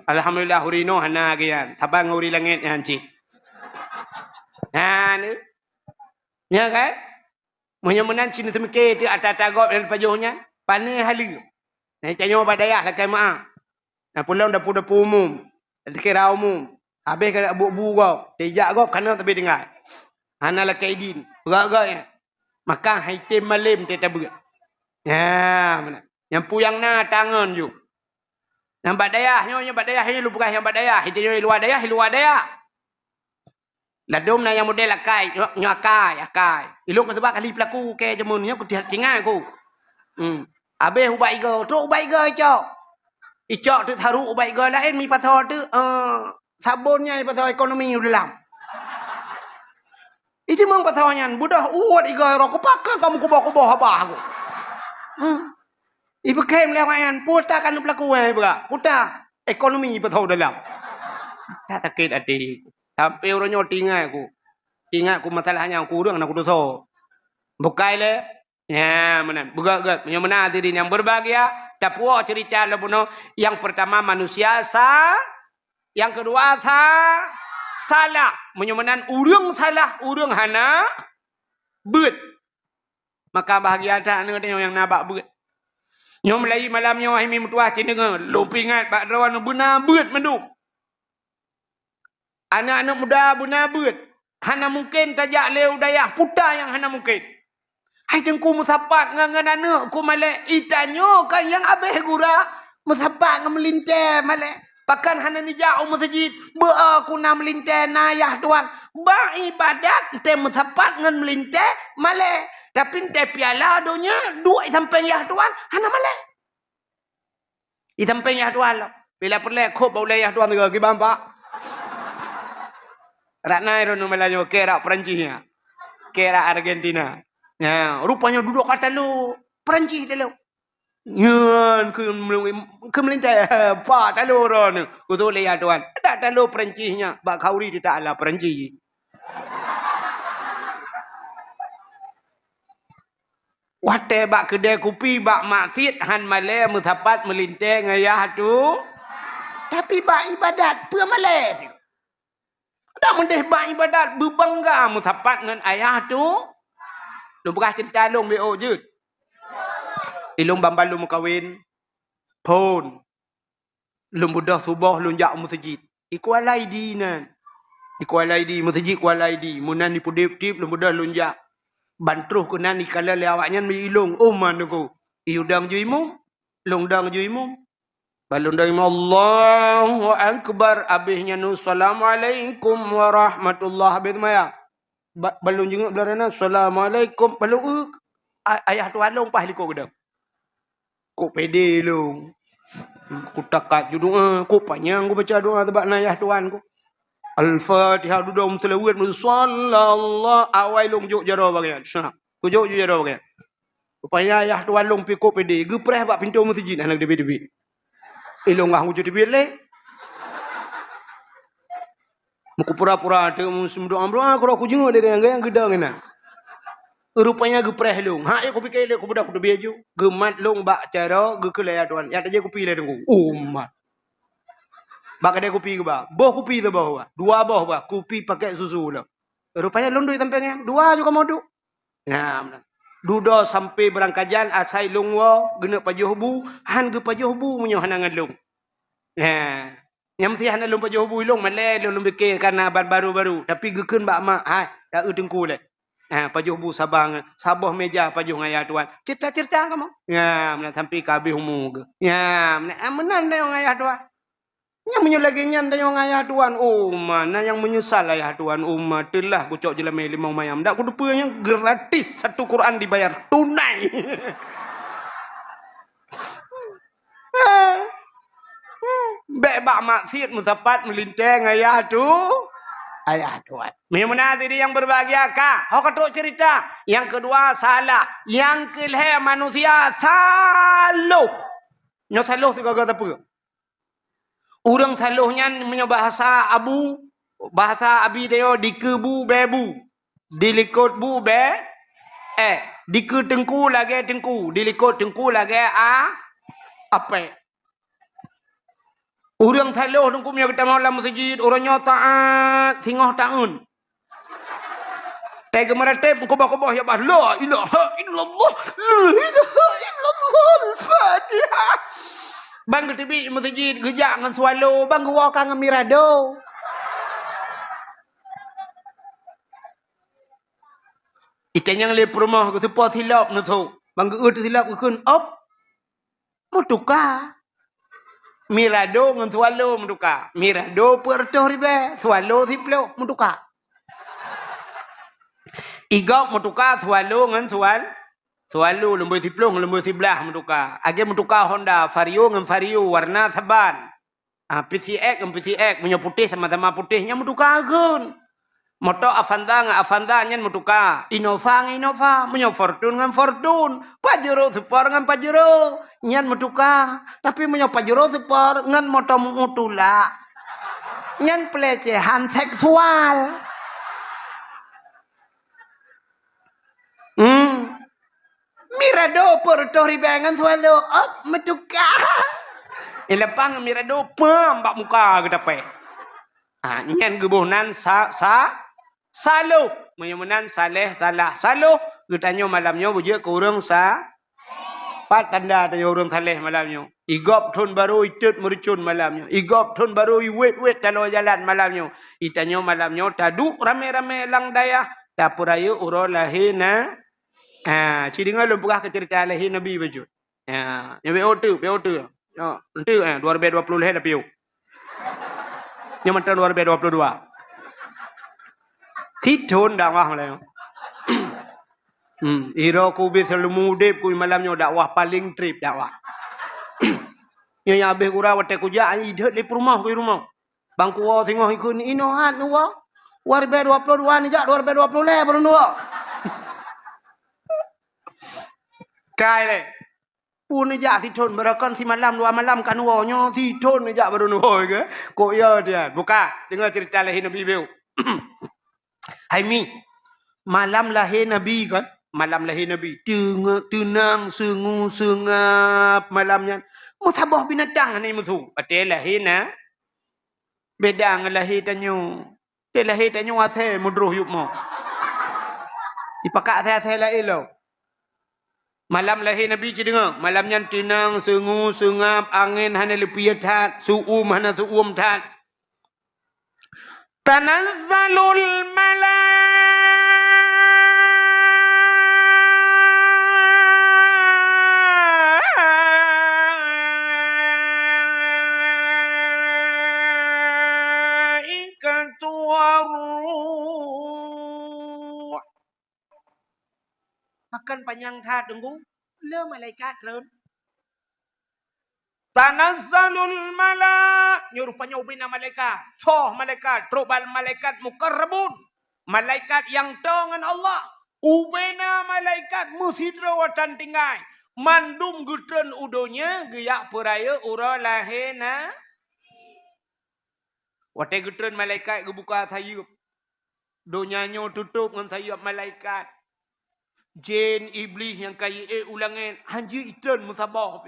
Alhamdulillah urino hana gian. Tabang uri langit yang cik. Ni. Ya kan? Menyemenan cina semike tu atat-agop dan pajuhnya. Pane halu. Nah canyo badayah lah kai maa. Nah pulang dapur-dapur umum. Kira umum. Habis kada bu-bu kau. Tejak kau kena tapi dengar. Hana la kaidin. Berat-beratnya. Maka haitim malim teta berat. Ya, mana? Yang puyang na tangan ju. Yang badayah, yang badayah lu bukan yang badayah. Itu yang luar daya. Ladum na yang model akai, akai. Ilung sebab kali pelaku ke jemunnya ku tinggal aku. Habis ubai go, tu ubai go cok. Icok tu taruh ubai go lain mi pasal tu sabunnya pasal ekonomi dalam. Itu memang pasalnya budak uat igai rok pakai kamu kubah abah aku. Ibu kem lewayan puta kan pelaku bega. Puta ekonomi pasal dalam. Tak sakit hati. Sampai orangnya tinggal aku. Tinggal aku masalahnya aku urang aku dosa. Bukai le. Ya, mana? Buka-buka. Yang mana hadirin yang berbahagia. Tapua cerita le buno. Yang pertama manusia Yang kedua salah menyemenan urang salah urang hana beut maka bahagia tak ne yang nabak beut nyom lai malamnya wahai mi mutuah cin dengar lu pingat bak rawan beuna beut menduk anak-anak muda bunabut. Hana mungkin tajak leu dayah puta yang hana mungkin. Hai tengku musapat ngan anak ku malek itanyo kan yang abeh gura musapat ngam melinte malek. Pakan hana nijak masjid ba aku na melinte nayah tuan. Ba ibadat te musapat ngan melinte malek. Tapi te piala donya duit sampai yah tuan hana malek. I sampai yah tuan lah. Bila perle kop bau yah tuan juga ki bampak. Ratnai rono Melayu kera Perancisnya. Kera Argentina. Ya, rupanya duduk kata lu Perancis dulu. Nyan ke melintai pa talu ron. Utul ya tuan. Tak talu Perancisnya. Bak kauri dia tak ala Perancis. Wate bak kedai kopi bak maksud han male musapat melintai ngayah tu. Tapi bak ibadat pe male tu. Tak mendeh bak ibadat berbangga musapat dengan ayah tu. Lu berah cerita long dia je. Ilung bambalu mukawin. Pon. Lum budah subah lunjak masjid. Iku alai di nan. Iku alai di masjid ku alai di. Munan di pudip-tip lum budah lunjak. Bantruh ku nan ikala lewaknya mi ilung. Man aku. Iudang juimu. Lungdang juimu. Balundang Allahu Akbar. Abihnya nu assalamualaikum warahmatullahi wabarakatuh. Balung jenguk belarana assalamualaikum balung ayah tu alung pah liko gedang ko pede long ku takat judung ko panjang ku baca doa tebak ayah tuan ku al-fatihah dudum selawat sallallahu awai long juk jaro bagian sah ku juk jaro bagian rupanya ayah tuan long pi ko pede gepreh bak pintu masjid anak debi-debi ilong ah wujud debi le muku pura-pura ada musim doa doa kalau aku jenguk dia yang gedang ni. Rupanya gepreh long. Ha aku fikir aku budak aku baju. Gemat long bak cara ge kelaya tuan. Ya taje kopi le dengku. Mat. Bak ada kopi ke ba? Boh kopi tu bawah. Dua boh ba. Kopi pakai susu lah. Rupanya long duit tampangnya. Dua juga mau duk. Ya, duda sampai berangkajan asai long wa genak pajuh bu, han ge pajuh bu munyo hanangan long. Ya. Yang mesti hana lom pajuh bu long malai lom fikir karena baru-baru tapi gekeun bak mak hai dak tengku le. Pajuh bu sabang sabah meja pajuh ngaya tuan. Cerita-cerita kamu. Ya, mana sampai kabeh umur ke. Ya, menan dah ngaya tuan. Yang menyu lagi nyan dah ngaya tuan. Mana yang menyesal ayah tuan umat telah kucok jelema limau mayam. Dak kudu yang gratis satu Quran dibayar tunai. Bebak maksud musapat melintang ayah tu. Ayah tuan. Memang tadi yang berbahagia kah? Kau ketuk cerita. Yang kedua salah. Yang kelih manusia saluh. Nyo saluh tu kagak apa? Orang saluhnya punya bahasa abu. Bahasa abi dia dikebu bebu. Dilikut bu be. Diku tengku lagi tengku. Dilikut tengku lagi apa? Orang saluh tengku punya kita malam masjid. Orangnya taat. Singoh ta'un. Tega meratib. Kubah-kubah ya bah. La ilaha illallah. La ilaha illallah. Al-Fatihah. Bang ketibik masjid. Gejak dengan swallow. Bang gewakang dengan mirado. Ikan yang lep rumah. Ketepa silap na tu. Bang geut silap kekun. Op. Mutukah. Mirado dengan swallow menduka. Mirado pertoh ribe. Swallow siplo menduka. Igok menduka swallow dengan swallow lembu siplo dengan lembu sebelah menduka. Age menduka Honda Vario dengan Vario warna saban. PCX dengan PCX punya putih sama-sama putihnya menduka agun. Motor Avanza dengan Avanza nyen menduka. Innova dengan Innova. Punya Fortune dengan Fortune. Pajero Sport dengan Pajero. Nyan menduka. Tapi punya Pajero Sport dengan motor mutula. Nyan pelecehan seksual. Mirado Porto Ribangan swallow. Op menduka. Ilepang Mirado pam bak muka ke dapat. Nyan gebunan saluh. Menyamanan saleh salah. Saluh. Getanyo malamnya bujur ke orang pat tanda tanya orang saleh malamnya. Igop thun baru icut mercun malamnya. Igop thun baru iwet kalau jalan malamnya. Itanyo malamnya taduk rame-rame lang dayah. Tapuraya uro lahina. Cidinga lu buka ke cerita lahir Nabi baju. Yang BO2. Nanti 2020 lah piu. Yang mantan 2022. Hitun dakwah lah. Iro ku bisa lumudip ku malamnya dakwah paling trip dakwah. Yang habis kurang waktu kuja ai ide di rumah ku rumah. Bangku wa tengok ikun inohan wa. 2022 ni jak 2020 baru dua. Kai le. Pun ni jak si thon berakan si malam dua malam kan wa nyo si thon ni jak baru dua ke. Kok ya dia. Buka dengar cerita lahir Nabi beu. Hai mi. Malam lahir Nabi kan. Malam lahir Nabi. Tenang, sengu, sengap malamnya. Mutabah binatang ni mutu. Betul lahir na. Beda dengan lahir tanyo. Dia lahir tanyo asal mudruh yuk mo. Ipakak asal lahir lo. Malam lahir Nabi je dengar. Malamnya tenang, sengu, sengap, angin hana lepiat hat. Su'um hana su'um hat. Tanazzalul malaikatu waruh. Akan panjang that tunggu. Le malaikat ren. Tanazzalul malak. Nya rupanya ubina malaikat. Soh malaikat. Trubal malaikat mukarrabun. Malaikat yang dengan Allah. Ubina malaikat musidra watan tinggai. Mandum gutren udonya. Geyak peraya ura lahena. Watai gutren malaikat gebuka sayup. Donyanya tutup dengan sayup malaikat. Jin iblis yang kaya ulangin. Hanji itren musabah.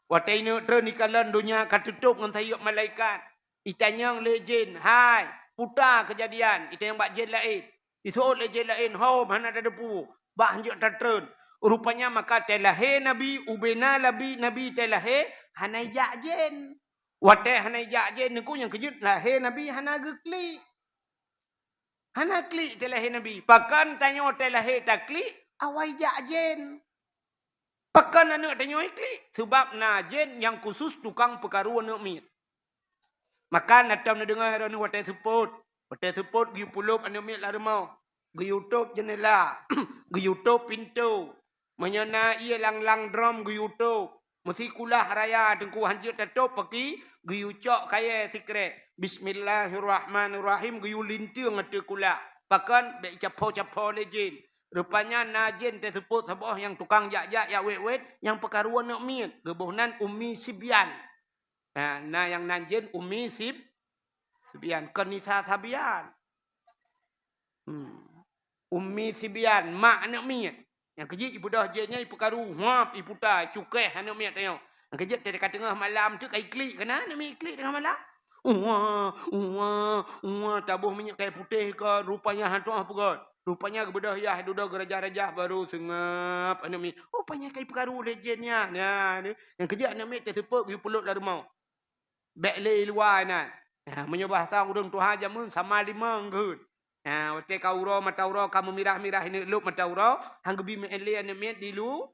Watai ni tren ikalan dunia katutup dengan sayup malaikat. Itanya le jin. Hai. Putar kejadian. Ita yang bak jin lain. Itu le jin lain. Hau mana ada depu. Bak hanjuk tertren. Rupanya maka telahe Nabi. Ubena Nabi telahe. Hanai jak jin. Watai hanai jak jin. Niku yang kejut lahe Nabi. Hana geklik. Hana klik telahe Nabi. Pakan tanya telahe tak klik. Awai jak jin. Pakan anak tanya klik. Sebab na jin yang khusus tukang perkaruan nak mit. Makan atam na dengar ni watai support. Watai support gi pulup anak mit lah rumah. Gi YouTube jendela. Gi YouTube pintu. Menyana ia lang-lang drum gi YouTube. Mesti kulah raya tengku hanjut tutup pergi. Gi ucok kaya secret. Bismillahirrahmanirrahim. Gi lintir ngata kulah. Pakan baik capo-capo le jin. Rupanya najin tersebut sebuah yang tukang jak-jak, yang wet-wet, yang perkaruan nak mit. Gebuhnan Ummi Sibyan. Nah yang najin Ummi Sibyan. Kenisa Sabian. Ummi Sibyan. Mak nak mit. Yang kejit ibu dah jinnya ibu karu. Huap ibu dah cukai nak mit. Yang kejit dekat tengah malam tu kai klik kena. Nak mit klik tengah malam. Tabuh minyak kayu putih ke. Rupanya hantu apa kot. Rupanya kebedah yah duduk gerajah-rajah baru sengap anak mi. Rupanya kai perkaru legendnya. Nah, ni yang kerja anak mi tersepuk pergi peluk lah rumah. Bek le luar nah. Menyebah sang urang Tuhan jamun sama lima ngut. Waktu kau uro mata uro kamu mirah-mirah ini lup mata uro hang gebi me ele anak mi dilu.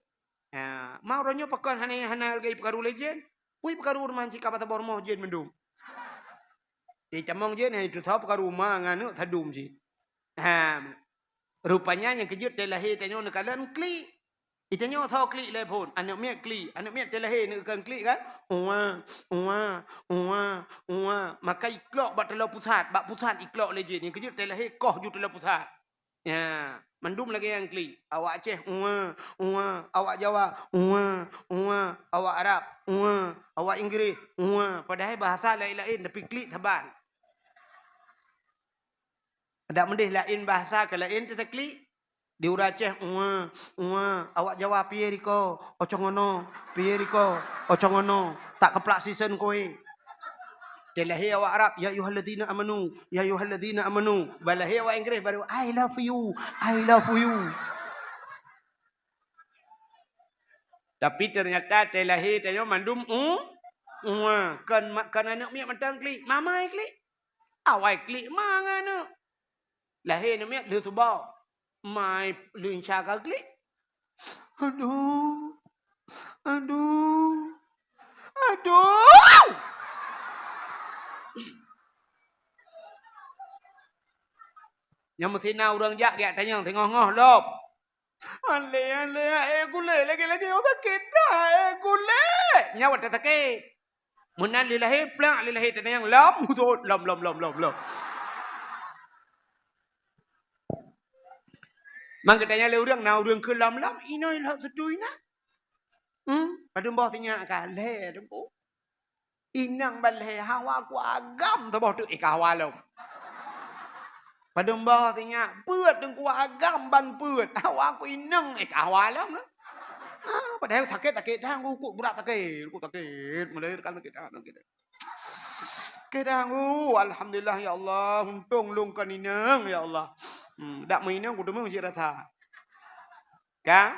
Mau ronyo pakan hana kai perkaru legend. Ui perkaru manci ka bata bormoh jen mendung. Di camong jen itu tahu perkaru ma nganu sadum si. Rupanya yang kejut terlahir tanya nak kalian klik. Itanya tahu klik le pun. Anak mek klik. Anak mek terlahir nak kan klik kan. Maka iklok bak telah pusat. Bak pusat iklok le je. Yang kejut terlahir koh ju telah pusat. Ya, mandum lagi yang klik. Awak Aceh awak Jawa awak Arab awak Inggeris padahal bahasa lain-lain tapi klik saban. Ada mendih lain bahasa ke lain kita klik. Di ura Aceh awak Jawa piye riko ocongono piye riko ocongono tak keplak season kowe. Delahi awak Arab ya ayyuhalladzina amanu balahi awak Inggeris baru I love you Tapi ternyata teh lahir teh mandum kan anak miak matang klik mamai klik awai klik mangana lahir nak miak lu tu bau mai lu insya klik aduh aduh aduh yang mesti na orang jak dia tanya tengok lop ale gule lagi orang kita gule nyawa tak sakit munan lillahi plak lillahi tanya yang lom tu lom mang katanya le orang na orang ke lom inoi lah sedui na padum boh tanya ka le dempu inang balhe hawa ku agam tu boh tu ikawa lom padum boh tanya beut dengan ku agam ban beut hawa ku inang ikawa lom na padahal sakit tang ku berat sakit melahirkan kita alhamdulillah ya Allah untung lungkan inang ya Allah dak mainang ku demang si rasa ka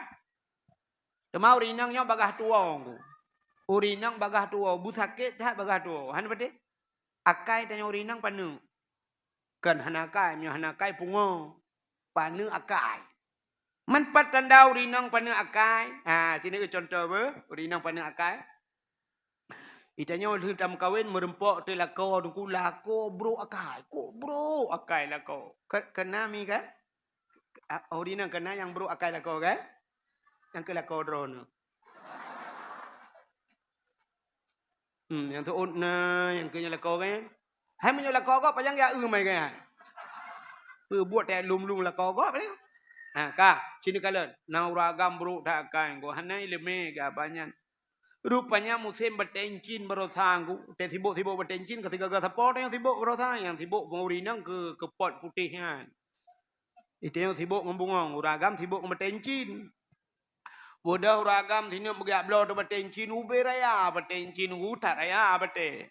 demau rinangnya bagah tua ku urinang bagah tua bu sakit dah bagah tua han pade akai tanya urinang panu kan hanakai pungo panu akai man patanda urinang panu akai sini contoh urinang panu akai itanya ulun tam kawin merempok te lako dengku lako bro akai lako kena mi kan urinang kena yang bro akai lako kan yang ke lako drone yang tu na yang ke lako kan hai menyo lako ko payang ya mai kan buat te lum lako ko pa ka sini kalen nauragam bro dak akai go hanai leme ga banyak rupanya musim bertencin berosanggu te sibuk bertencin ketika gak support yang sibuk berosang yang sibuk ngurinang ke pot putihnya itu yang sibuk ngembungong uragam sibuk bertencin bodoh uragam sini begak blo do bertencin ube raya bertencin utar raya bete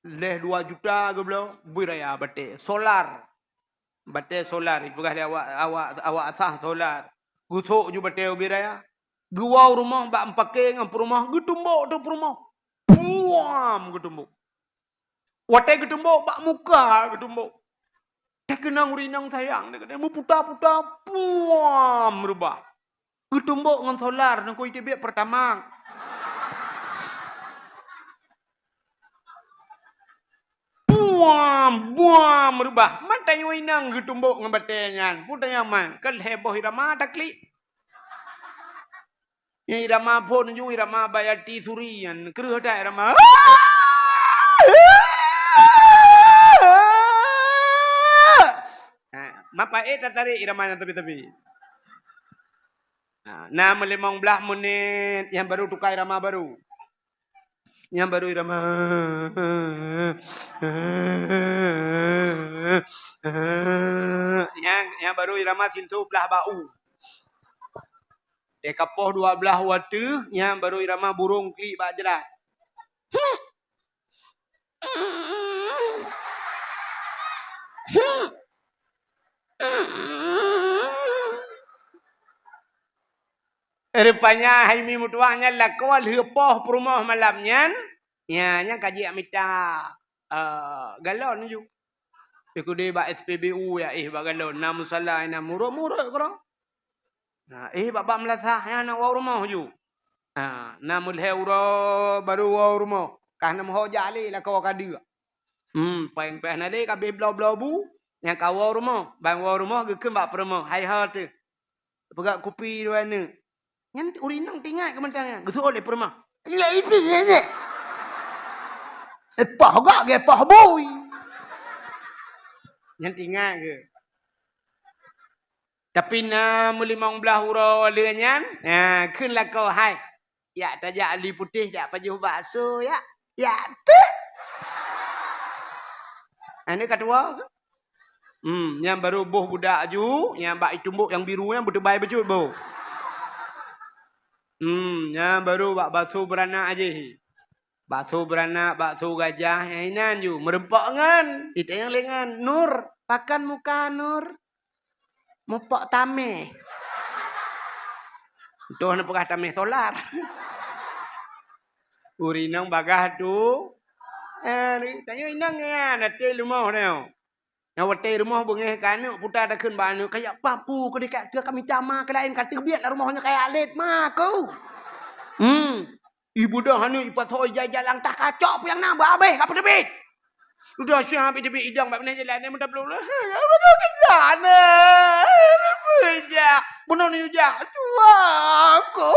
leh 2 juta ke blo ube raya bete solar itu kah awak asah solar gusuk ju bete ube raya gua rumah bak empake ngam rumah getumbuk tu rumah. Puam getumbuk. Wate getumbuk bak muka getumbuk. Tak kenang urinang sayang dekat mu puta-puta puam rubah. Getumbuk ngan solar nang koi tebek pertama. Puam rubah. Man tayo inang getumbuk ngan batengan. Putanya man kan heboh irama takli. Yang irama pun ju irama bayati surian keruh dah irama mapa tarik irama yang tepi nah 15 menit yang baru tukar irama baru irama yang baru irama sintu belah bau kapoh 12 waktu yang baru irama burung klik bak jelas. Rupanya Haimi mutuahnya lakon hepoh perumah malamnya. Ya, yang kaji amita galon ju. Iku de ba SPBU ya ba galon na musalla ina muruk-muruk kro. Bapa melasah yang nak rumah ju. Namul heuro baru rumah. Karena mau jali lah kau kadu. Peng nade kabe blau bu. Yang kau rumah, bang rumah gekem bak rumah. Hai tu. Pegak kopi dua ni. Yang urinang tinggal ke macamnya. Gitu oleh rumah. Ya itu ni. Pah gak pah boy. Yang tinggal ke. Tapi na mulimong belah hurau lenyan, kunlah kau hai. Ya tajak ali putih tak pajuh bakso ya. Ya tu. Ini kedua. Yang baru boh budak ju, yang bak itumbuk yang biru yang bertebai becut boh. Yang baru bak bakso beranak aja. Bakso beranak, bakso gajah, yang inan ju merempok ngan. Itu yang lengan Nur, pakan muka Nur. Mupok tame. Tuh nak pegah tamih solar. Urinang bagah tu. Tanya inang ya, nanti rumah dia. Yang waktu rumah bengeh kan, putar dah kun banu kayak papu ke dekat ke kami cama ke lain kata biarlah rumahnya kayak alit mah kau. Ibu dah hanu ipat soi jalan tak kacau apa yang nak habis apa debit. Udah siap debit idang bab ni jalan ni mudah belum lah. Apa dah kejana. Apa je. Benar ni je. Tua aku.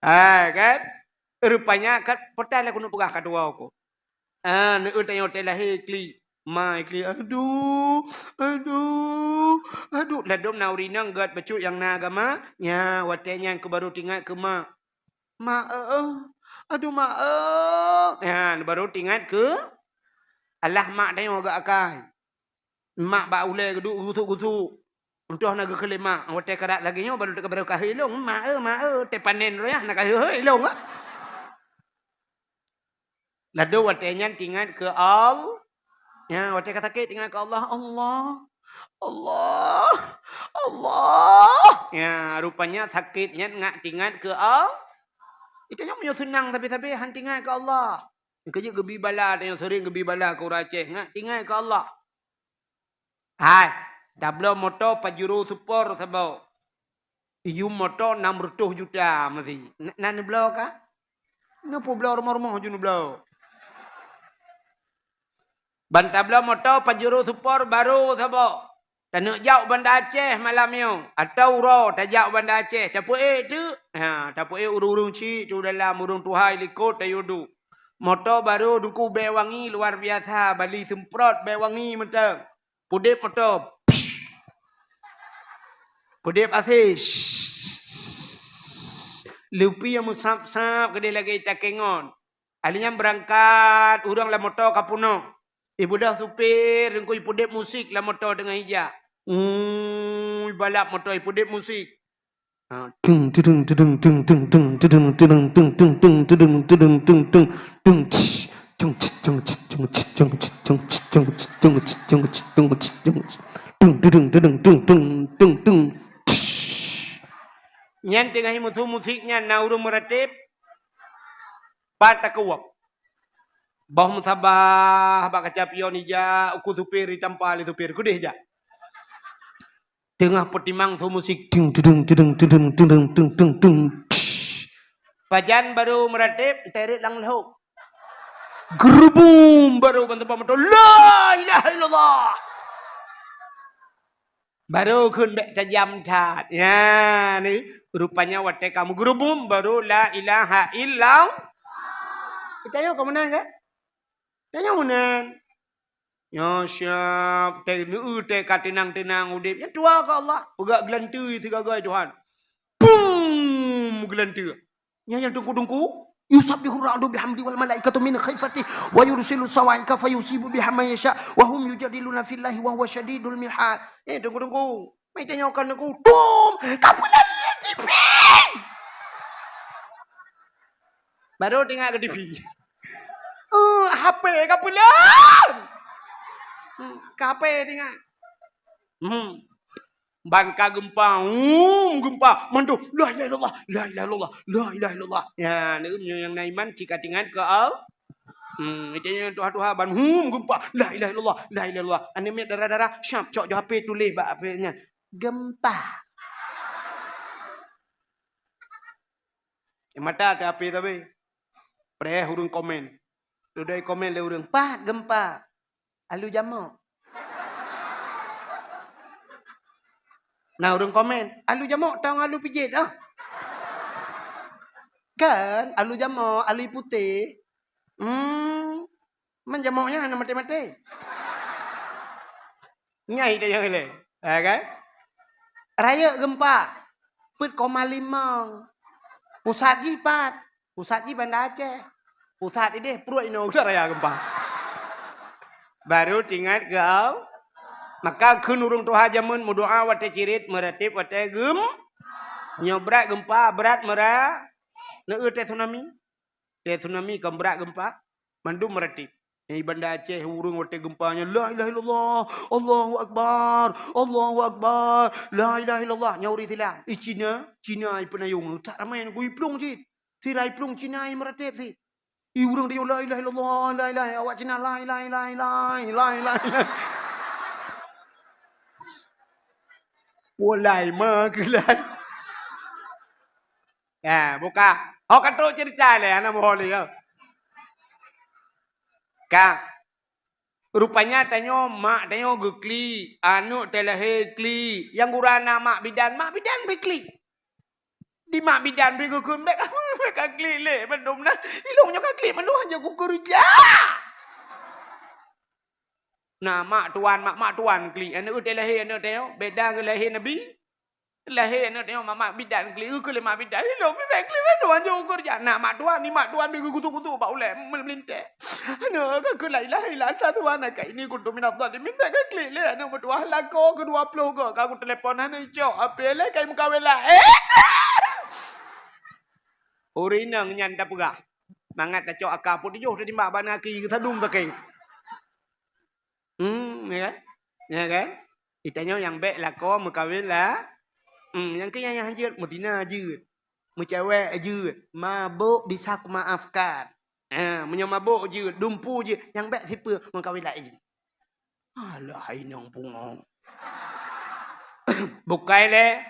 Kan? Rupanya kan portal aku nak pegah kedua aku. Nak tanya hotel lahir kli. Mai kli. Aduh. Ladum naurinang gad becut yang nagama. Ya, hotelnya yang baru tinggal ke mak. Mak aduh mak ya, baru tinggal ke. Alah mak dah yang agak akai. Mak bak ulai geduk gutuk. Untuk nak ke mak. Hotel karat lagi nya baru dekat baru kahir long. Mak te panen roh ya nak kahir long ah. Lalu watenya tinggal ke Allah. Ya, watenya kata ke tinggal ke Allah. Allah. Ya, rupanya sakitnya ngak tinggal ke Allah. Itu yang punya senang tapi han tinggal ke Allah. Kerja gebi bala yang sering gebi bala ke Aceh ngak tinggal ke Allah. Hai, double motor Pajero Super sabau. Iu motor 600 juta mesti. Nan blau ka? Napa blau rumah-rumah junu blau? Bantabla motor Pajero Super baru sabak. Tak nak jauh Bandar Aceh malam ni. Atau uro tak jauh Bandar Aceh. Tak puai tu. Tak puai urung-urung cik tu dalam urung tuhai likut tayudu. Motor baru duku bewangi luar biasa. Bali semprot bewangi macam. Pudip motor. Pudip asis. Lupi yang musap-sap ke dia lagi tak kengon. Alinya berangkat urang lah motor kapuno. Ibu dah supir, engkau ibu dep musik lah motor dengan hijab. Balap motor ibu dep musik. Nyan tengah musiknya nauru meratip. Patakuap. Bah musabah bak kacapion ija uku tupir ditampal tupir kudih ja. Tengah petimang so musik Pajan baru meratip terit lang lahu. Gerubum baru bantu motor la ilaha illallah. Baru kun bek tajam tat. Ya ni rupanya wate kamu gerubum baru la ilaha illallah. Kita yo kamu nang kan? Tanya munan. Ya siap. Te katinang-tinang udip. Ya tua ke Allah. Pegak gelantui segagai Tuhan. Boom. Gelantui. Ya yang tungku-tungku. Yusabbihu ar-ra'du bihamdi wal malaikatu min khifati. Wa yursilu sawaika fayusibu bihamma yasha. Wa hum yujadiluna fillahi wa huwa syadidul mihal. Tunggu-tunggu. Mai tanyakan aku. Boom. Kapulan TV. Baru tengok ke TV. HP kapulan. HP dengan. Bangka gempa. Gempa. Mandu. La ilaha illallah. La ilaha illallah. La ilaha illallah. Ya, ni yang naiman jika tinggal ke al. Itu yang tuha-tuha ban. Gempa. La ilaha illallah. La ilaha illallah. Anime darah-darah. Syap cok jo HP tulis bak apa-nya. Gempa. Mata ada HP tapi. Preh hurung komen. Sudah komen le urang, "Pat gempa." Alu jamak. Nah urang komen, "Alu jamak tang alu pijit ah." Kan alu jamak, alu putih. Man jamaknya ana mati-mati. Nyai dah yang le. Kan? Raya gempa. Put koma limang. Pusat jipat. Pusat ji Bandar Aceh. Pusat ini perut ini udah raya gempa. Baru tinggal kau. Maka kun urung tuha jamun mudoa wate cirit meratip wate gem. Nyobrak gempa berat merah. Neu tsunami. Tsunami kembrak gempa. Mandu meratip. Bandar Aceh urung wate gempanya la ilaha illallah Allahu akbar Allahu akbar la ilaha illallah nyauri silang Cina penayung tak ramai nak iplung je tirai plung Cina meratep si urung dia la ilaha illallah la ilaha awak Cina la ilaha Walai ma kelai buka katuk cerita le ana moholi Kang, rupanya tanyo mak tanyo gekli, anu telahe kli, yang gurana mak bidan bekli. Di mak bidan be gukun be ka kli le bendum na, ilungnya ka kli mendu aja ku kerja. Nah mak tuan kli, anu telahe anu tanyo beda ke lahir nabi. Lahir anu tanyo mak bidan kli, ku le mak bidan ilung be kli mendu aja ku kerja. Nah mak tuan be kutu-kutu ba ule melintek. Ano ka la ilaha illa anta tuana ka ini kuntu minadh dhalimin ka klik le ano berdua lako ke 20 ke ka ku telefon ana ijo apele kai muka wela urinang nyanda pegah mangat ta cok akak pun dijuh di mak bana ki thadum taking ya kan itanya yang baik lako muka wela yang ke yang hajir mutina ajir mucewek ajir mabuk bisa aku maafkan menyamabuk je, dumpu je. Yang baik siapa mengkawin lagi. Alah, ini yang pungong. Bukai le.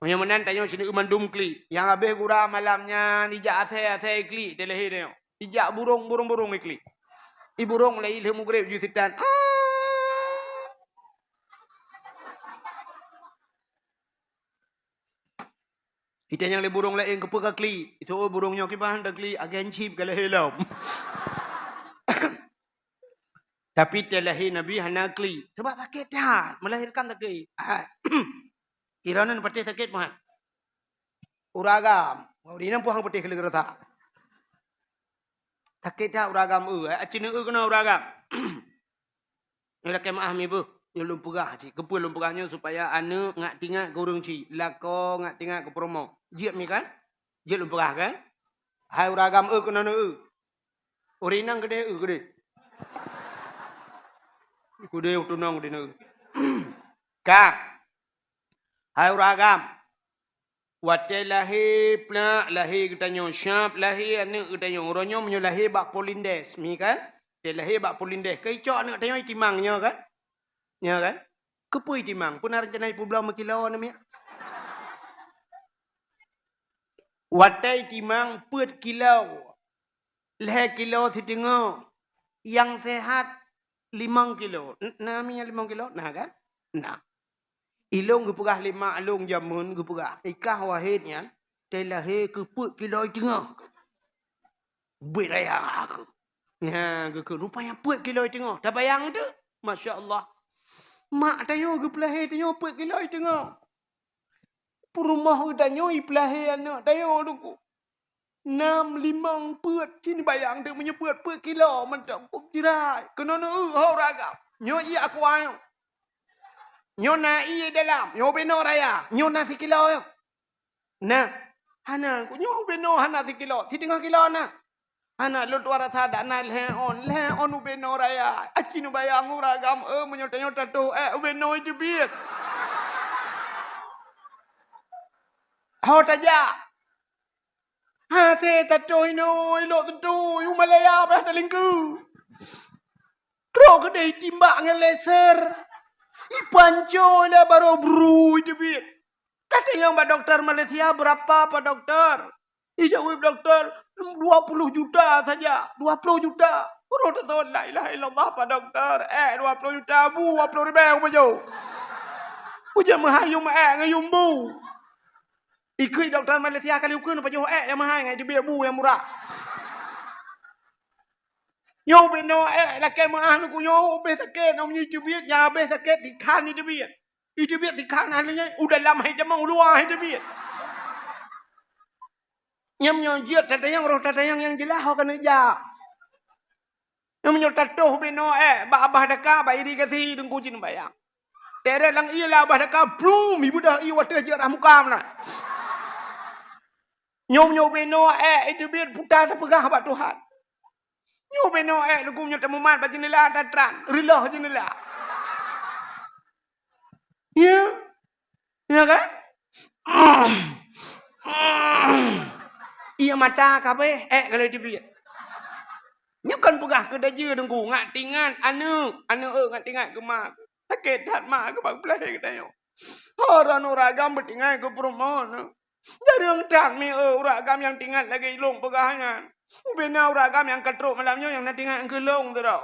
Menyamanan tanya sini umandum kli. Yang habis gurau malamnya, ijak asai kli. Dia lahir dia. Ijak burung kli. Burung lagi ilmu grip je sitan. Kita yang le burung lain kepa kli. Itu burungnya kibahan dah kli agen chip kalau helom. Tapi terlahir Nabi hana kli. Sebab sakit dah. Melahirkan sakit. Iranan pati sakit mahan. Uragam. Urinan puang pati kali kereta. Sakit dah uragam. Cina kena uragam. Ini kemah mi bu. Yang lumpurah cik. Kepul lumpurahnya supaya anak ngak tinggal goreng cik. Lako ngak tinggal ke promo. Jiat mi kan? Jiat lumpurah kan? Hai uragam kena Urinang gede gede. Gede utunang gede. Kak. Hai uragam. Wate lahir plak lahir kita nyon syap lahir anak kita nyon orangnya menyolahir bak polindes mi kan? Dia lahir bak polindes. Kecok anak kita nyon timangnya kan? Ya kan? Kepui timang. Pun rencana ibu belau makilau namanya. Watai timang put kilau. Leh kilau setengah. Yang sehat 5 kilo. Namanya 5 kilo. Nah kan? Nah. Ilung gupugah 5 alung jamun gupugah. Ikah wahidnya. Telahir keput kilau tengah. Berayang aku. Nah, rupanya put kilau tengah. Tak bayang tu? Masya Allah. Mak tayo gupelahir tayo put kilo tengok. Rumah tayo ipelahir anak tayo tu. 6 5 put sini bayang tu menyebut put kilo mantap jirai. Kena ragam. Nyo iya aku ayo. Nyo na iya dalam, nyo beno raya, nyo na si kilo yo. Nah, hana ku nyo beno hana si kilo, si tengah kilo na. Anak lu tuara sada na leon ubeno raya. Acinu bayang uragam menyota tu ubeno itu biar. Hau taja. Ha se tato ino ilo tu Malaya bah talingku. Tro kedai timbak dengan laser. Ipanco lah baru bru itu biar. Katanya Pak Dokter Malaysia berapa Pak Dokter? Jawab doktor 20 juta saja. 20 juta. Urut tu la ilaha illallah Pak Dokter. 20 juta bu 20 ribu baju. Ujar mahayum ngayum bu. Ikut doktor Malaysia kali ukun apa jauh yang mahal ngai dia bu yang murah. Nyo beno lakai mahal nu nyo be sakit om ni dia ya be sakit di kan ni dia. Itu biar di kan halnya udah lama hidup mau luar hidup dia. Yang menyojot tata yang roh tata yang jelas kau kena jawab. Yang menyojot tuh beno abah deka ba irigasi dengku jin bayang. Tere lang iya abah deka blum ibu dah iya wadah jarah muka mana. Nyom beno itu biar putar pegah ba Tuhan. Nyu beno lu gumnya temu mat ba jendela tatran. Rilah jendela. Ya. Ya kan? Iya mata kabe kalau dibeli. Nyakan pegah ke daje dengku ngak tingan anu ngak tingan ke mak. Sakit hat mak ke bag belah ke dayo. Orang uragam bertinggal ke perumah. Dari yang tak mi uragam yang tinggal lagi ilung pegahangan. Bina uragam yang ketruk malamnya yang nak tinggal ke long tu dah.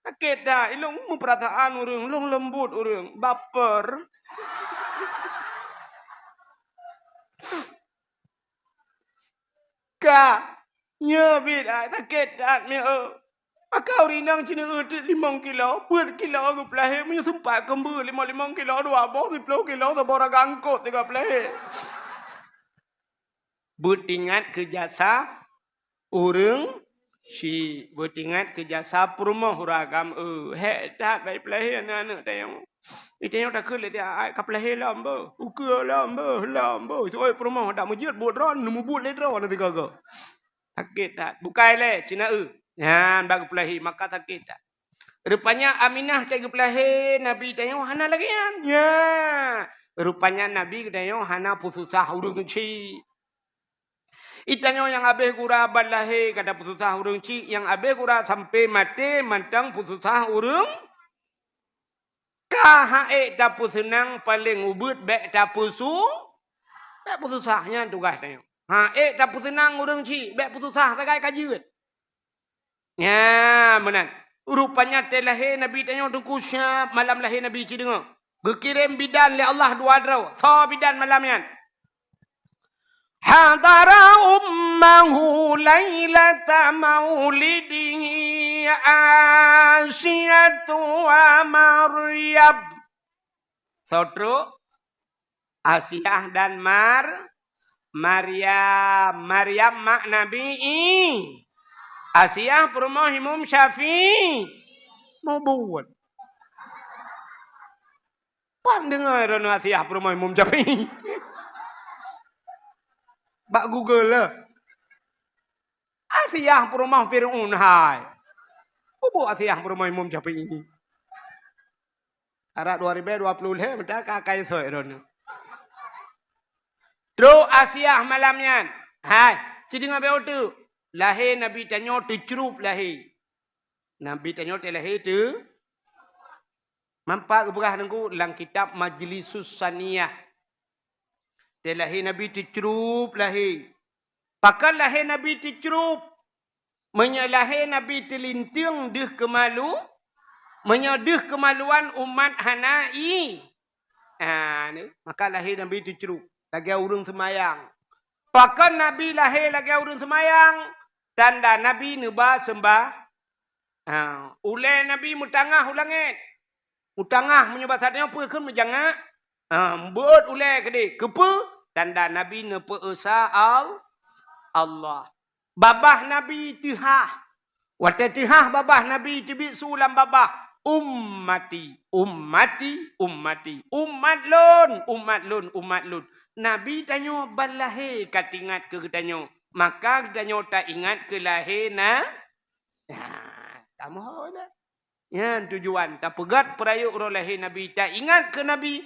Sakit dah ilung mu perasaan urang, long lembut urang, baper. Ka nya bid sakit dah mi Akau rinang cina 5 kilo, 10 kilo ke pelahe, punya sempat kembu 5 kilo, 20 kilo, sebora gangkut 3 pelahe. Bertingat ke jasa urang si bertingat ke jasa perumah uragam tak baik pelahe anak-anak tayang. Itanya tak ke letak ka pelahe lambo, uka lambo. Tu oi perumah tak mujud buat ron, nemu buat ledra nanti gaga. Sakit tak? Bukai le cina Yan bagi pelahi maka sakit tak. Rupanya Aminah cari pelahi Nabi tanya hana lagi yan. Ya. Rupanya Nabi tanya hana pususah urung ci. Itanya yang abeh gura balahi kata pususah urung ci, yang abeh gura sampai mati mantang pususah urung. Kahae tapu senang paling ubud bek tapu su. Bek pususahnya tugas tanya. Tapu senang urung ci bek pususah sagai kajiut. Ya, benar. Rupanya telahir Nabi tanya tunggu syab malam lahir Nabi ci dengar. Gekirim bidan li Allah 2 draw. Tha bidan malam yan. Hadara ummahu lailata maulidihi Asiyatu wa Maryam. Saudara Asiyah dan Maryam mak Nabi Asiyah perumah Imam Syafi'i mau buat. Pan dengar Asiyah perumah Imam Syafi'i. Bak Google lah. Asiyah perumah Fir'aun hai. Buat Asiyah perumah Imam Syafi'i. Arak 2020 le betul kakai soy ron. Terus Asiyah malamnya. Hai, jadi ngabe tu? Lahir Nabi tanya tercerup lahir. Nabi tanya lahir tu. Mampak keberah nengku dalam kitab Majlisus Saniyah. Dia lahir Nabi tercerup lahir. Pakan lahir Nabi tercerup. Menyalahir Nabi terlinting deh kemalu. Menyedih kemaluan umat Hanai. Maka lahir Nabi tercerup. Lagi urung semayang. Pakan Nabi lahir lagi urung semayang. Tanda Nabi neba sembah. Ulai Nabi mutangah ulangit. Mutangah menyebasatnya apa kan menjangak. Buat ulai kede. Kepa. Tanda Nabi nepa esa Allah. Babah Nabi tihah. Wata tihah babah Nabi tibik sulam babah. Ummati. Umat lun. Nabi tanya balahir katingat ke tanya. Maka kita tak ingat ke lahir tak mahu dah. Ya tujuan. Tak pegat perayuk roh lahir Nabi. Tak ingat ke Nabi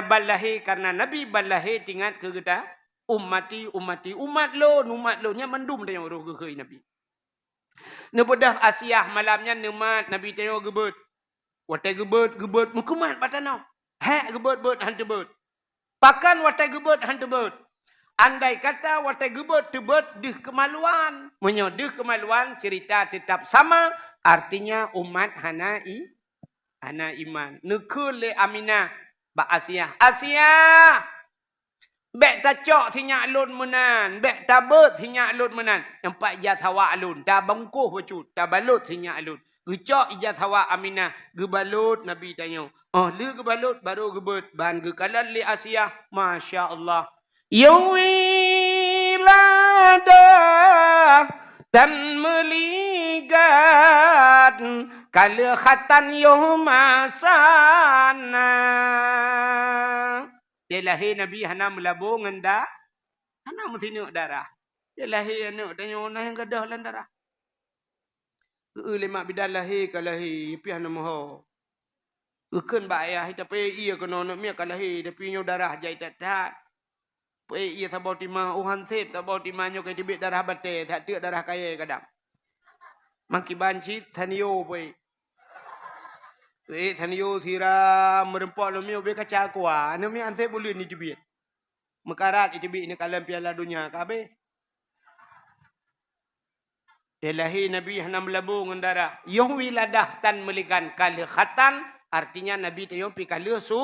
balahir karena Nabi balahir ingat ke kita. Ummati. Umat lon. Nya mendum tanya roh ke Nabi. Nebedah Asiyah malamnya nemat Nabi tanya gebet. Watai gebet. Mukumat patano. Gebet hantu bet. Pakan watai gebet hantu bet. Andai kata watai gebet tebet dih kemaluan. Menyodih kemaluan cerita tetap sama. Artinya umat hana iman. Nekul le Aminah. Ba Asiyah. Asiyah. Bek tacok sinyak alun menan. Bek tabet sinyak alun menan. Nampak ijaz hawa alun. Dah bengkuh wacut. Dah balut sinyak alun. Gecok ijaz hawa Aminah. Gebalut Nabi tanya. Le gebalut baru gebet. Bahan gekalan le Asiyah. Masya Allah. Yawilada dan meligat kalikhatan yuhmasana. Dia lahir Nabi hana melabung anda. Hana mesti nak darah. Dia lahir anak tanya orang yang gadah lan darah. lemak bidan lahir ke lahir. Piah nama ho. Keun ba ayah tapi ia kena nak mia ke lahir. Tapi nyo darah jai tak. Ia sabau timah uhan sip. Sabau timah nyo ke tibik darah batai. Tak tiak darah kaya kadang. Maki banci thanio pui. Thanio thira merempak lo mio be kaca kuah. Nak mia ansip boleh ni tibik. Mekarat tibik ni kalam piala dunia kabe. Dia lahir Nabi hanam labu ngendara. Yung wiladah tan melikan kali khatan. Artinya Nabi tayo pi kali su.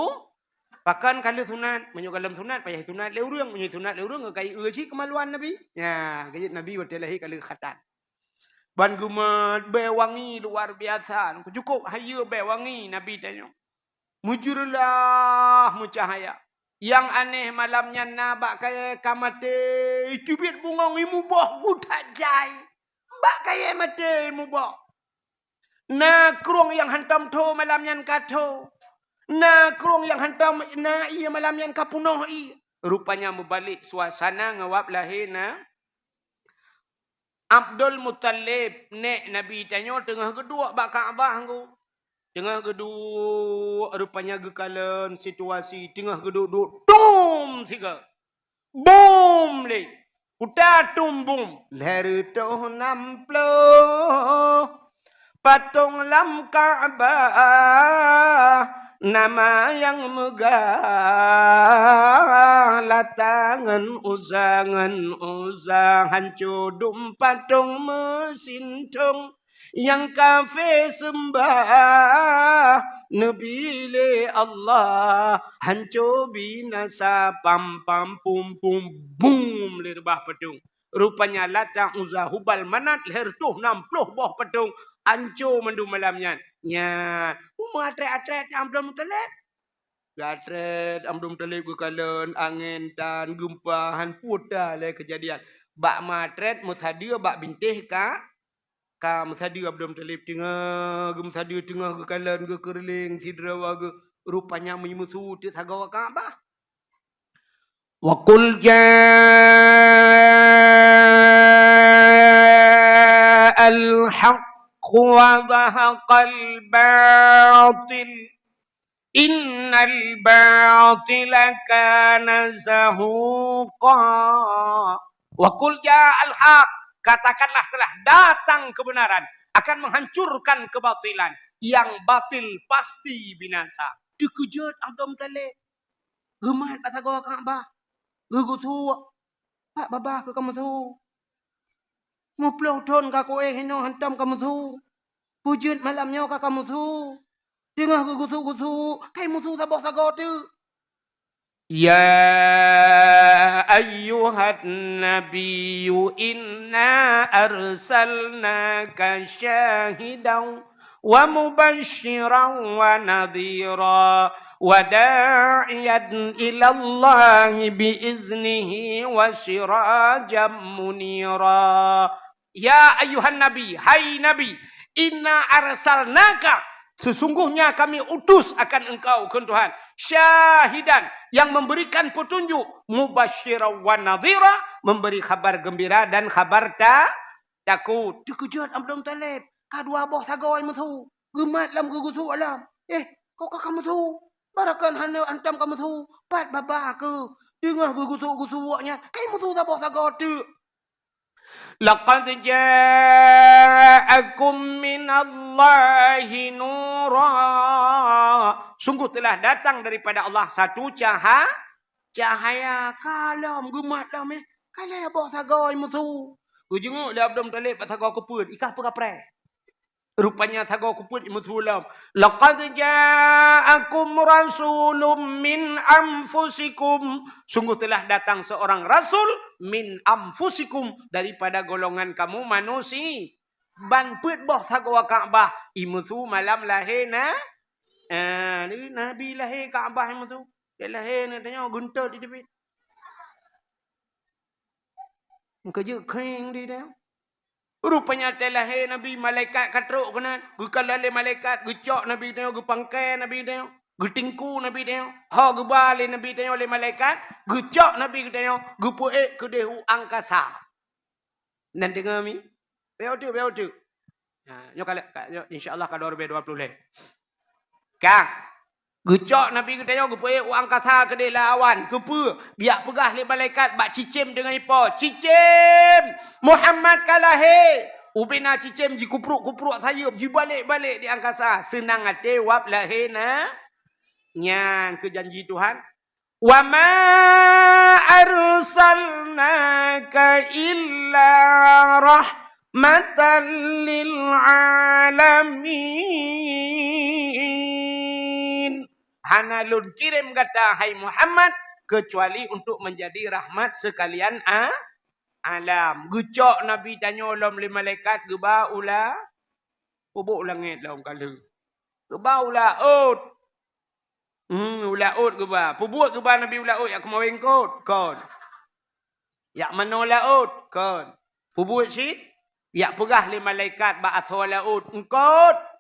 Pakan kali sunat. Menyo kalam sunat. Payah sunat leurung. Menyo sunat leurung. Kai uji kemaluan Nabi. Ya. Kaya Nabi berarti lahir kali khatan. Ban gumat bewangi luar biasa. Cukup haya bewangi Nabi tayo. Mujurlah mucahaya. Yang aneh malamnya nabak kaya kamate. Tibit bunga imubah budak jai. Bak kaya mati mubak. Na kerung yang hantam to malam yang kato. Na kerung yang hantam na ia malam yang kapunoh i. Rupanya membalik suasana ngawap lahir na. Abdul Muttalib nek Nabi tanya tengah kedua bak Kaabah ngku. Tengah kedua rupanya gekalan situasi tengah kedua dum tiga. Boom le. Udah tumbung leher toh namplo patung lam Ka'bah nama yang megah latangan uzang hancur dum patung mesin tung yang kafe sembah Nabi le Allah hancur binasa pam pam pum pum boom lerbah pedung. Rupanya Lata Uzza Hubal Manat leher tuh 60 boh pedung hancur mendu malamnya. Ya, atret Abdul Muttalib. Atret Abdul Muttalib kekalan angin dan gempahan putar le kejadian. Bak matret musadia bak bintih ka musadia Abdul Muttalib tengah musadia tengah kekalan ke kerling sidrawa ke rupanya menyimusu ti sagawa Kaabah. Wa qul ja'al haqq wa dhahaqal batil innal batila kana zahuqa. Wa qul ja'al haqq, katakanlah telah datang kebenaran akan menghancurkan kebatilan. Yang batil pasti binasa. Dikejut Abdul Muttalib. Gemat patagawa Kaabah. Gugutu. Pak babah ke kamu tu. Muploh ton ka ko hino hantam kamu tu. Pujud malamnya ka kamu tu. Tengah gugutu. Kai mutu tabah tagaw tu. Ya ayyuhan nabiyyu inna arsalnaka syahidan wa mubasysyiran wa nadhira wa da'iyan ila Allah biiznihi wa sirajan munira. Ya ayyuhan nabi, hai nabi, inna arsalnaka, sesungguhnya kami utus akan engkau ke Tuhan syahidan, yang memberikan petunjuk, mubasysyiran wa nadhira, memberi kabar gembira dan kabar takut. Dikejut Abdul Muttalib. Kadua boh sagawai mutu. Gemat lam gugutu alam. Kau kamu tu. Barakan hana antam kamu tu. Pat babah ke. Tengah gugutu waknya. Kai mutu tak boh sagawai tu. Laqad ja'akum minallahi nura. Sungguh telah datang daripada Allah satu cahaya. Kalam gemat lam Kalai boh sagawai mutu. Ujung dia Abdul Muttalib pas sagawai keput. Ikah peraprai. Rupanya sagau kuput imutulam. Laqad ja'akum rasulun min anfusikum. Sungguh telah datang seorang rasul min anfusikum, daripada golongan kamu manusia. Ban put boh sagau Kaabah imutu malam lahir na. Ni Nabi lahir Kaabah imutu. Dia lahir ni tanya guntur di tepi. Kerja kering di dia. Rupanya telah Nabi malaikat katruk kena. Gukalale malaikat, gucok Nabi tengok, gupangkai Nabi tengok, gutingku Nabi tengok, ha gubale Nabi tengok oleh malaikat, gucok Nabi tengok, gupuek ke dehu angkasa. Nan dengar mi? Beau tu. Nyo kalau insya-Allah kalau 2020 leh. Kang. Gecok Nabi kita yo gepe uang kata ke de lawan kepe biak pegah le malaikat bak cicim dengan ipo. Cicim Muhammad kalahe. Ubina cicim ji kupruk-kupruk saya ji balik-balik di angkasa. Senang ate wap lahena. Nyan ke janji Tuhan. Wa ma arsalnaka illa rahmatan lil alamin. Hana lun kirim kata hai Muhammad kecuali untuk menjadi rahmat sekalian alam. Gecok Nabi tanya ulam li malaikat geba ula bubuk langit laum kala. Geba ula ut. Ula ut geba. Pubuat geba Nabi ula ut yak kemawin kot. Kon. Yak mana ula ut? Kon. Pubuat sit yak pegah li malaikat ba aswala ut. Engkot.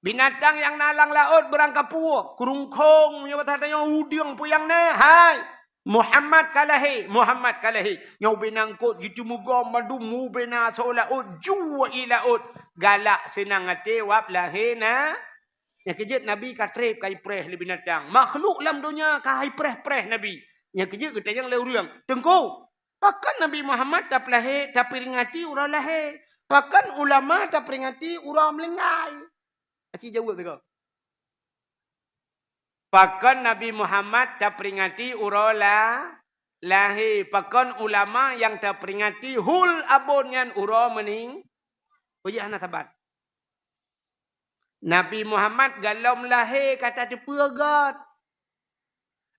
Binatang yang nalang laut berangkat puak. Kurungkong. Yang bertanya udiang puyang na. Hai. Muhammad kalahi. Muhammad kalahi. Yang binangkut. Gitu muga madu mubina sola ut. Jua ila ut. Galak senang hati wap lahina. Yang kejut Nabi katrip kai preh li binatang. Makhluk dalam dunia kai preh-preh Nabi. Yang kejut kita yang leuriang. Tengku. Pakan Nabi Muhammad tak lahir. Tak peringati urang lahir. Pakan ulama tak peringati urang melengai. Acik jawab tu kau. Pakan Nabi Muhammad tak peringati urala lahir. Pakan ulama yang tak peringati hul abun yang ura mening. Ujah nak sabat. Nabi Muhammad galam lahir kata tepegat.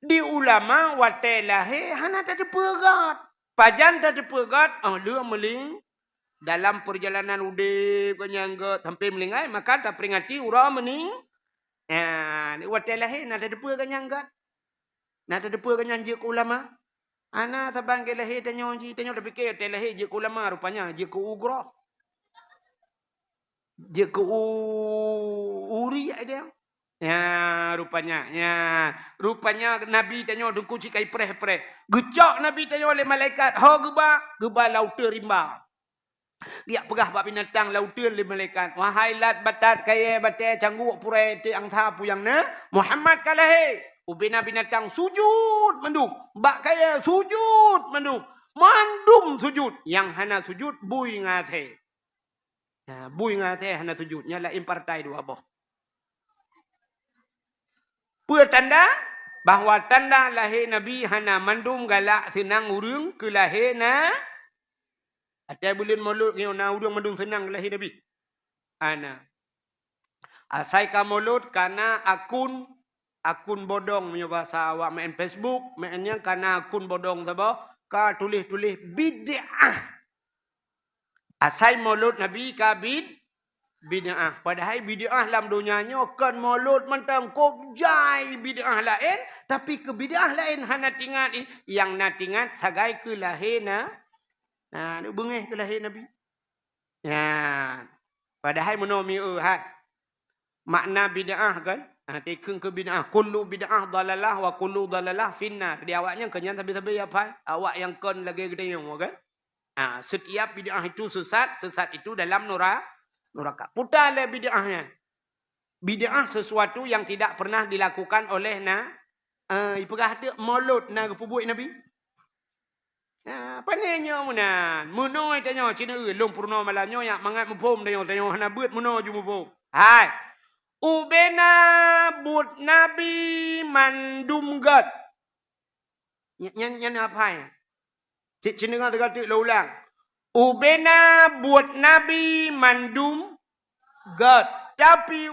Di ulama watai lahir hana tak tepegat. Pajan tak tepegat. Dia meling. Dalam perjalanan udip kenyangga sampai melingai maka tak peringati ura mening. Ni watai lahir nak ada depa kenyangga. Nak ada depa kenyangga ke ulama. Ana sabang ke lahir tanya dah fikir watai lahir je ke ulama rupanya je ke ugra. Je ke uri dia. Ya rupanya Nabi tanya dengku cikai preh-preh. Gecok Nabi tanya oleh malaikat, "Ha geba lauta rimba." Dia pegah bab binatang lautan le malaikat. Wahai lat batat kaya batai cangguk purai ti angtha puyang na. Muhammad kalahe. Ubina binatang sujud mendung. Bak kaya sujud mendung. Mandum sujud. Yang hana sujud bui ngathe. Bui ngathe hana sujud. Nyala impartai dua boh. Pertanda bahawa tanda lahir Nabi hana mandum galak senang urung ke lahir na. Atai bulan maulud ni na urang mandung senang lahir Nabi. Ana. Asai ka maulud kana akun bodong punya bahasa awak main Facebook, mainnya kana akun bodong tabo ka tulis-tulis bid'ah. Asai maulud Nabi ka bid'ah. Padahal bid'ah dalam dunianya kan maulud mentang kok jai bid'ah lain, tapi ke bid'ah lain hana tingat yang na tingat sagai ke lahir na. Nak bengih ke lahir Nabi. Padahal menomia makna bid'ah kan? Tekeng ke bid'ah. Kullu bid'ah dalalah wa kullu dalalah finnar. Di awaknya kenyan tapi apa? Awak yang kon lagi gede yang kan? Setiap bid'ah itu sesat itu dalam neraka. Putarlah bid'ahnya. Bid'ah sesuatu yang tidak pernah dilakukan oleh ipegah tu maulud kepubuik Nabi. Panenya munan. Muno tanya Cina long purno malamnya yang mangat mupom tanya hana beut muno ju mupom. Hai. Ubena but Nabi mandum gat. Nyan apa ya? Cina dengar tegak lo ulang. Ubena but Nabi mandum gat. Tapi